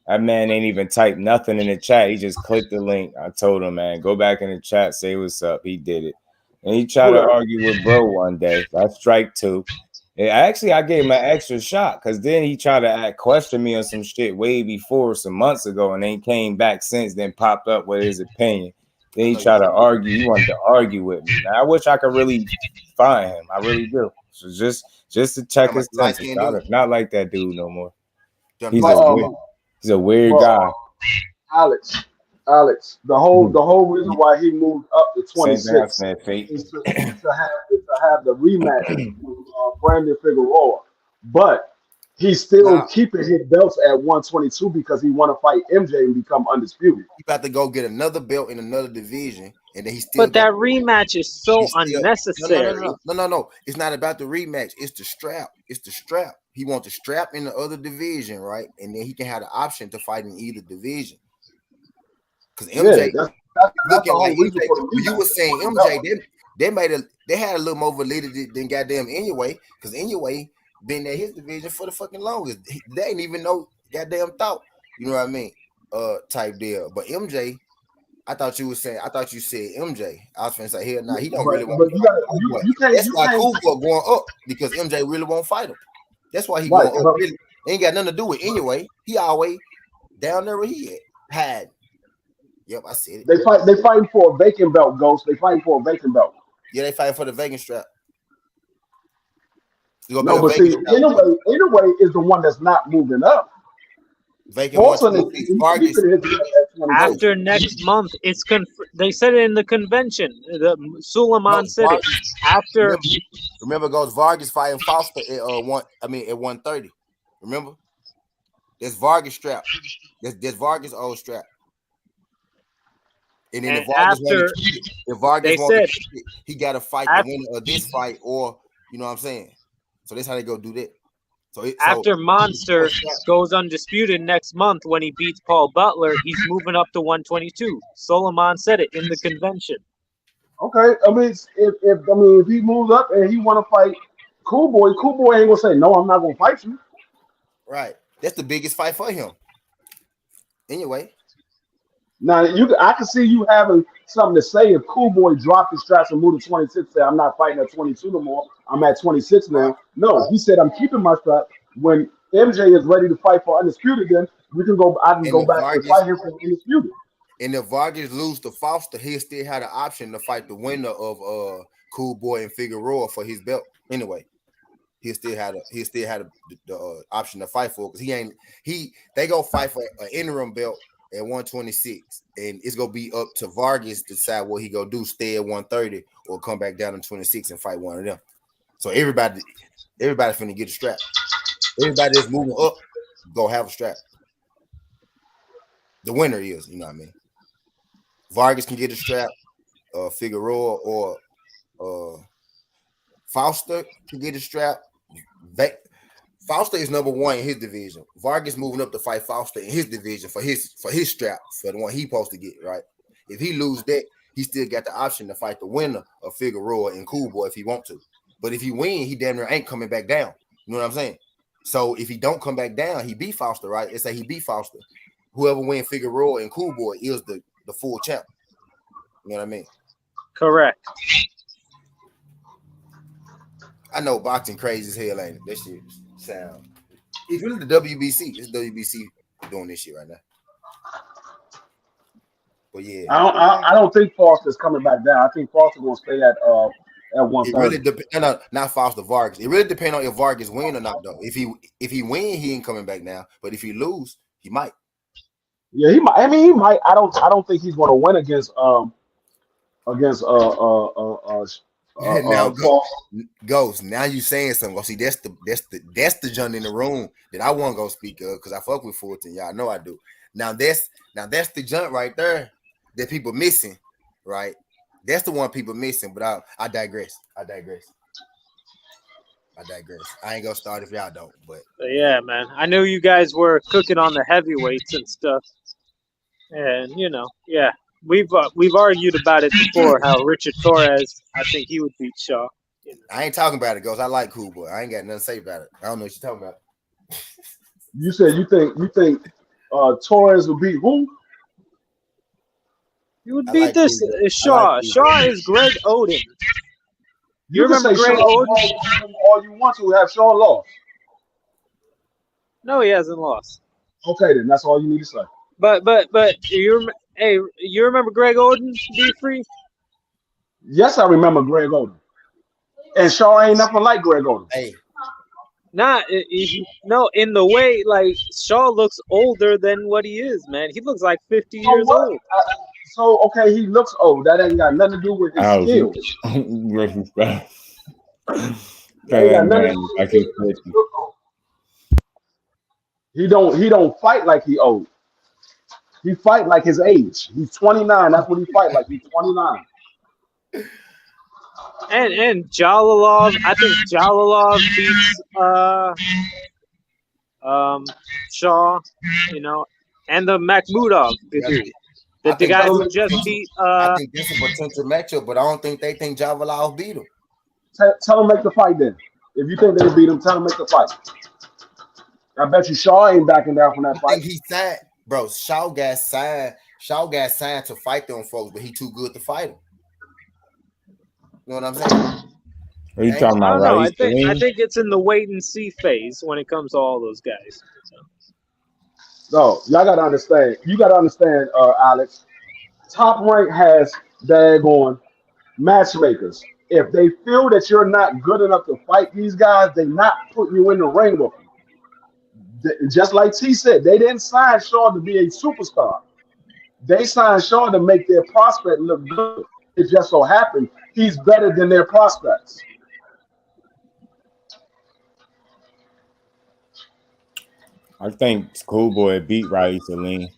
That man ain't even typed nothing in the chat. He just clicked the link. I told him, man, go back in the chat, say what's up. He did it. And he tried to argue with bro one day. That's strike 2. And actually, I gave him an extra shot because then he tried to question me on some shit way before, some months ago, and then came back since, then popped up with his opinion. Then he tried to argue. He wanted to argue with me. Now, I wish I could really find him. I really do. So just to check his temperature. Not like that dude no more. He's a weird guy. Alex, the whole reason why he moved up to 26 is to have the rematch with Brandon Figueroa, but he's still keeping his belts at 122 because he want to fight MJ and become undisputed. He about to go get another belt in another division, and then he still. But that rematch is so unnecessary. No. It's not about the rematch. It's the strap. He wants the strap in the other division, right? And then he can have the option to fight in either division. Because MJ, looking like MJ, you were saying MJ, they had a little more validity than goddamn anyway. Because anyway, been at his division for the fucking longest. They ain't even know goddamn thought. You know what I mean? Type deal. But MJ, I thought you said MJ. I was finna say, hell nah, he don't really want to fight. That's why Cooper going up because MJ really won't fight him. That's why he going up. Really ain't got nothing to do with it anyway. He always down there where he had. Yep, I said it. They fighting for a vacant belt, Ghost. They fighting for a vacant belt. Yeah, they fighting for the vacant strap. No, but see, anyway is the one that's not moving up. Vacant after next month, it's they said it in the convention. Suleiman said it after. Remember, goes Vargas fighting Foster at 130. Remember, there's Vargas strap. There's Vargas old strap. And then if Vargas wants he got to fight the winner of this fight, or you know what I'm saying. So that's how they go do that. After Monster goes undisputed next month when he beats Paul Butler, he's moving up to 122. Suleiman said it in the convention. Okay, I mean, if he moves up and he want to fight Cool Boy ain't gonna say no. I'm not gonna fight you. Right, that's the biggest fight for him. Anyway, now I can see you having something to say if Cool Boy dropped his straps and moved to 26. Say I'm not fighting at 22 no more. I'm at 26 now. No, he said I'm keeping my strap when MJ is ready to fight for undisputed, then we can go. I can And go if back and Vargas, fight him for undisputed. and if Vargas lose to Foster, he still had an option to fight the winner of Cool Boy and Figueroa for his belt. Anyway, he still had the option to fight for, because they go fight for an interim belt at 126, and it's gonna be up to Vargas to decide what he gonna do, stay at 130 or come back down to 26 and fight one of them. So everybody finna get a strap. Everybody that's moving up go have a strap. The winner is, you know what I mean. Vargas can get a strap. Figueroa or Foster can get a strap. Foster is number one in his division. Vargas moving up to fight Foster in his division for his strap, for the one he supposed to get, right? If he lose that, he still got the option to fight the winner of Figueroa and Cool Boy if he want to. But if he win, he damn near ain't coming back down. You know what I'm saying? So if he don't come back down, he beat Foster, right? Let's say he beat Foster. Whoever win Figueroa and Cool Boy is the full champ. You know what I mean? Correct. I know boxing crazy as hell, ain't it? That shit sound. If you look at the WBC, it's WBC doing this shit right now. But yeah, I don't think Foster's coming back down. I think Foster's gonna stay at 130. It really depends. Not Foster, Vargas. It really depends on if Vargas win or not, though. If he win, he ain't coming back now. But if he lose, he might. Yeah, he might. I mean, he might. I don't think he's gonna win against now Ghost. Now you saying something. Well, see, that's the John in the room that I want to go speak of, because I fuck with Fulton. Y'all know I do. Now that's the jump right there that people missing, right? That's the one people missing. But I digress. I ain't gonna start if y'all don't. But yeah, man, I knew you guys were cooking on the heavyweights and stuff, and yeah. We've argued about it before, how Richard Torres, I think he would beat Shaw. I ain't talking about it, Ghost. I like Cool Boy. I ain't got nothing to say about it. I don't know what you're talking about. You said you think Torres will beat who? You would beat this Shaw. Like Shaw is Greg Oden. You remember Greg Oden? All you want to have Shaw lost. No, he hasn't lost. Okay, then that's all you need to say. But you remember Greg Oden, B-Free? Yes, I remember Greg Oden. And Shaw ain't nothing like Greg Oden. Hey. No, in the way, like, Shaw looks older than what he is, man. He looks like 50 years old. So, okay, he looks old. That ain't got nothing to do with his skills. He don't fight like he old. He fight like his age. He's 29. That's what he fight like. He's 29. And Jalalov, I think Jalalov beats Shaw, and the Makhmudov, the guy who just beat. I think that's a potential matchup, but I don't think they think Jalalov beat him. Tell him make the fight then. If you think they beat him, tell him make the fight. I bet you Shaw ain't backing down from that fight. I think he signed, bro. Shaw got signed to fight them folks, but he too good to fight them. You know what I'm saying? Are you talking about? I think it's in the wait and see phase when it comes to all those guys. No, y'all gotta understand. You gotta understand, Alex. Top Rank has daggone matchmakers. If they feel that you're not good enough to fight these guys, they not putting you in the ring with them. Just like T said, they didn't sign Shaw to be a superstar. They signed Shaw to make their prospect look good. It just so happened he's better than their prospects. I think Schoolboy beat FREESTYLE.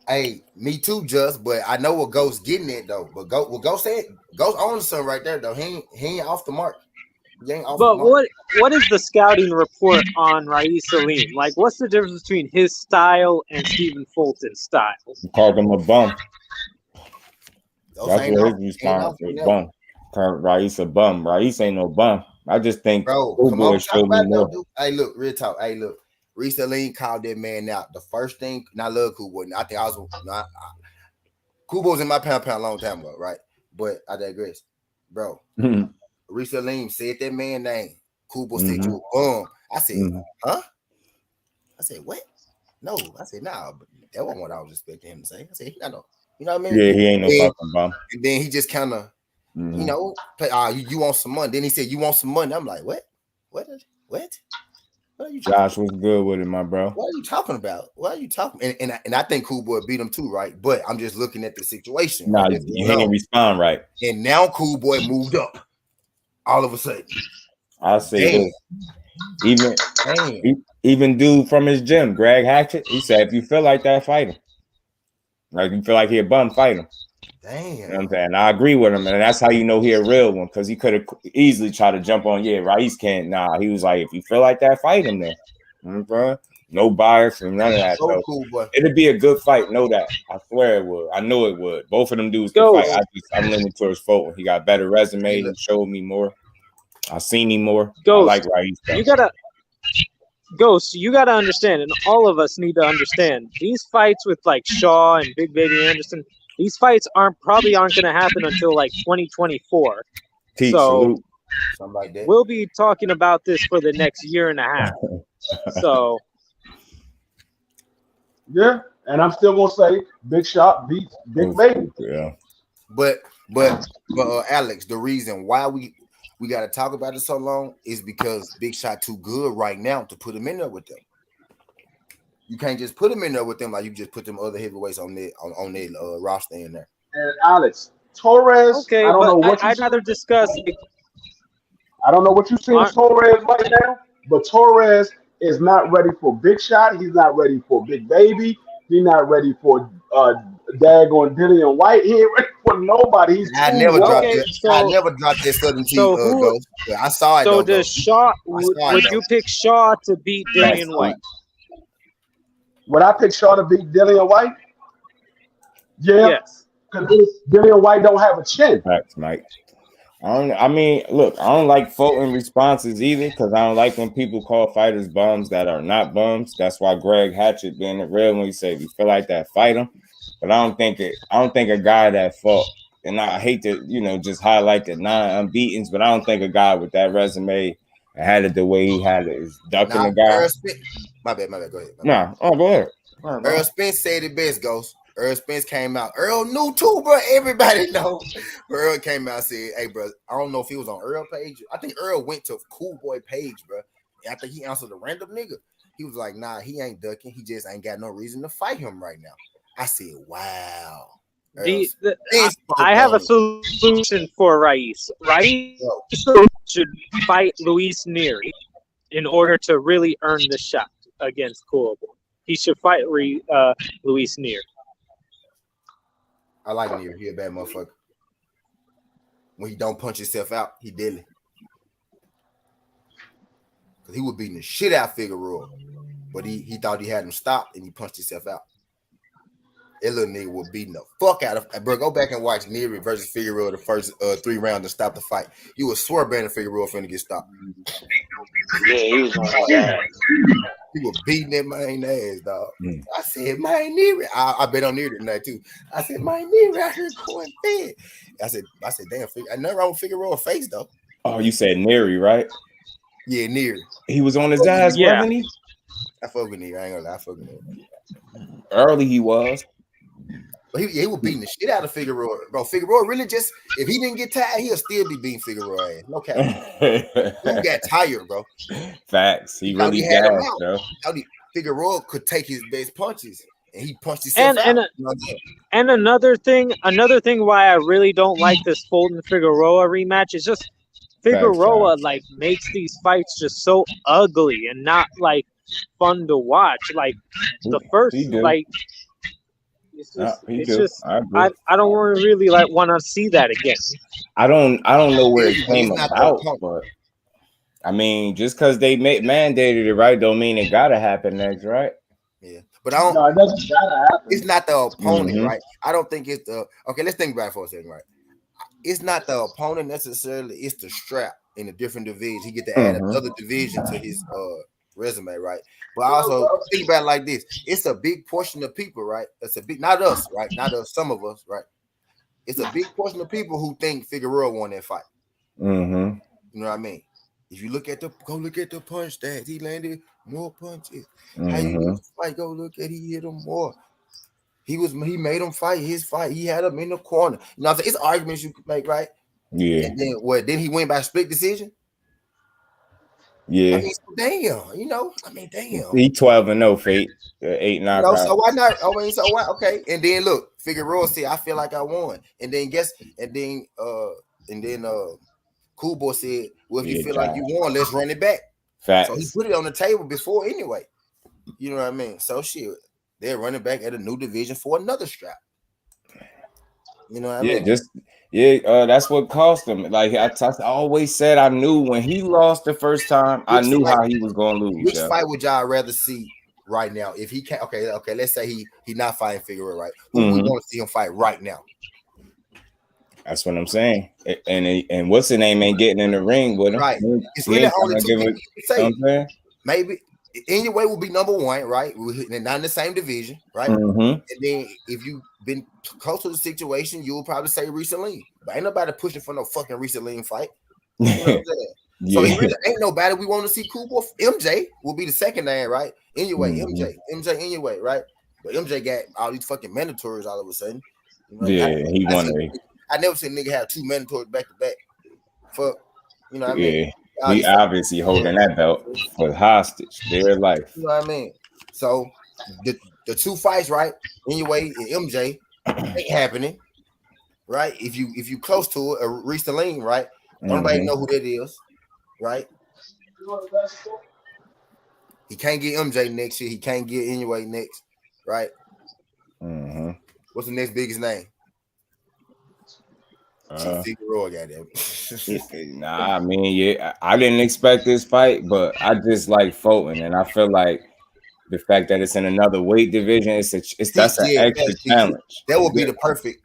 Hey, me too, Just. But I know what Ghost getting at though. But Ghost said, Ghost owns something right there though. He ain't off the mark. But what is the scouting report on FREESTYLE? Like, what's the difference between his style and Stephen Fulton's style? He called him a bum. That's what his response was. Bum. Raís a bum. Raís ain't no bum. I just think Schoolboy showed me more. Hey, look, real talk. Hey, look. FREESTYLE called that man out. The first thing, and I love Cool Boy. I think Cool Boy was in my pound a long time ago, right? But I digress, bro. FREESTYLE said that man name. Cool Boy said you a bum. I said, huh? I said, what? No, I said, nah, but that wasn't what I was expecting him to say. I said, I know, you know what I mean? Yeah, he ain't no fucking bum. And then he just kind of, you know, you want some money. Then he said, you want some money. I'm like, what? What are you Josh was good with it, my bro. What are you talking about? What are you talking? And I think Cool Boy beat him too, right? But I'm just looking at the situation. Nah, you didn't respond right. And now Cool Boy moved up all of a sudden. I'll say this. Even dude from his gym, Greg Hatchett, he said, if you feel like that, fight him. Like you feel like he a bum, fight him. Damn. You know what I'm saying? I agree with him, and that's how you know he a real one, because he could have easily tried to jump on. Yeah, Rice can't. Nah, he was like, if you feel like that, fight him then. You know what I'm saying? No bias and none of that. So cool, boy. It'd be a good fight. Know that. I swear it would. I know it would. Both of them dudes can fight. I'm leaning towards Fulton. He got better resume. He showed me more. I seen him more. Ghost, I like Rice. You gotta understand, and all of us need to understand, these fights with like Shaw and Big Baby Anderson, these fights probably aren't going to happen until like 2024. So like that. We'll be talking about this for the next year and a half. So yeah, and I'm still gonna say Big Shot beats Big Baby. Yeah, but Alex, the reason why we got to talk about it so long is because Big Shot too good right now to put him in there with them. You can't just put them in there with them like you just put them other heavyweights on their roster in there. And Alex Torres, okay, I don't know what I'd rather discuss. I don't know what you see in Torres right now, but Torres is not ready for Big Shot. He's not ready for Big Baby. He's not ready for daggone Dillian White. He ain't ready for nobody. I never dropped that 17 goals. I saw it. So does Shaw? Would you pick Shaw to beat Dillian White? Would I pick Shaw to beat Dillian White? Yeah. Yes. Because Dillian White don't have a chin. Facts, Mike. I mean, look, I don't like Fulton responses either, because I don't like when people call fighters bums that are not bums. That's why Greg Hatchett being the real when he said, if you feel like that, fight him. But I don't think a guy that fought, and I hate to, just highlight the 9 unbeatens, but I don't think a guy with that resume and had it the way he had it is ducking the guy. My bad. Go ahead. Go ahead. Earl Spence said it best, Ghost. Earl Spence came out. Earl knew too, bro. Everybody know. Earl came out and said, hey, bro, I don't know if he was on Earl page. I think Earl went to Cool Boy page, bro. And I think he answered a random nigga. He was like, nah, he ain't ducking. He just ain't got no reason to fight him right now. I said, wow. I have a solution for Raiz. Raiz should fight Luis Nery in order to really earn the shot against Cool Boy. He should fight Luis Nery. I like Nery. He a bad motherfucker. When he don't punch himself out, he deadly. Because he was beating the shit out of Figueroa. But he thought he had him stopped and he punched himself out. That little nigga was beating the fuck out of. Bro, go back and watch Nery versus Figueroa the first 3 rounds to stop the fight. You would swear Brandon Figueroa finna get stopped. Yeah, he was on his ass. He was beating that man ass, dog. I said, man, Nery. I bet on Nery tonight too. I said, man, Nery out here going fed. I said, damn, nothing wrong with Figueroa face though. Oh, you said Nery, right? Yeah, Nery. He was on his ass, wasn't he? I fuck with Nery. I ain't gonna lie, I fuck with Nery. Early he was. But he was beating the shit out of Figueroa. Bro, Figueroa really just, if he didn't get tired, he'll still be beating Figueroa ass. No cap. He got tired, bro. Facts. He really got him out, bro. Figueroa could take his best punches, and he punched himself out. And another thing why I really don't like this Fulton Figueroa rematch is just Figueroa like makes these fights just so ugly and not like fun to watch. Like the first I don't really like want to see that again. I don't know where it came about, but I mean, just because they mandated it, right, don't mean it gotta happen next, right? Yeah, but I don't. No, it doesn't gotta happen. It's not the opponent, right? I don't think it's the. Okay, let's think about it for a second, right? It's not the opponent necessarily. It's the strap in a different division. He get to add another division to his resume, right? But also think about it like this: it's a big portion of people, right? It's a big, not us, right? Not us, some of us, right? It's a big portion of people who think Figueroa won that fight. You know what I mean? If you look at the punch stats, he landed more punches. How you Mm-hmm. fight? Go look at he hit him more. He made him fight his fight. He had him in the corner. You know, it's arguments you can make, right? Yeah. And then what? Then he went by split decision. Yeah. I mean, damn. You know, I mean, damn. He 12-0, Fate. 8 knockouts. You know, so why not? I mean, so why? Okay. And then look, Figueroa said, I feel like I won. And then Cool Boy said, well, if you feel like you won, let's run it back. Facts. So he put it on the table before anyway. You know what I mean? So shit, they're running back at a new division for another strap. You know what I mean? That's what cost him. Like I always said, I knew when he lost the first time, I knew how he was going to lose. Which fight would y'all rather see right now? If he can't, okay, let's say he not fighting Figueroa, right? Who we want to see him fight right now? That's what I'm saying. And what's the name ain't getting in the ring with him. Right. It's really only two people you say. Maybe anyway will be number one, right? We're not in the same division, right? And then if you've been close to the situation, you will probably say recently. But ain't nobody pushing for no fucking recently fight. You know what I'm saying? So he really ain't nobody we want to see. Cool. MJ will be the second name, right? Anyway, MJ anyway, right? But MJ got all these fucking mandatories all of a sudden. You know, he won. I never seen a nigga have two mandatories back to back. Fuck, you know what I mean? We obviously holding that belt for hostage, their life. You know what I mean? So the two fights, right? Anyway, and MJ ain't happening, right? If you close to it, recently, right? Nobody know who that is, right? He can't get MJ next year. He can't get anyway next, right? What's the next biggest name? Figueroa, goddamn. Nah, I mean, I didn't expect this fight, but I just like Fulton, and I feel like the fact that it's in another weight division, that's an extra challenge. That would be the perfect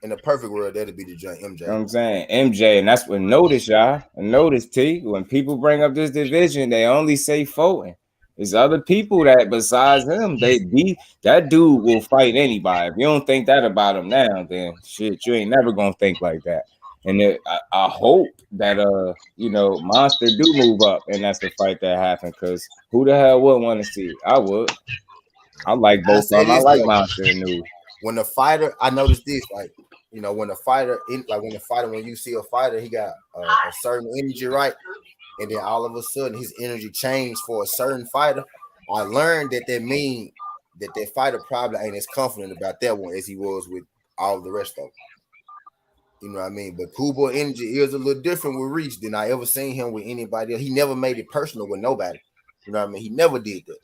world. That'd be the joint MJ. You know what I'm saying? MJ, and that's what notice, y'all. And notice, T, when people bring up this division, they only say Fulton. There's other people that besides him, that dude will fight anybody. If you don't think that about him now, then shit, you ain't never gonna think like that. And I hope that Monster do move up, and that's the fight that happened. Because who the hell would want to see it? I would. I like both of them. I like Monster and New. When the fighter, I noticed this, like when you see a fighter, he got a certain energy, right? And then all of a sudden his energy changed for a certain fighter. I learned that means that fighter probably ain't as confident about that one as he was with all the rest of them. You know what I mean? But Kubo energy is a little different with Reach than I ever seen him with anybody else. He never made it personal with nobody. You know what I mean? He never did that.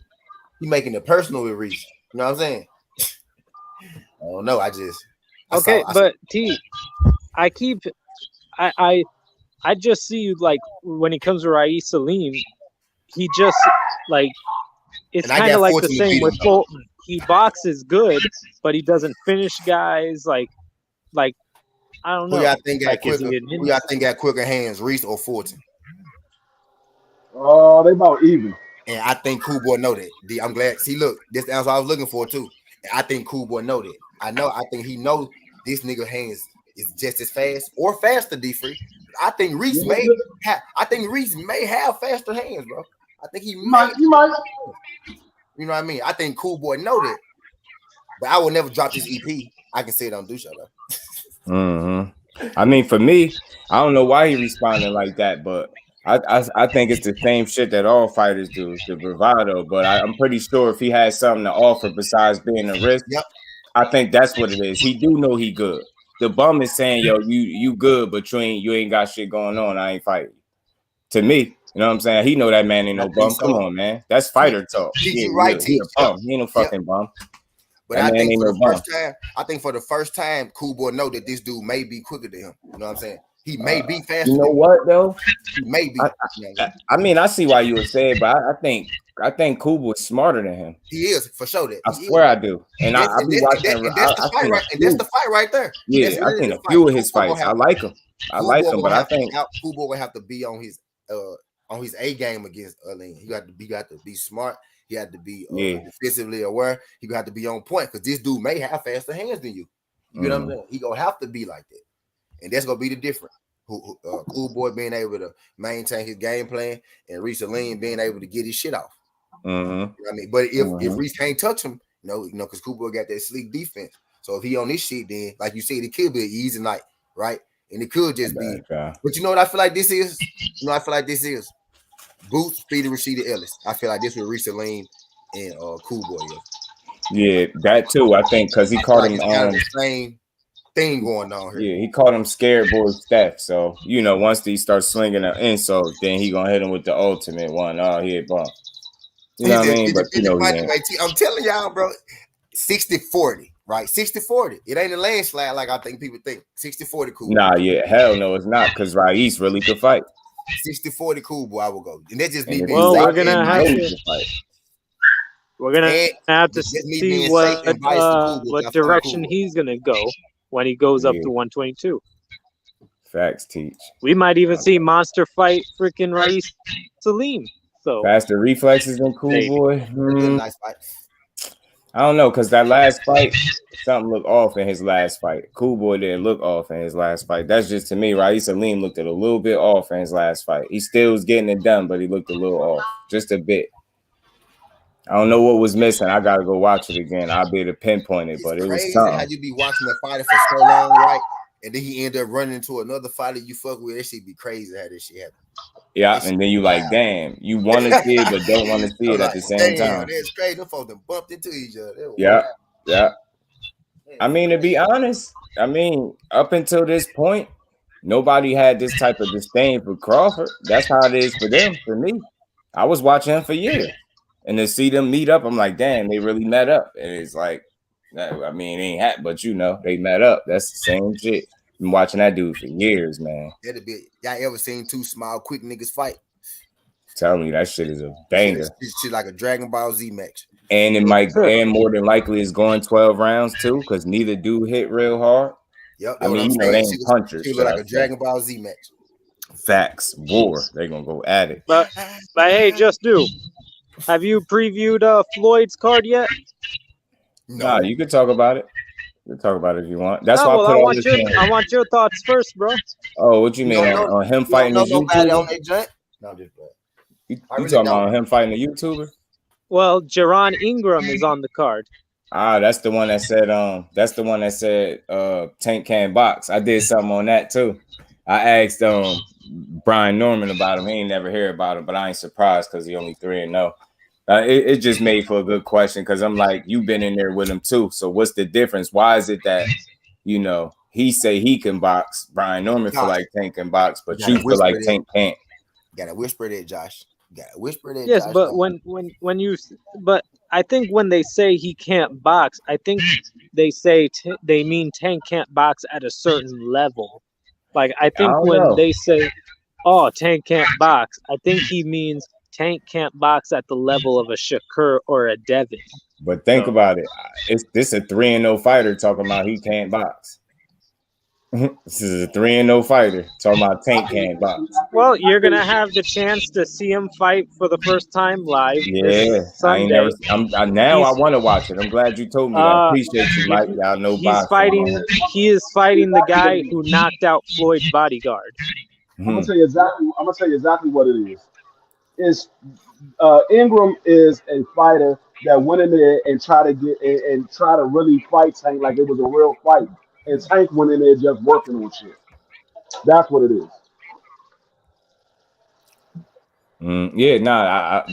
He making it personal with Reach. You know what I'm saying? I don't know. I just see you like when it comes to Rais Salim, he just like it's kind of like the same with Fulton. He boxes good, but he doesn't finish guys. Like I don't know. Who y'all think got quicker hands, Reese or Fulton? Oh, they about even. And I think Cool Boy know that. I'm glad. See, look, this is what I was looking for too. And I think Cool Boy know that. I think he knows this nigga hands is just as fast or faster, D-Free. I think Reese may have faster hands, bro. I think he might. You might. You know what I mean? I think Cool Boy know that. But I will never drop this EP. I can say it on Do Show though. I mean, for me, I don't know why he responded like that, but I think it's the same shit that all fighters do, the bravado. But I'm pretty sure if he has something to offer besides being a risk, I think that's what it is. He do know he good. The bum is saying, yo, you good, but you ain't got shit going on. I ain't fighting. To me, you know what I'm saying? He know that man ain't no bum. So. Come on, man. That's fighter talk. He a bum. He ain't no fucking bum. But I think for the first time, Cool Boy know that this dude may be quicker than him. You know what I'm saying? He may be faster. You know what though? He may be. I mean, I see why you would say it, but I think Cool Boy is smarter than him. He is for sure. That I swear I do. And I be watching. That's the fight right there. Yeah, I think a few of his fights. I like him. But I think Cool Boy will have to be on his A game against Alin. He got to be smart. He had to be defensively aware. He got to be on point because this dude may have faster hands than you. You know what I'm saying? He gonna have to be like that, and that's gonna be the difference. Cool Boy being able to maintain his game plan, and FREESTYLE being able to get his shit off. You know what I mean, but if Reese can't touch him, because Cool Boy got that sleek defense. So if he on this shit, then like you said, it could be an easy night, right? And it could just be. But you know what I feel like this is? I feel like this is Boots, Speedy, Rashida Ellis. I feel like this with FREESTYLE and Cool Boy. Yeah, that too. I think because he caught him on the same thing going on here. Yeah, he caught him scared boy Steph. So once he starts slinging an insult, then he gonna hit him with the ultimate one. Oh, he hit bump. You know what I mean? But I'm telling y'all, bro, 60-40, right? 60-40. It ain't a landslide like I think people think. 60-40 Cool Boy. Nah, yeah, hell no, it's not, because Ra'is really could fight. 60-40 Cool Boy, I will go. And that's just me being we're gonna have to fight. We're gonna have to see what direction he's gonna go when he goes up to 122. Facts, Teach. We might even see Monster fight freaking Ra'is Salim. So faster reflexes than Cool Boy. Nice fight. I don't know, because that last fight, something looked off in his last fight. Cool Boy didn't look off in his last fight. That's just to me. Ra'is Salim looked a little bit off in his last fight. He still was getting it done, but he looked a little off, just a bit. I don't know what was missing. I gotta go watch it again. I'll be able to pinpoint it, but it was something. How you be watching a fighter for so long, right? And then he end up running into another fighter you fuck with. That shit be crazy how this shit happen. Yeah, and then you like, damn, you want to see it, but don't want to see it at the same time. That's crazy. Them folks done bumped into each other. Yeah. I mean, to be honest, up until this point, nobody had this type of disdain for Crawford. That's how it is for them. For me, I was watching him for years. And to see them meet up, I'm like, damn, they really met up. And it's like, I mean, it ain't happened, but they met up. That's the same shit. Been watching that dude for years, man. Y'all ever seen two small, quick niggas fight? Tell me that shit is a banger. Shit like a Dragon Ball Z match. And it might, and more than likely, is going 12 rounds too, because neither dude hit real hard. Yep. I mean, they ain't punchers. She look like a Dragon Ball Z match. Facts, war. They gonna go at it. But hey, just do. Have you previewed Floyd's card yet? No. Nah, you can talk about it. You can talk about it if you want. That's why I want your thoughts first, bro. Oh, what you mean on him fighting the YouTuber? No, just you talking about him fighting the YouTuber? Well, Jaron Ingram is on the card. That's the one that said Tank can't box. I did something on that too. I asked Brian Norman about him. He ain't never hear about him, but I ain't surprised because he only 3-0. It just made for a good question because I'm like, you've been in there with him too. So what's the difference? Why is it that he say he can box, Brian Norman feel like Tank can box, but you feel like Tank can't? Gotta whisper that, Josh. Yes, Josh, but but I think when they say he can't box, I think they say they mean Tank can't box at a certain level. Like I think when they say, "Oh, Tank can't box," I think he means Tank can't box at the level of a Shakur or a Devin. But think about it. This a 3-0 fighter talking about he can't box. This is a 3-0 fighter talking about Tank can't box. Well, you're gonna have the chance to see him fight for the first time live. Yeah, I want to watch it. I'm glad you told me. I appreciate you, Mike. Y'all know boxing. He is fighting the guy who knocked out Floyd's bodyguard. I'm gonna tell you exactly what it is. Ingram is a fighter that went in there and try to really fight Tank like it was a real fight. And Tank went in there just working on shit. That's what it is.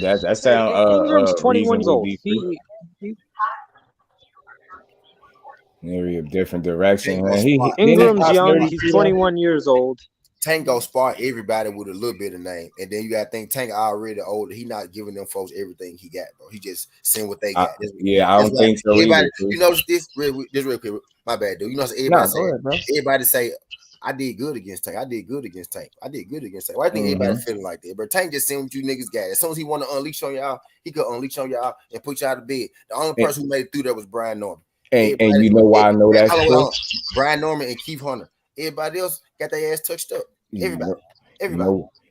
That sounds. Ingram's 21 years old. Maybe a different direction. Ingram's young. He's 21 years old. Tank go spar everybody with a little bit of name, and then you gotta think Tank already older. He not giving them folks everything he got, bro. He just seeing what they got. I don't think so. Everybody, you notice this real quick. My bad, dude. You know, everybody say, I did good against Tank. I did good against Tank. Why I think everybody feeling like that? But Tank just seeing what you niggas got. As soon as he want to unleash on y'all, he could unleash on y'all and put y'all to bed. The only person who made it through there was Brian Norman. And you know why I know that? Brian Norman and Keith Hunter. Everybody else got their ass touched up. Everybody.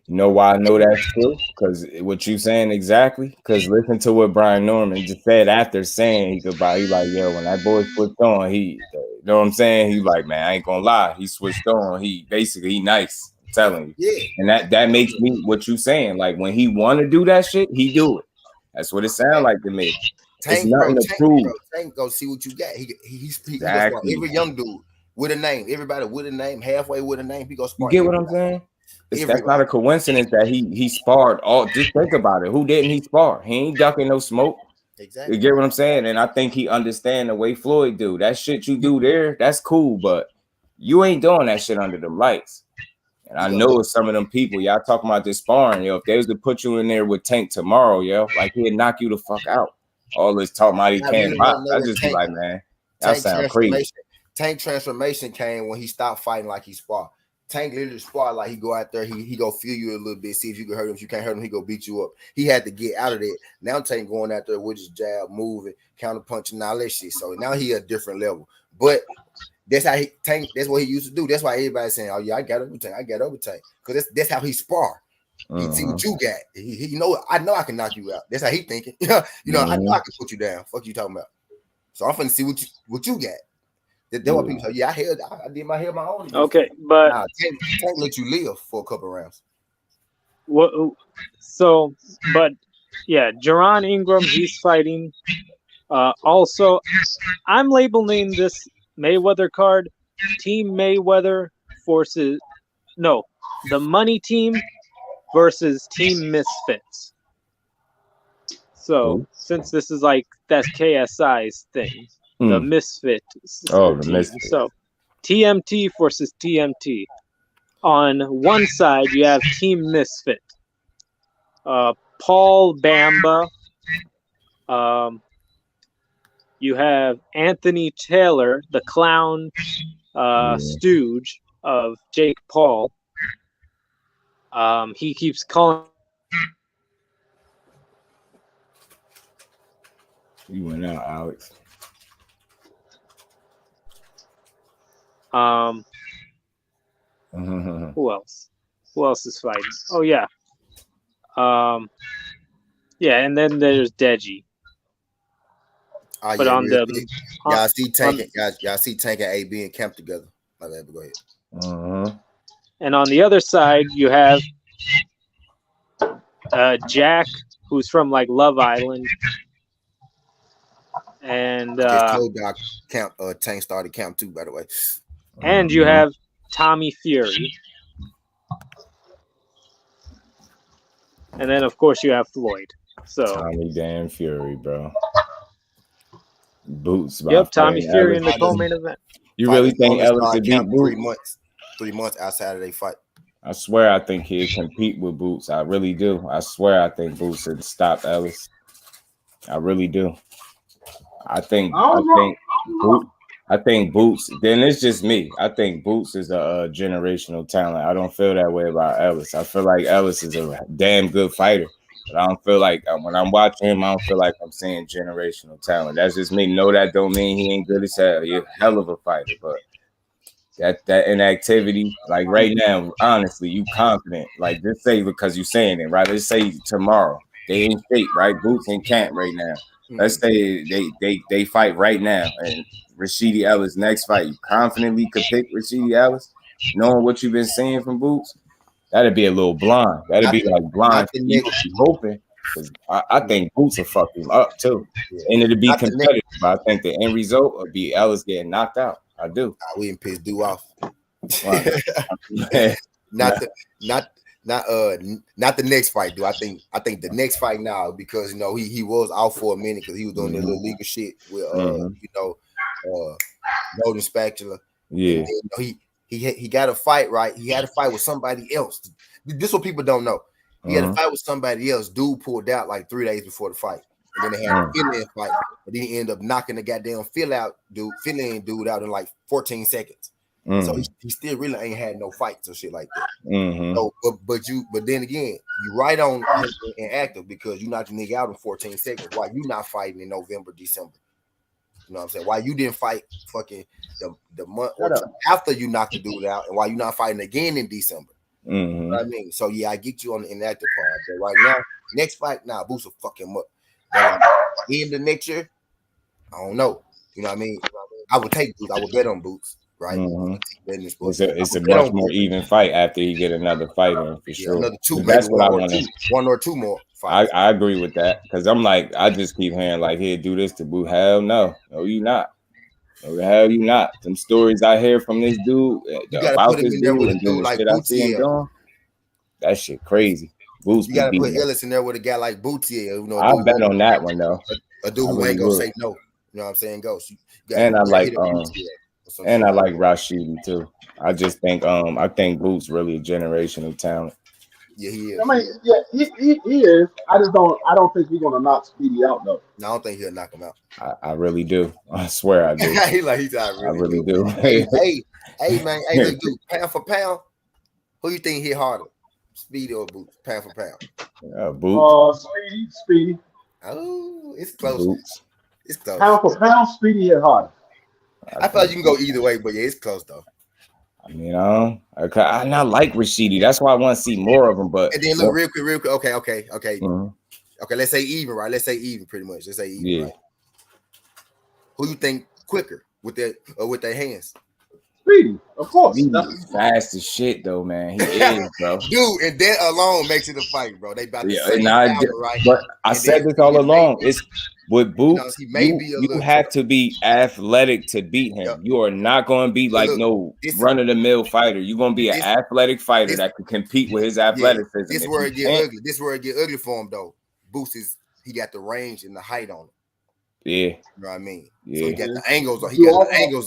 You know why I know that's true? Because what you saying exactly? Because listen to what Brian Norman just said after saying he could buy. He like, yo, when that boy switched on, you know what I'm saying? He like, man, I ain't gonna lie. He switched on. He basically, he nice. telling you. Yeah. And that makes me what you saying. Like when he want to do that shit, he do it. That's what it sounds like to me. It's nothing to prove. Tank, go see what you got. He exactly. Every young dude with a name, everybody with a name, halfway with a name. He goes. You get what I'm saying? That's not a coincidence that he sparred all. Just think about it. Who didn't he spar? He ain't ducking no smoke. Exactly. You get what I'm saying? And I think he understand the way Floyd do. That shit you do there, that's cool, but you ain't doing that shit under them lights. And I know some of them people, y'all talking about this sparring, yo. If they was to put you in there with Tank tomorrow, yo, like he'd knock you the fuck out. All this talking about he can't box. I just be like, man, that sound crazy. Tank transformation came when he stopped fighting like he sparred. Tank literally sparred like he go out there, he go feel you a little bit, see if you can hurt him. If you can't hurt him, he go beat you up. He had to get out of there. Now Tank going out there with his jab, moving, counter punching, all that shit. So now he a different level. But that's how Tank. That's what he used to do. That's why everybody's saying, "Oh yeah, I got over Tank. I got over Tank." Because that's how he spar. He see what you got. He you know I know I can knock you out. That's how he thinking. I know I can put you down. Fuck you talking about. So I'm finna see what you got. That's what people say. Yeah, I did my own. Okay, but Tank let you live for a couple rounds. What? So, but yeah, Jaron Ingram, he's fighting. Also, I'm labeling this Mayweather card Team Mayweather versus the Money Team versus Team Misfits. So since this is like that's KSI's thing, the Misfit team. Misfit. So TMT versus TMT. On one side you have Team Misfit. Paul Bamba. You have Anthony Taylor, the clown stooge of Jake Paul. He keeps calling. You went out, Alex. Who else? Who else is fighting? Oh yeah. Yeah, and then there's Deji. But on the y'all see Tank and AB and Kemp together. My bad, but go ahead. And on the other side, you have Jack, who's from like Love Island, and Tank started Camp 2, by the way. And you have Tommy Fury, and then of course you have Floyd. So Tommy damn Fury, bro. Boots. Yep, Tommy Fury in the co-main event. You really think Ellis would beat Boots? 3 months outside of their fight. I swear I think he'd compete with Boots. I really do. I swear I think Boots would stop Ellis. I really do. I think Boots. Then it's just me. I think Boots is a generational talent. I don't feel that way about Ellis. I feel like Ellis is a damn good fighter. But I don't feel like when I'm watching him, I don't feel like I'm seeing generational talent. That's just me. No, that don't mean he ain't good as hell. He's a hell of a fighter, but that inactivity, like right now, honestly, you confident. Like just say because you saying it, right? Let's say tomorrow they in shape, right? Boots in camp right now. Let's say they fight right now, and Rashidi Ellis next fight. You confidently could pick Rashidi Ellis, knowing what you've been seeing from Boots. That'd be a little blind. That'd be like blind. You hoping. I think Boots will fuck him up too. And it'll be competitive. But I think the end result will be Ellis getting knocked out. I do. We didn't piss Dew off. not the next fight, dude. I think the next fight now, because he was out for a minute because he was doing the little legal shit with Golden Spatula. Yeah. And, he got a fight, right? He had a fight with somebody else. This is what people don't know. He had a fight with somebody else. Dude pulled out like 3 days before the fight. And then they had a fill-in fight. But then he ended up knocking the goddamn fill-in dude out in like 14 seconds. So he still really ain't had no fights or shit like that. So, but then again, you right on and active because you knocked the nigga out in 14 seconds. Why you not fighting in November, December? You know what I'm saying? Why you didn't fight fucking the month or after you knocked the dude out, and why you not fighting again in December? You know what I mean? So yeah, I get you on the inactive part. But right now, next fight, Boots will fuck him up. End of next year, I don't know. You know what I mean? I would take Boots. I would bet on Boots. right? It's a much more even fight after he get another fight in for sure. Another two, that's what I want. One or two more fights. I agree with that because I'm like, I just keep hearing like, here, do this to Boo. Hell no, you not. No, the hell you not. Some stories I hear from this dude about this dude and then the shit I see him doing. That shit crazy. Boots you gotta put Ellis in there with a guy like Boutier. You know, I bet on that one though. A dude who ain't gonna say no. You know what I'm saying? Ghost. And I like Rashidi too. I just think I think Boots really a generational talent. Yeah, he is. I mean, yeah, he is. I don't think he's gonna knock Speedy out though. No, I don't think he'll knock him out. I really do. I swear I do. I really do. Hey, man. Hey, look, dude. Pound for pound, who you think hit harder, Speedy or Boots? Pound for pound. Boots. Speedy. Oh, it's close. Boots. It's close. Pound for pound, Speedy hit harder. I thought you can go either way, but yeah, it's close though. I mean, I not like Rashidi. That's why I want to see more of him. But and then look, real quick. Okay. Mm-hmm. Okay, let's say even, right? Let's say even, pretty much. Let's say even. Yeah. Right? Who you think quicker with their hands? Speedy, of course. He's fast as shit, though, man. He is, bro. Dude, and that alone makes it a fight, bro. They about to say right? But I said this all along. It's with Boots. You have to be athletic to beat him. Yep. You are not going to be like run-of-the-mill fighter. You're going to be an athletic fighter that can compete with his athleticism. This is where it get ugly. This is where it get ugly for him, though. Boots he got the range and the height on him. Yeah. You know what I mean? Yeah. So he got the angles on.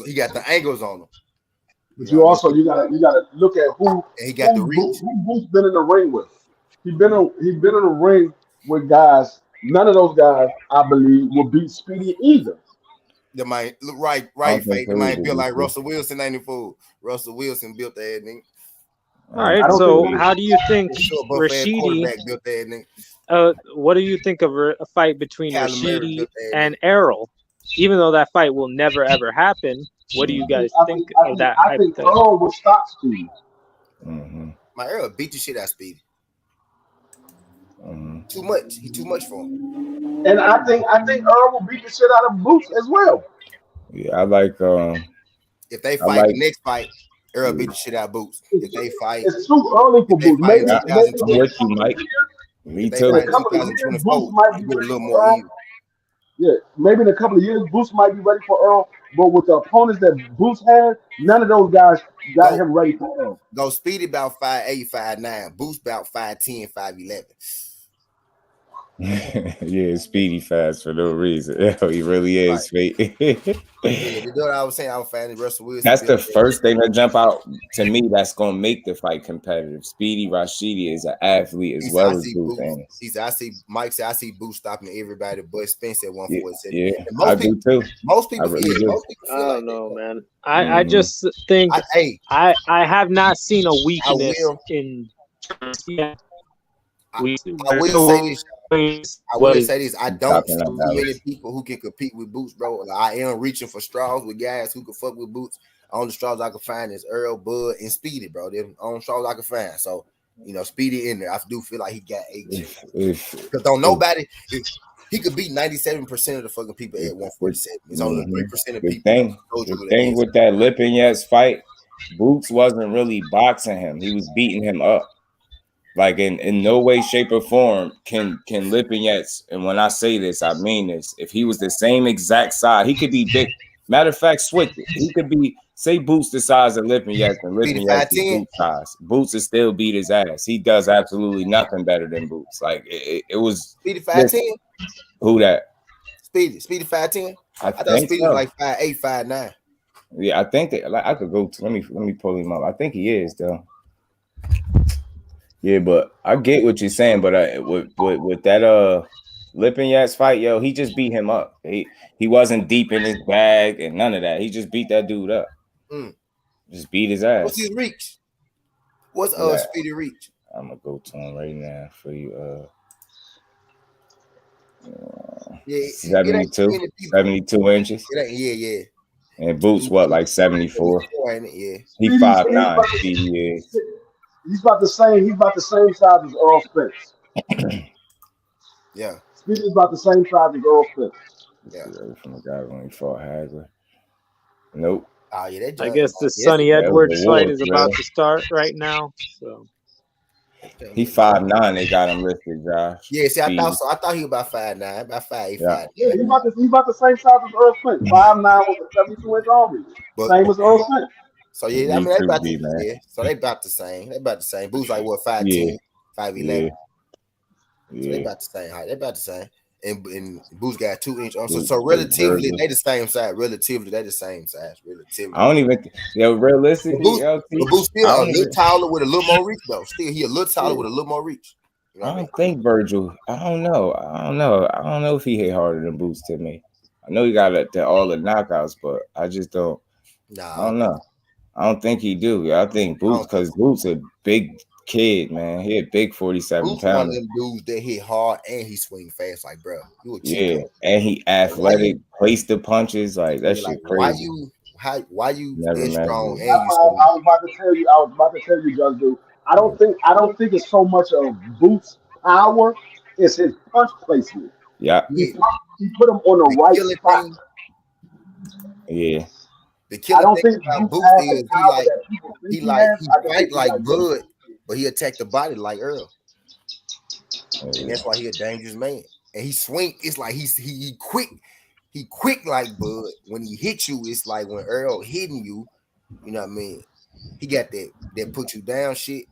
He got the angles on him. But you gotta look at who and he got the reach. Who Boots been in the ring with. He been in the ring with guys. None of those guys, I believe, will beat Speedy either. They might look right, fake. They might feel like Russell Wilson ain't a fool. Russell Wilson built that nigga. All right, so how do you think Rashidi? What do you think of a fight between Rashidi and Errol? Even though that fight will never ever happen, what do you guys think of that? I think Errol will stop Speedy. Mm-hmm. My Errol beat the shit out of Speedy. Too much. He too much for him. And I think Earl will beat the shit out of Boots as well. Yeah, I like. If they fight the next fight, Earl beat the shit out of Boots. If they fight, it's too early for Boots. Maybe I'm with you, Mike. Me too. In a couple of years, Boots might be a little more even. Yeah, maybe in a couple of years, Boots might be ready for Earl. But with the opponents that Boots had, none of those guys got him ready for Earl. Go Speedy about 5'8", 5'9". Boots about 5'10", 5'11". Yeah, Speedy fast for no reason. He really is. Right. Yeah, what I was saying, I was fan of Russell Wilson. That's the first thing that jump out to me. That's gonna make the fight competitive. Speedy Rashidi is an athlete as well as Boots. I see Mike say I see Boots stopping everybody but Spence at 147. Yeah, I do too. Most people, I don't know, man. I just think I have not seen a weakness in. I will say this. I don't see too many people who can compete with Boots, bro. Like, I am reaching for straws with guys who can fuck with Boots. Only straws I can find is Earl, Bud, and Speedy, bro. They're the only straws I can find. So, Speedy in there. I do feel like he got 8. Because don't nobody, he could beat 97% of the fucking people at 147. It's only 3% of people. The thing with that Lipinets fight, Boots wasn't really boxing him. He was beating him up. Like in no way, shape, or form can Lipinets, and when I say this, I mean this. If he was the same exact size, he could be big. Matter of fact, switch it. He could be, say Boots the size of Lipinets and Lipinets is Boots size. Boots would still beat his ass. He does absolutely nothing better than Boots. Like it was. Speedy 5'10". Who that? Speedy 5'10". I thought Speedy was like 5'8", 5'9". Yeah, I think that. Like I could go. Let me pull him up. I think he is though. Yeah, but I get what you're saying. But with that Lipinets fight, yo, he just beat him up. He wasn't deep in his bag and none of that. He just beat that dude up. Just beat his ass. What's his reach? What's Speedy reach? I'm gonna go to him right now for you. 72 inches. Yeah. And Boots what, like 74? Yeah. He 5'9". Speedy is. He's about the same size as Earl Spence. Yeah. Speedy's about the same size as Earl Spence. Yeah. From the guy when he fought Hagler. Nope. Oh yeah, I guess the Sonny Edwards fight is about to start right now. So he 5'9". They got him listed, Josh. Yeah, see, I thought so. I thought he was about 5'9", about 5'8", yeah. 5'9". Yeah, he's about the same size as Earl Spence. 5'9" with a 72-inch arm reach. Same as Earl Spence. So yeah, I mean they about so they about the same. They about the same. Boo's like what 5'10", 5'11". So they about the same height. They about the same. And Boo's got 2-inch on. So relatively, they the same size. Relatively, they the same size. Relatively. I don't even realistically, Boo's still a little taller with a little more reach though. Still, he a little taller with a little more reach. You know I don't think Virgil. I don't know if he hit harder than Boots to me. I know he got all the knockouts, but I just don't. I don't know. I don't think he do. I think Boots, because Boots a big kid, man. He a big 47 Boots pounder. One of them dudes that hit hard and he swing fast, like bro. You a yeah, and he athletic, place the punches, like that shit crazy. Why you Never strong? And I was about to tell you, Just Do. I don't think it's so much of Boots' power; it's his punch placement. Yeah, he put him on the right spot. Yeah. The killer thing about Boots is he fight like Bud, but he attack the body like Earl, and that's why he a dangerous man. And he swing. It's like he quick. He quick like Bud. When he hit you, it's like when Earl hitting you. You know what I mean? He got that put you down shit.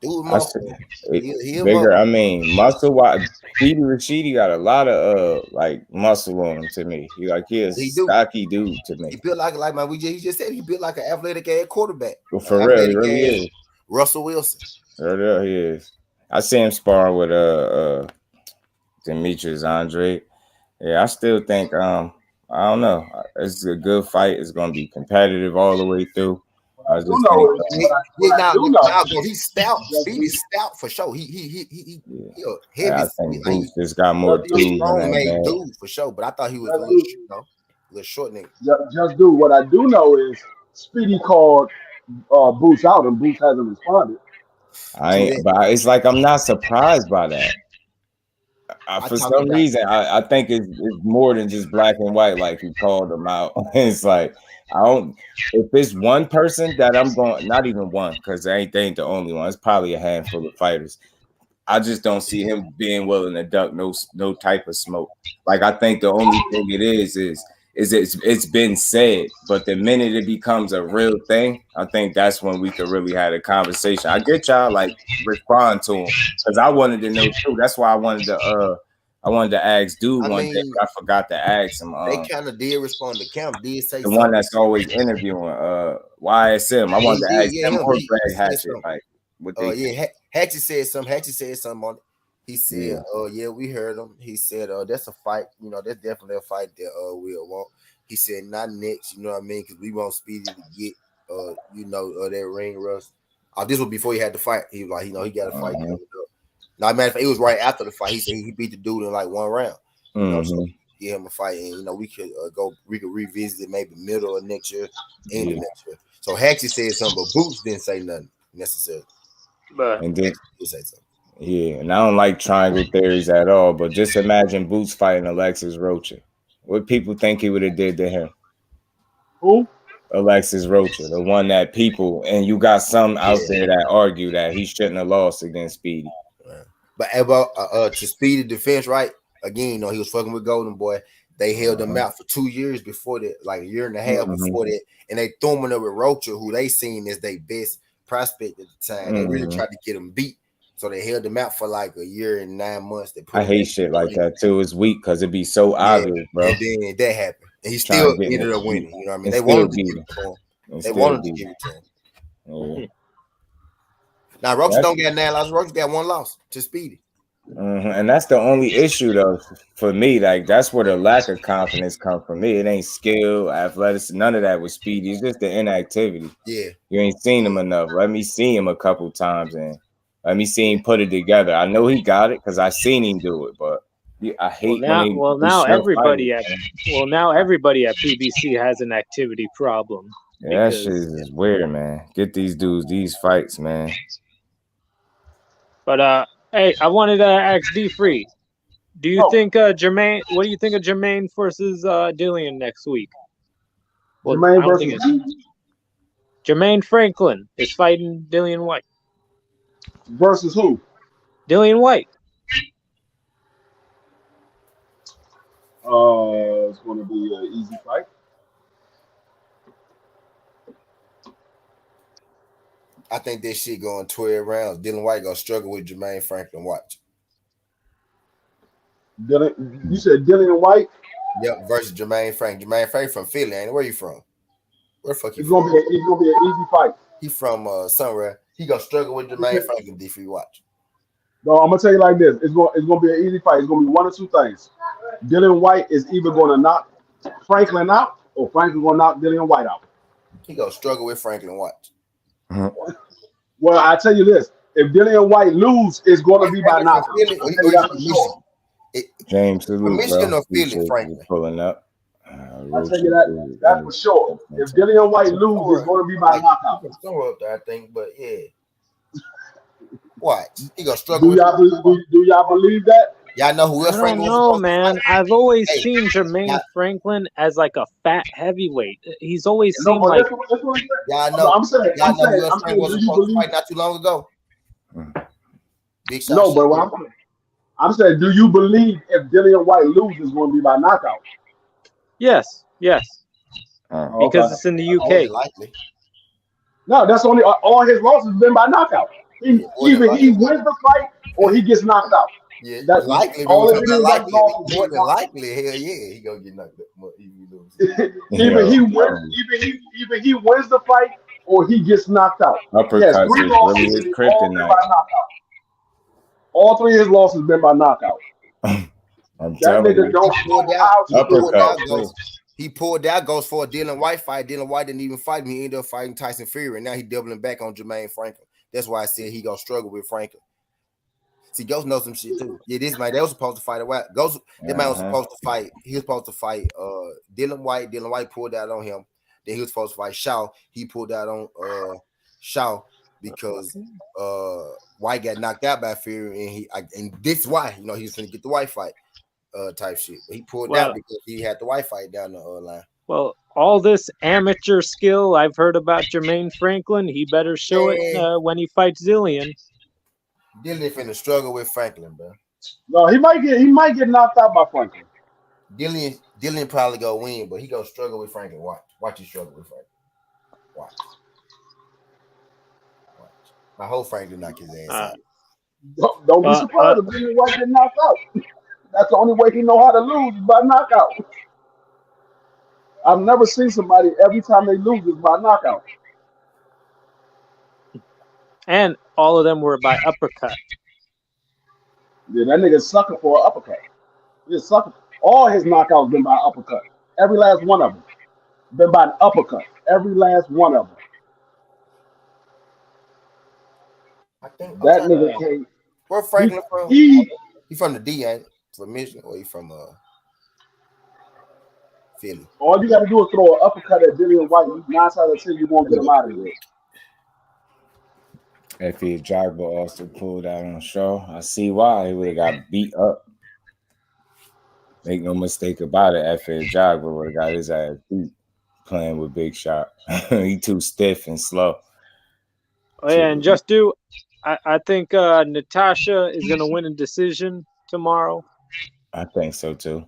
Dude, bigger. I mean, muscle wise, Speedy Rashidi got a lot of like muscle on him to me. He a stocky dude to me. He built like man. He just said he built like an athletic ass quarterback. Well, for real, he really is. Russell Wilson. Yeah, he is. I see him sparring with Demetrius Andre. Yeah, I still think I don't know. It's a good fight. It's gonna be competitive all the way through. I just think he's stout. Speedy's stout for sure. He heavy. I think Boots just got more tools on that dude for sure. But I thought he was a little short nigga. Just do what I do know is Speedy called Boots out and Boots hasn't responded. But it's like I'm not surprised by that. For some reason, I think it's more than just black and white. Like he called them out. It's like I don't. If it's one person that I'm going, not even one, because they ain't the only one. It's probably a handful of fighters. I just don't see him being willing to duck no type of smoke. Like I think the only thing it is it's been said, but the minute it becomes a real thing, I think that's when we could really have a conversation. I get y'all like respond to him because I wanted to know too. That's why I wanted to ask dude one day. I forgot to ask him. They kind of did respond to Cam. Did say the one that's always interviewing YSM. I wanted to ask him or Greg Hatchet. Like, what they Hatchet said something. Hatchet said something on it. He said, we heard him. He said, that's a fight. You know, that's definitely a fight that we'll want. He said, not next, you know what I mean? Because we want Speedy to get, that ring rust. This was before he had the fight. He was like, he got a fight coming up. Now, matter of fact, it was right after the fight. He said he beat the dude in like one round. You know, so give him a fight, and we could revisit it maybe middle of next year, end of next year. So Hatchet said something, but Boots didn't say nothing necessarily. And then he said something. Yeah, and I don't like triangle theories at all, but just imagine Boots fighting Alexis Rocha. What people think he would have did to him? Who? Alexis Rocha, the one that people, and you got some out there that argue that he shouldn't have lost against Speedy. But about to Speedy defense, right? Again, he was fucking with Golden Boy. They held him out for 2 years before that, like a year and a half before that, and they threw him in there with Rocha, who they seen as their best prospect at the time. They really tried to get him beat. So they held him out for like a year and 9 months. I hate shit like that too. It's weak because it be so obvious, bro. And then that happened. And he still ended up winning. You know what I mean? They wanted to give it to him. They wanted to give it to him. Now Roach don't get 9 losses. Roach got 1 loss to Speedy. And that's the only issue though for me. Like that's where the lack of confidence comes from me. It ain't skill, athletics, none of that with Speedy. It's just the inactivity. Yeah, you ain't seen him enough. Let me see him a couple times and let me see him put it together. I know he got it because I seen him do it, but I hate now everybody at PBC has an activity problem. Yeah, that shit is weird, man. Get these dudes these fights, man. But hey, I wanted to ask D Free. Do you think Jermaine? What do you think of Jermaine versus Dillian next week? Well, Jermaine versus Jermaine Franklin is fighting Dillian White. Versus who? Dillian White. It's going to be an easy fight. I think this shit going 12 rounds. Dillian White gonna struggle with Jermaine Franklin. Watch. You said Dillian White? Yep, versus Jermaine Franklin. Jermaine Franklin from Philly, ain't it? Where you from? Where the fuck you It's from? gonna be an easy fight. He from somewhere. He gonna struggle with Jermaine Franklin. If you watch. No, I'm gonna tell you like this. It's gonna be an easy fight. It's gonna be one of two things. Dillian White is either gonna knock Franklin out, or Franklin gonna knock Dillian White out. He gonna struggle with Franklin. Watch. Well, I tell you this: if Dillian White lose, it's gonna be by knockout. James, from Michigan or Philly, Franklin pulling up. I'll tell you that's for sure. If Dillian White loses, it's going to be by knockout. Somewhere up there, I think, but yeah. What? He gonna struggle. Do y'all believe that? Y'all know who else? I don't know, man. I've always seen Jermaine Franklin as like a fat heavyweight. He's always seemed like. Y'all know. I'm saying. Y'all know who else was supposed to fight not too long ago. Big shot. No, but I'm saying, do you believe if Dillian White loses, it's going to be by knockout? Yes. Because it's in the UK. No, that's only all his losses have been by knockout. Either he wins the fight or he gets knocked out. Yeah, that's likely. All more than likely, hell yeah, he gonna get knocked out. Either he wins the fight or he gets knocked out. Uppercuts is really his kryptonite. All three of his losses been by knockout. I'm that telling nigga you. don't He pulled out, goes for a Dillian White fight. Dillian White didn't even fight me. He ended up fighting Tyson Fury, and now he doubling back on Jermaine Franklin. That's why I said he gonna struggle with Franklin. See, Ghost knows some shit too. Yeah, this man, they was supposed to fight a while. Ghost, that man was supposed to fight. He was supposed to fight Dillian White. Dillian White pulled out on him. Then he was supposed to fight Shaw. He pulled out on Shaw because White got knocked out by Fury, and this is why he was gonna get the White fight type shit. But he pulled out because he had the White fight down the line. Well, all this amateur skill I've heard about Jermaine Franklin, he better show it when he fights Dillian. Dillian finna struggle with Franklin, bro. No, he might get knocked out by Franklin. Dillian probably gonna win, but he gonna struggle with Franklin. Watch he struggle with Franklin. Watch. I hope Franklin knock his ass out. Don't be surprised if Dillian White get knocked out. That's the only way he know how to lose is by knockout. I've never seen somebody every time they lose is by knockout. And all of them were by uppercut. Yeah, that nigga's sucker for an uppercut. He's sucker. All his knockouts been by uppercut. Every last one of them been by an uppercut. Every last one of them. I think that nigga came. Where Franklin from? He from the D, ain't from Michigan, or he from Philly? All you got to do is throw an uppercut at Dillian White. 9 out of 10, you won't get him out of here. If he Jogba also pulled out on Shaw, I see why he would have got beat up. Make no mistake about it. If Jogba would have got his ass beat playing with Big Shot. He too stiff and slow. Oh yeah, and I think Natasha is gonna win a decision tomorrow. I think so too.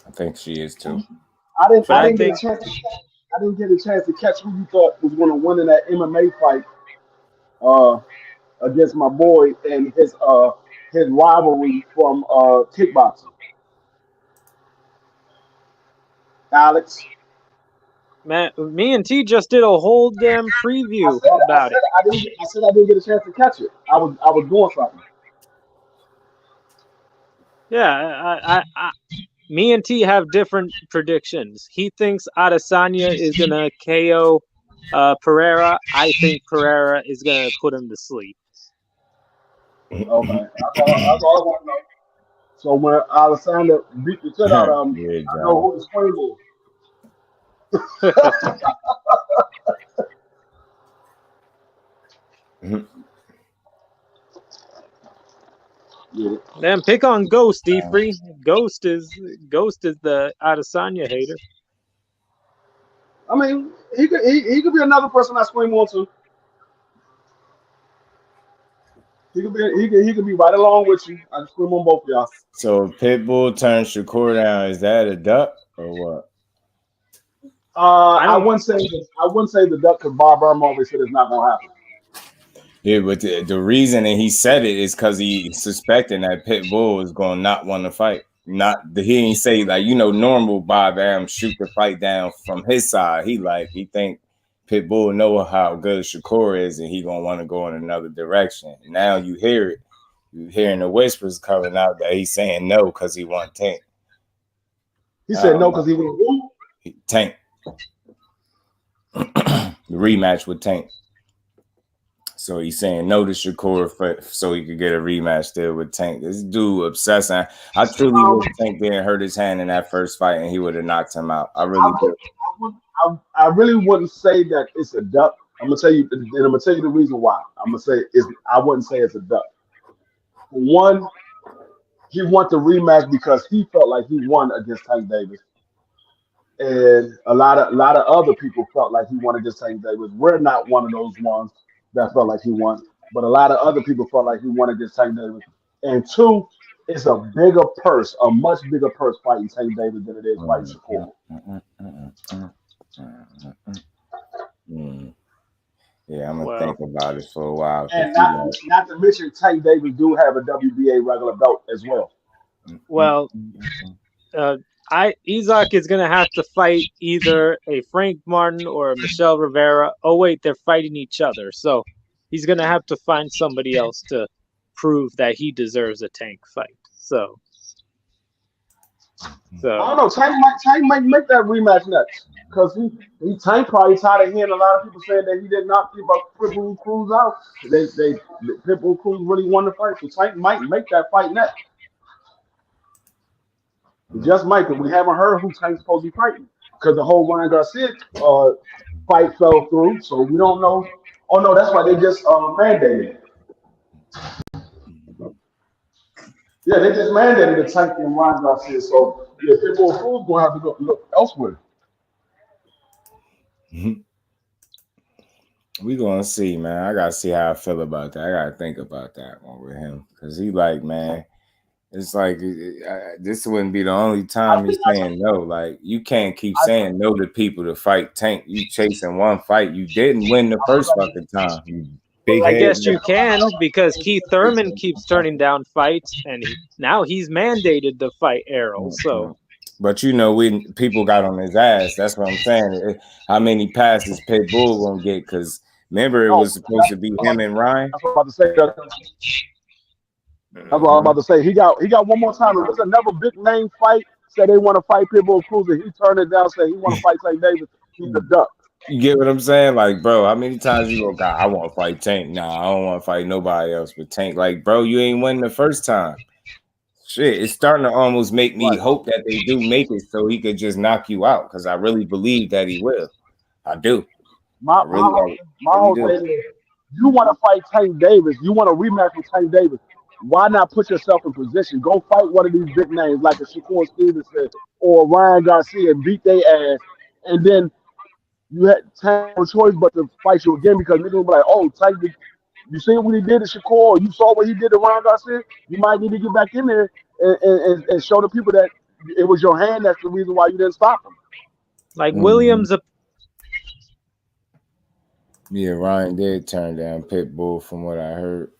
I think she is too. I didn't get a chance to catch who you thought was going to win in that MMA fight against my boy and his rivalry from kickboxing. Alex. Man, me and T just did a whole damn preview about it. I said I didn't get a chance to catch it. I was doing something. Yeah, me and T have different predictions. He thinks Adesanya is gonna KO Pereira. I think Pereira is gonna put him to sleep. Okay, that's all I want to know. So when Adesanya beat the shit out of him, I know who the screen is. Then pick on Ghost, D-Free. Ghost is the Adesanya hater. I mean, he could be another person I scream on to. He could be right along with you. I scream on both of y'all. So if Pitbull turns Shakur down, is that a duck or what? I wouldn't say the duck because Bob Burnham always said it's not gonna happen. Yeah, but the reason that he said it is because he's suspecting that Pitbull is going to not want to fight. He ain't say like normal Bob Burnham shoot the fight down from his side. He think Pitbull know how good Shakur is and he gonna want to go in another direction. Now you hear it, you hearing the whispers coming out that he's saying no because he want Tank. He said no because he want who? Tank. The rematch with Tank. So he's saying no to Shakur so he could get a rematch still with Tank. This dude obsessing. I truly wish Tank didn't hurt his hand in that first fight and he would have knocked him out. I really do. I really wouldn't say that it's a duck. I'm gonna tell you, and I'm gonna tell you the reason why. I wouldn't say it's a duck. One, he wanted the rematch because he felt like he won against Tank Davis. And a lot of other people felt like he won against Tank Davis. We're not one of those ones that felt like he won, but a lot of other people felt like he won against Tank Davis. And two, it's a bigger purse, a much bigger purse fighting Tank Davis than it is fighting Shakur. Yeah, I'm gonna think about it for a while. And not to mention, Tank Davis do have a WBA regular belt as well. Well, Isaac is going to have to fight either a Frank Martin or a Michelle Rivera. Oh, wait, they're fighting each other. So he's going to have to find somebody else to prove that he deserves a Tank fight. So I don't know. Tank might make that rematch next because Tank probably tired of hearing a lot of people saying that he did not keep up Pitbull Cruz out. Pitbull Cruz really won the fight, so Tank might make that fight next. Just might, because we haven't heard who Tank's supposed to be fighting because the whole Ryan Garcia fight fell through, so we don't know. Oh no, that's why they just mandated. Yeah, they just mandated the Tank and Ryan Garcia, so yeah, Pitbull Cruz gonna have to go look elsewhere. We gonna see, man. I gotta see how I feel about that. I gotta think about that one with him because he like, man. It's like this wouldn't be the only time he's saying no. Like you can't keep saying no to people to fight Tank. You chasing one fight. You didn't win the first fucking time. I guess you can because Keith Thurman keeps turning down fights, and now he's mandated to fight Errol. So, but people got on his ass. That's what I'm saying. How many passes Pitbull gonna get? Because remember, it was supposed to be him and Ryan. That's what I'm about to say. That's what I'm about to say. He got one more time. It was another big name fight. Said they want to fight Pitbull Cruz, and he turned it down. Said he want to fight Tank Davis. He's a duck. You get what I'm saying? Like, bro, how many times you go, God, I want to fight Tank. Nah, I don't want to fight nobody else but Tank. Like, bro, you ain't win the first time. Shit, it's starting to almost make me hope that they do make it so he could just knock you out because I really believe that he will. I do. My whole thing is, you want to fight Tank Davis. You want a rematch with Tank Davis. Why not put yourself in position? Go fight one of these big names like a Shakur Stevenson or Ryan Garcia and beat their ass. And then you had no choice but to fight you again because niggas will be like, oh, Tank, you see what he did to Shakur? You saw what he did to Ryan Garcia? You might need to get back in there and show the people that it was your hand that's the reason why you didn't stop him. Like Williams. Yeah, Ryan did turn down Pitbull from what I heard.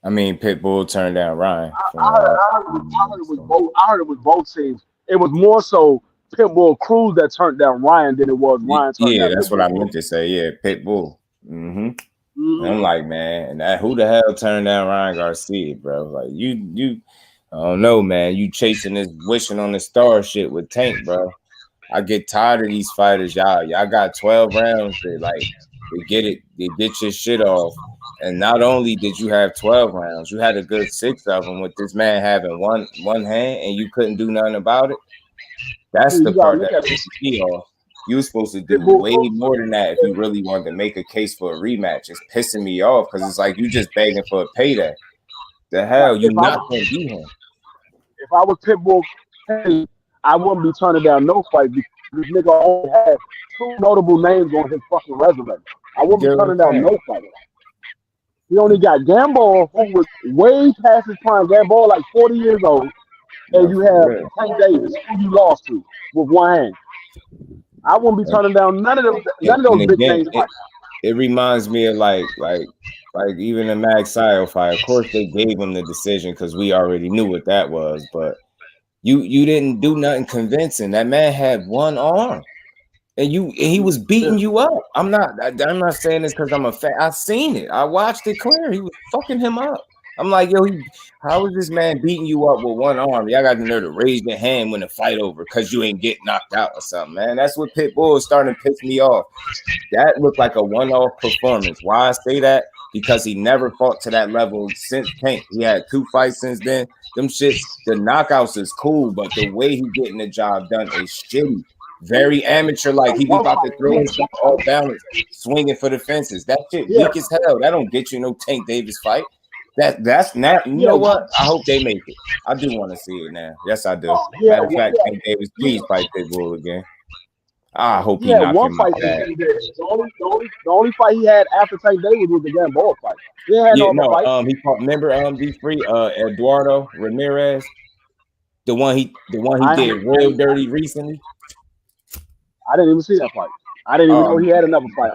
I mean, Pitbull turned down Ryan. I heard it was both teams. It was more so Pitbull Cruz that turned down Ryan than it was Ryan. Yeah, that's what I meant to say. Yeah, Pitbull. And I'm like, man, who the hell turned down Ryan Garcia, bro? Like you, I don't know, man. You chasing this wishing on the star shit with Tank, bro. I get tired of these fighters, y'all. Y'all got 12 rounds to get your shit off. And not only did you have 12 rounds, you had a good 6 of them with this man having one hand and you couldn't do nothing about it. That's the part that pissed me off. You were supposed to do way more than that if you really wanted to make a case for a rematch. It's pissing me off because it's like you just begging for a payday. The hell, you're not going to beat him. If I was Pitbull, I wouldn't be turning down no fight because this nigga only had 2 notable names on his fucking resume. I wouldn't be turning down no fight. He only got Gamble, who was way past his prime. Gamble, like 40 years old. And you have Tank Davis, who you lost to with one hand. I wouldn't be turning down none of those big names. It reminds me of like even the Mag Sio fight. Of course, they gave him the decision because we already knew what that was. But you didn't do nothing convincing. That man had one arm. And he was beating you up. I'm not saying this because I'm a fan. I seen it. I watched it clear. He was fucking him up. I'm like, yo, how is this man beating you up with one arm? Y'all got the nerve to raise your hand when the fight over because you ain't get knocked out or something, man. That's what Pitbull is starting to piss me off. That looked like a one-off performance. Why I say that? Because he never fought to that level since Tank. He had 2 fights since then. Them shits, the knockouts is cool, but the way he getting the job done is shitty. Very amateur, like he was about to throw himself off balance, swinging for the fences. That shit weak as hell. That don't get you no Tank Davis fight. That's not. You know what? I hope they make it. I do want to see it now. Yes, I do. Matter of fact, Tank Davis, please fight Pitbull again. I hope he knocked him out. The only fight he had after Tank Davis was the Gamboa fight. He fought. Remember, Eduardo Ramirez, the one he did real dirty recently. I didn't even see that fight. I didn't even know he had another fight.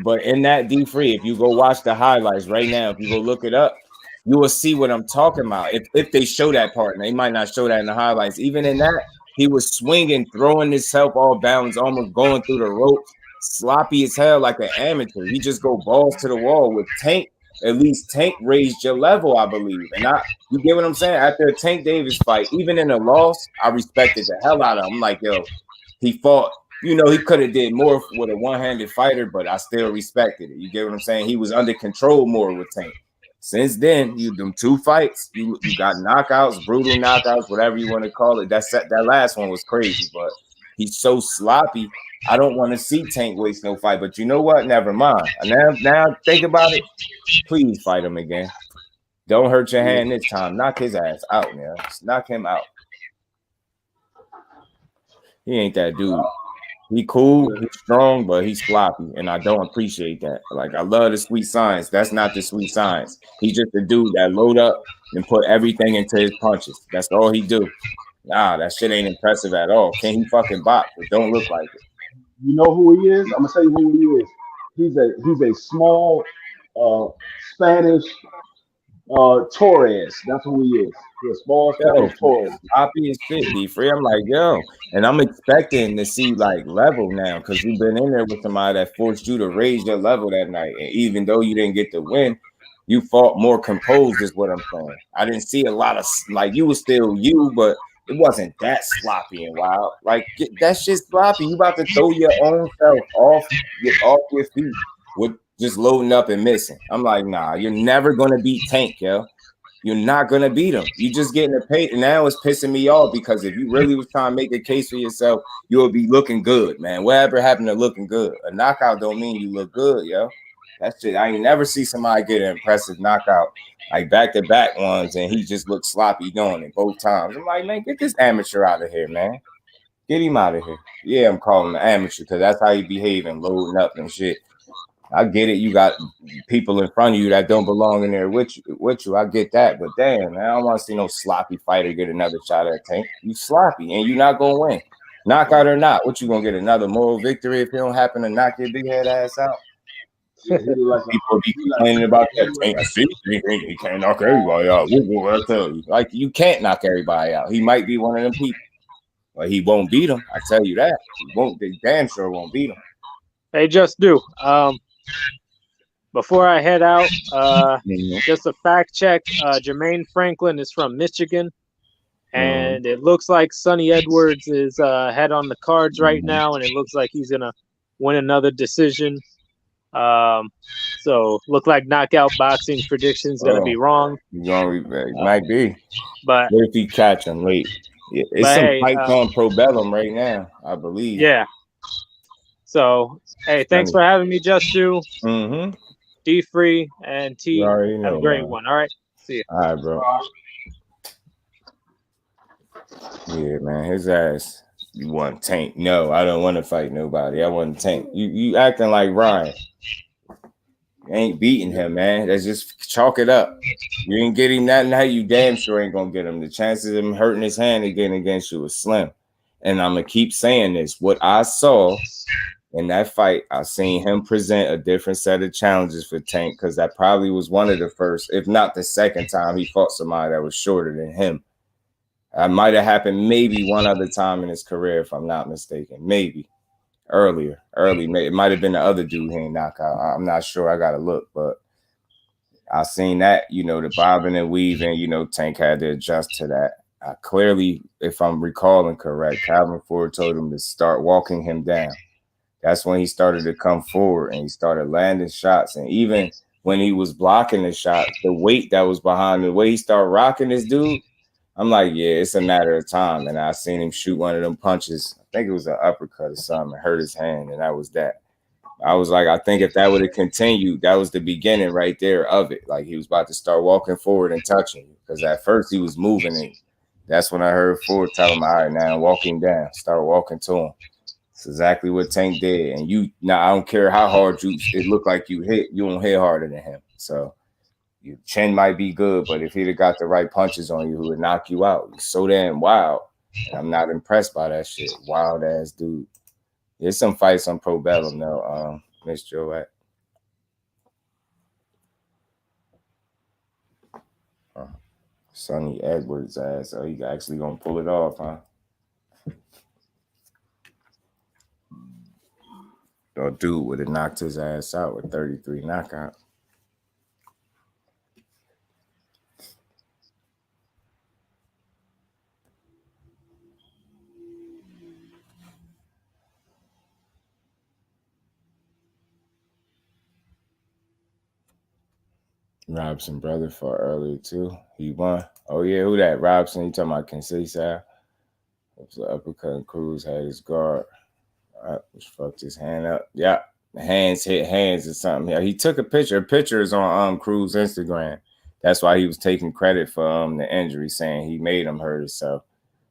But in that D3, if you go watch the highlights right now, if you go look it up, you will see what I'm talking about. If they show that part, and they might not show that in the highlights. Even in that, he was swinging, throwing himself all balance, almost going through the ropes, sloppy as hell like an amateur. He just go balls to the wall. With Tank, at least Tank raised your level, I believe. And you get what I'm saying? After a Tank Davis fight, even in a loss, I respected the hell out of him. I'm like, yo, he fought. He could have did more with a one-handed fighter, but I still respected it. You get what I'm saying? He was under control more with Tank. Since then, them 2 fights, you got knockouts, brutal knockouts, whatever you want to call it. That last one was crazy, but he's so sloppy. I don't want to see Tank waste no fight. But you know what? Never mind. Now think about it. Please fight him again. Don't hurt your hand this time. Knock his ass out, man. Just knock him out. He ain't that dude. He cool, he's strong, but he's floppy, and I don't appreciate that. Like, I love the sweet science. That's not the sweet science. He's just a dude that load up and put everything into his punches. That's all he do. Nah, that shit ain't impressive at all. Can he fucking box? It don't look like it. You know who he is? I'm gonna tell you who he is. He's a small Spanish Torres. That's who he is. He's a small Spanish Torres. Sloppy as shit, D3. I'm like, yo, and I'm expecting to see like level now because you've been in there with somebody that forced you to raise your level that night, and even though you didn't get the win, you fought more composed. Is what I'm saying. I didn't see a lot of you was still you, but it wasn't that sloppy and wild. Like that shit's sloppy. You about to throw your own self off your feet with just loading up and missing. I'm like, nah, you're never gonna beat Tank, yo. You're not gonna beat him. You just getting the paint, and now it's pissing me off because if you really was trying to make a case for yourself, you would be looking good, man. Whatever happened to looking good? A knockout don't mean you look good, yo. That's it. I ain't never see somebody get an impressive knockout like back-to-back ones, and he just looked sloppy doing it both times. I'm like, man, get this amateur out of here, man. Get him out of here. Yeah, I'm calling him an amateur because that's how he behaving, loading up and shit. I get it. You got people in front of you that don't belong in there with you. I get that. But damn, man, I don't want to see no sloppy fighter get another shot at Tank. You sloppy and you're not going to win. Knockout or not, what you going to get? Another moral victory if you don't happen to knock your big head ass out? People be complaining about that. Tank, I see he can't knock everybody out. What I tell you? Like, you can't knock everybody out. He might be one of them people. But he won't beat him. I tell you that. He won't. They damn sure won't beat him. Hey, Just Do. Before I head out, just a fact check. Jermaine Franklin is from Michigan, and it looks like Sonny Edwards is head on the cards right now, and it looks like he's gonna win another decision. So look like knockout boxing prediction's gonna be wrong. Might be, but what if he catch him late? Yeah, it's some fights on Pro Bellum right now, I believe. Yeah. So hey, thanks for having me, Just Do. D Free and T. Have a great one. All right. See you. All right, bro. Yeah, man, his ass. You want Tank? No, I don't want to fight nobody. I want Tank. You acting like Ryan. You ain't beating him, man. That's just chalk it up. You ain't getting nothing. How you damn sure ain't gonna get him. The chances of him hurting his hand again against you is slim. And I'm gonna keep saying this. What I saw in that fight, I seen him present a different set of challenges for Tank because that probably was one of the first, if not the second time he fought somebody that was shorter than him. That might have happened maybe one other time in his career, if I'm not mistaken. Maybe early. It might have been the other dude he ain't knock out. I'm not sure. I gotta look, but I seen that, the bobbing and weaving, Tank had to adjust to that. Clearly, if I'm recalling correct, Calvin Ford told him to start walking him down. That's when he started to come forward and he started landing shots. And even when he was blocking the shot, the weight that was behind the way he started rocking this dude, I'm like, yeah, it's a matter of time. And I seen him shoot one of them punches. I think it was an uppercut or something. It hurt his hand, and that was that. I was like, I think if that would have continued, that was the beginning right there of it. Like he was about to start walking forward and touching you. Because at first he was moving, and that's when I heard Ford tell him, all right, now walk him down. Start walking to him. It's exactly what Tank did. And I don't care how hard it looked like you hit, you don't hit harder than him. So your chin might be good, but if he'd have got the right punches on you, he would knock you out. He's so damn wild. And I'm not impressed by that shit. Wild ass dude. There's some fights on Pro Bellum though, Miss Joette. Sonny Edwards ass. Oh, you actually gonna pull it off, huh? Or dude would have knocked his ass out with 33 knockouts. Robson brother fought earlier too. He won. Oh yeah, who that? Robson. You talking about Kinsey? It was an uppercut and Cruz had his guard. Which fucked his hand up. Yeah. The hands hit hands or something. Yeah, he took a picture. The picture is on Cruz Instagram. That's why he was taking credit for the injury, saying he made him hurt himself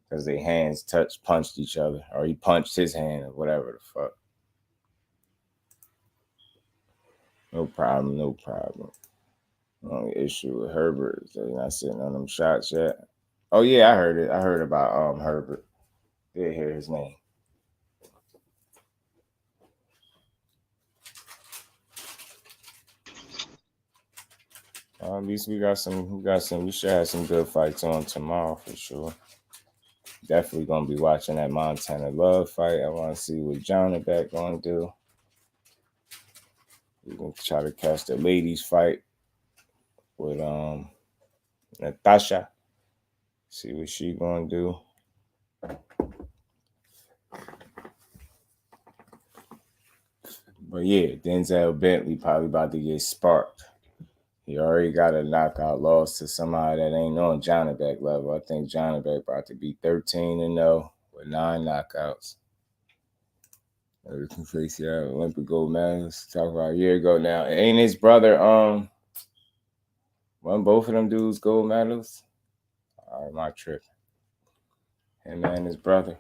because their hands punched each other, or he punched his hand or whatever the fuck. No problem. Only issue with Herbert is they're not sitting on them shots yet. Oh yeah, I heard it. I heard about Herbert. Did hear his name. At least we should have some good fights on tomorrow for sure. Definitely gonna be watching that Montana Love fight. I want to see what Janibek gonna do. We're gonna try to catch the ladies fight with Natasha. See what she gonna do. But yeah, Denzel Bentley probably about to get sparked. He already got a knockout loss to somebody that ain't on Janibek level. I think Janibek about to be 13-0 with 9 knockouts. We can face Olympic gold medals. Talk about a year ago now. Ain't his brother won both of them dudes gold medals? All right, my trip. Him and his brother.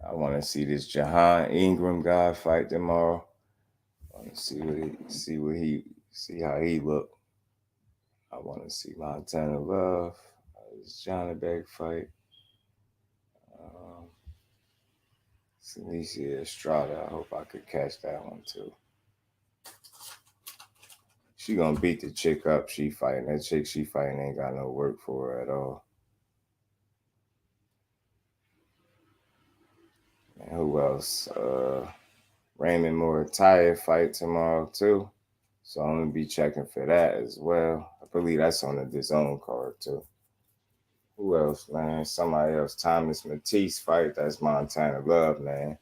I want to see this Jahan Ingram guy fight tomorrow. I want to see how he look. I want to see Montana Love. This Janibek fight. Alicia Estrada. I hope I could catch that one too. She gonna beat the chick up. She fighting. That chick she fighting ain't got no work for her at all. And who else? Raymond Morataya fight tomorrow too. So I'm gonna be checking for that as well. I believe that's on the DAZN card too. Who else, man? Somebody else. Thomas Matisse fight. That's Montana Love, man.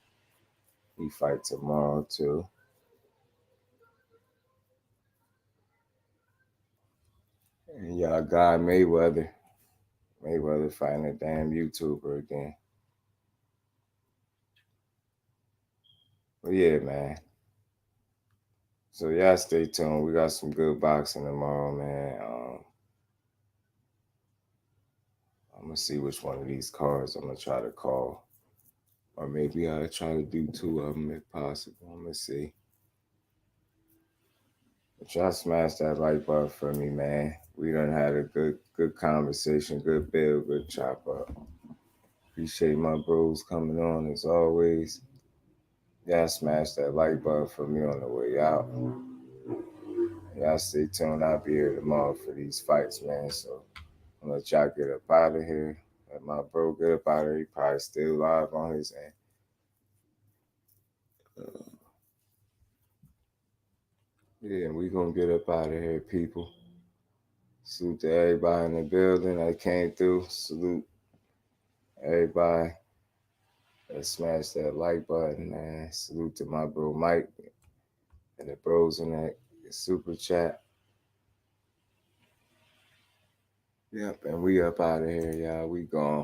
He fight tomorrow too. And y'all guy Mayweather. Mayweather fighting a damn YouTuber again. But yeah, man. So y'all stay tuned. We got some good boxing tomorrow, man. gonna see which one of these cards I'm gonna try to call. Or maybe I'll try to do 2 of them if possible. I'm gonna see. But y'all smash that like button for me, man. We done had a good conversation, good build, good chop up. Appreciate my bros coming on as always. Y'all smash that like button for me on the way out. Y'all stay tuned. I'll be here tomorrow for these fights, man. So I'm gonna let y'all get up out of here. Let my bro get up out of here. He probably still live on his end. Yeah, we gonna get up out of here, people. Salute to everybody in the building that came through. Salute everybody that smashed that like button, man. Salute to my bro Mike and the bros in that super chat. Yep, and we up out of here, y'all. We gone.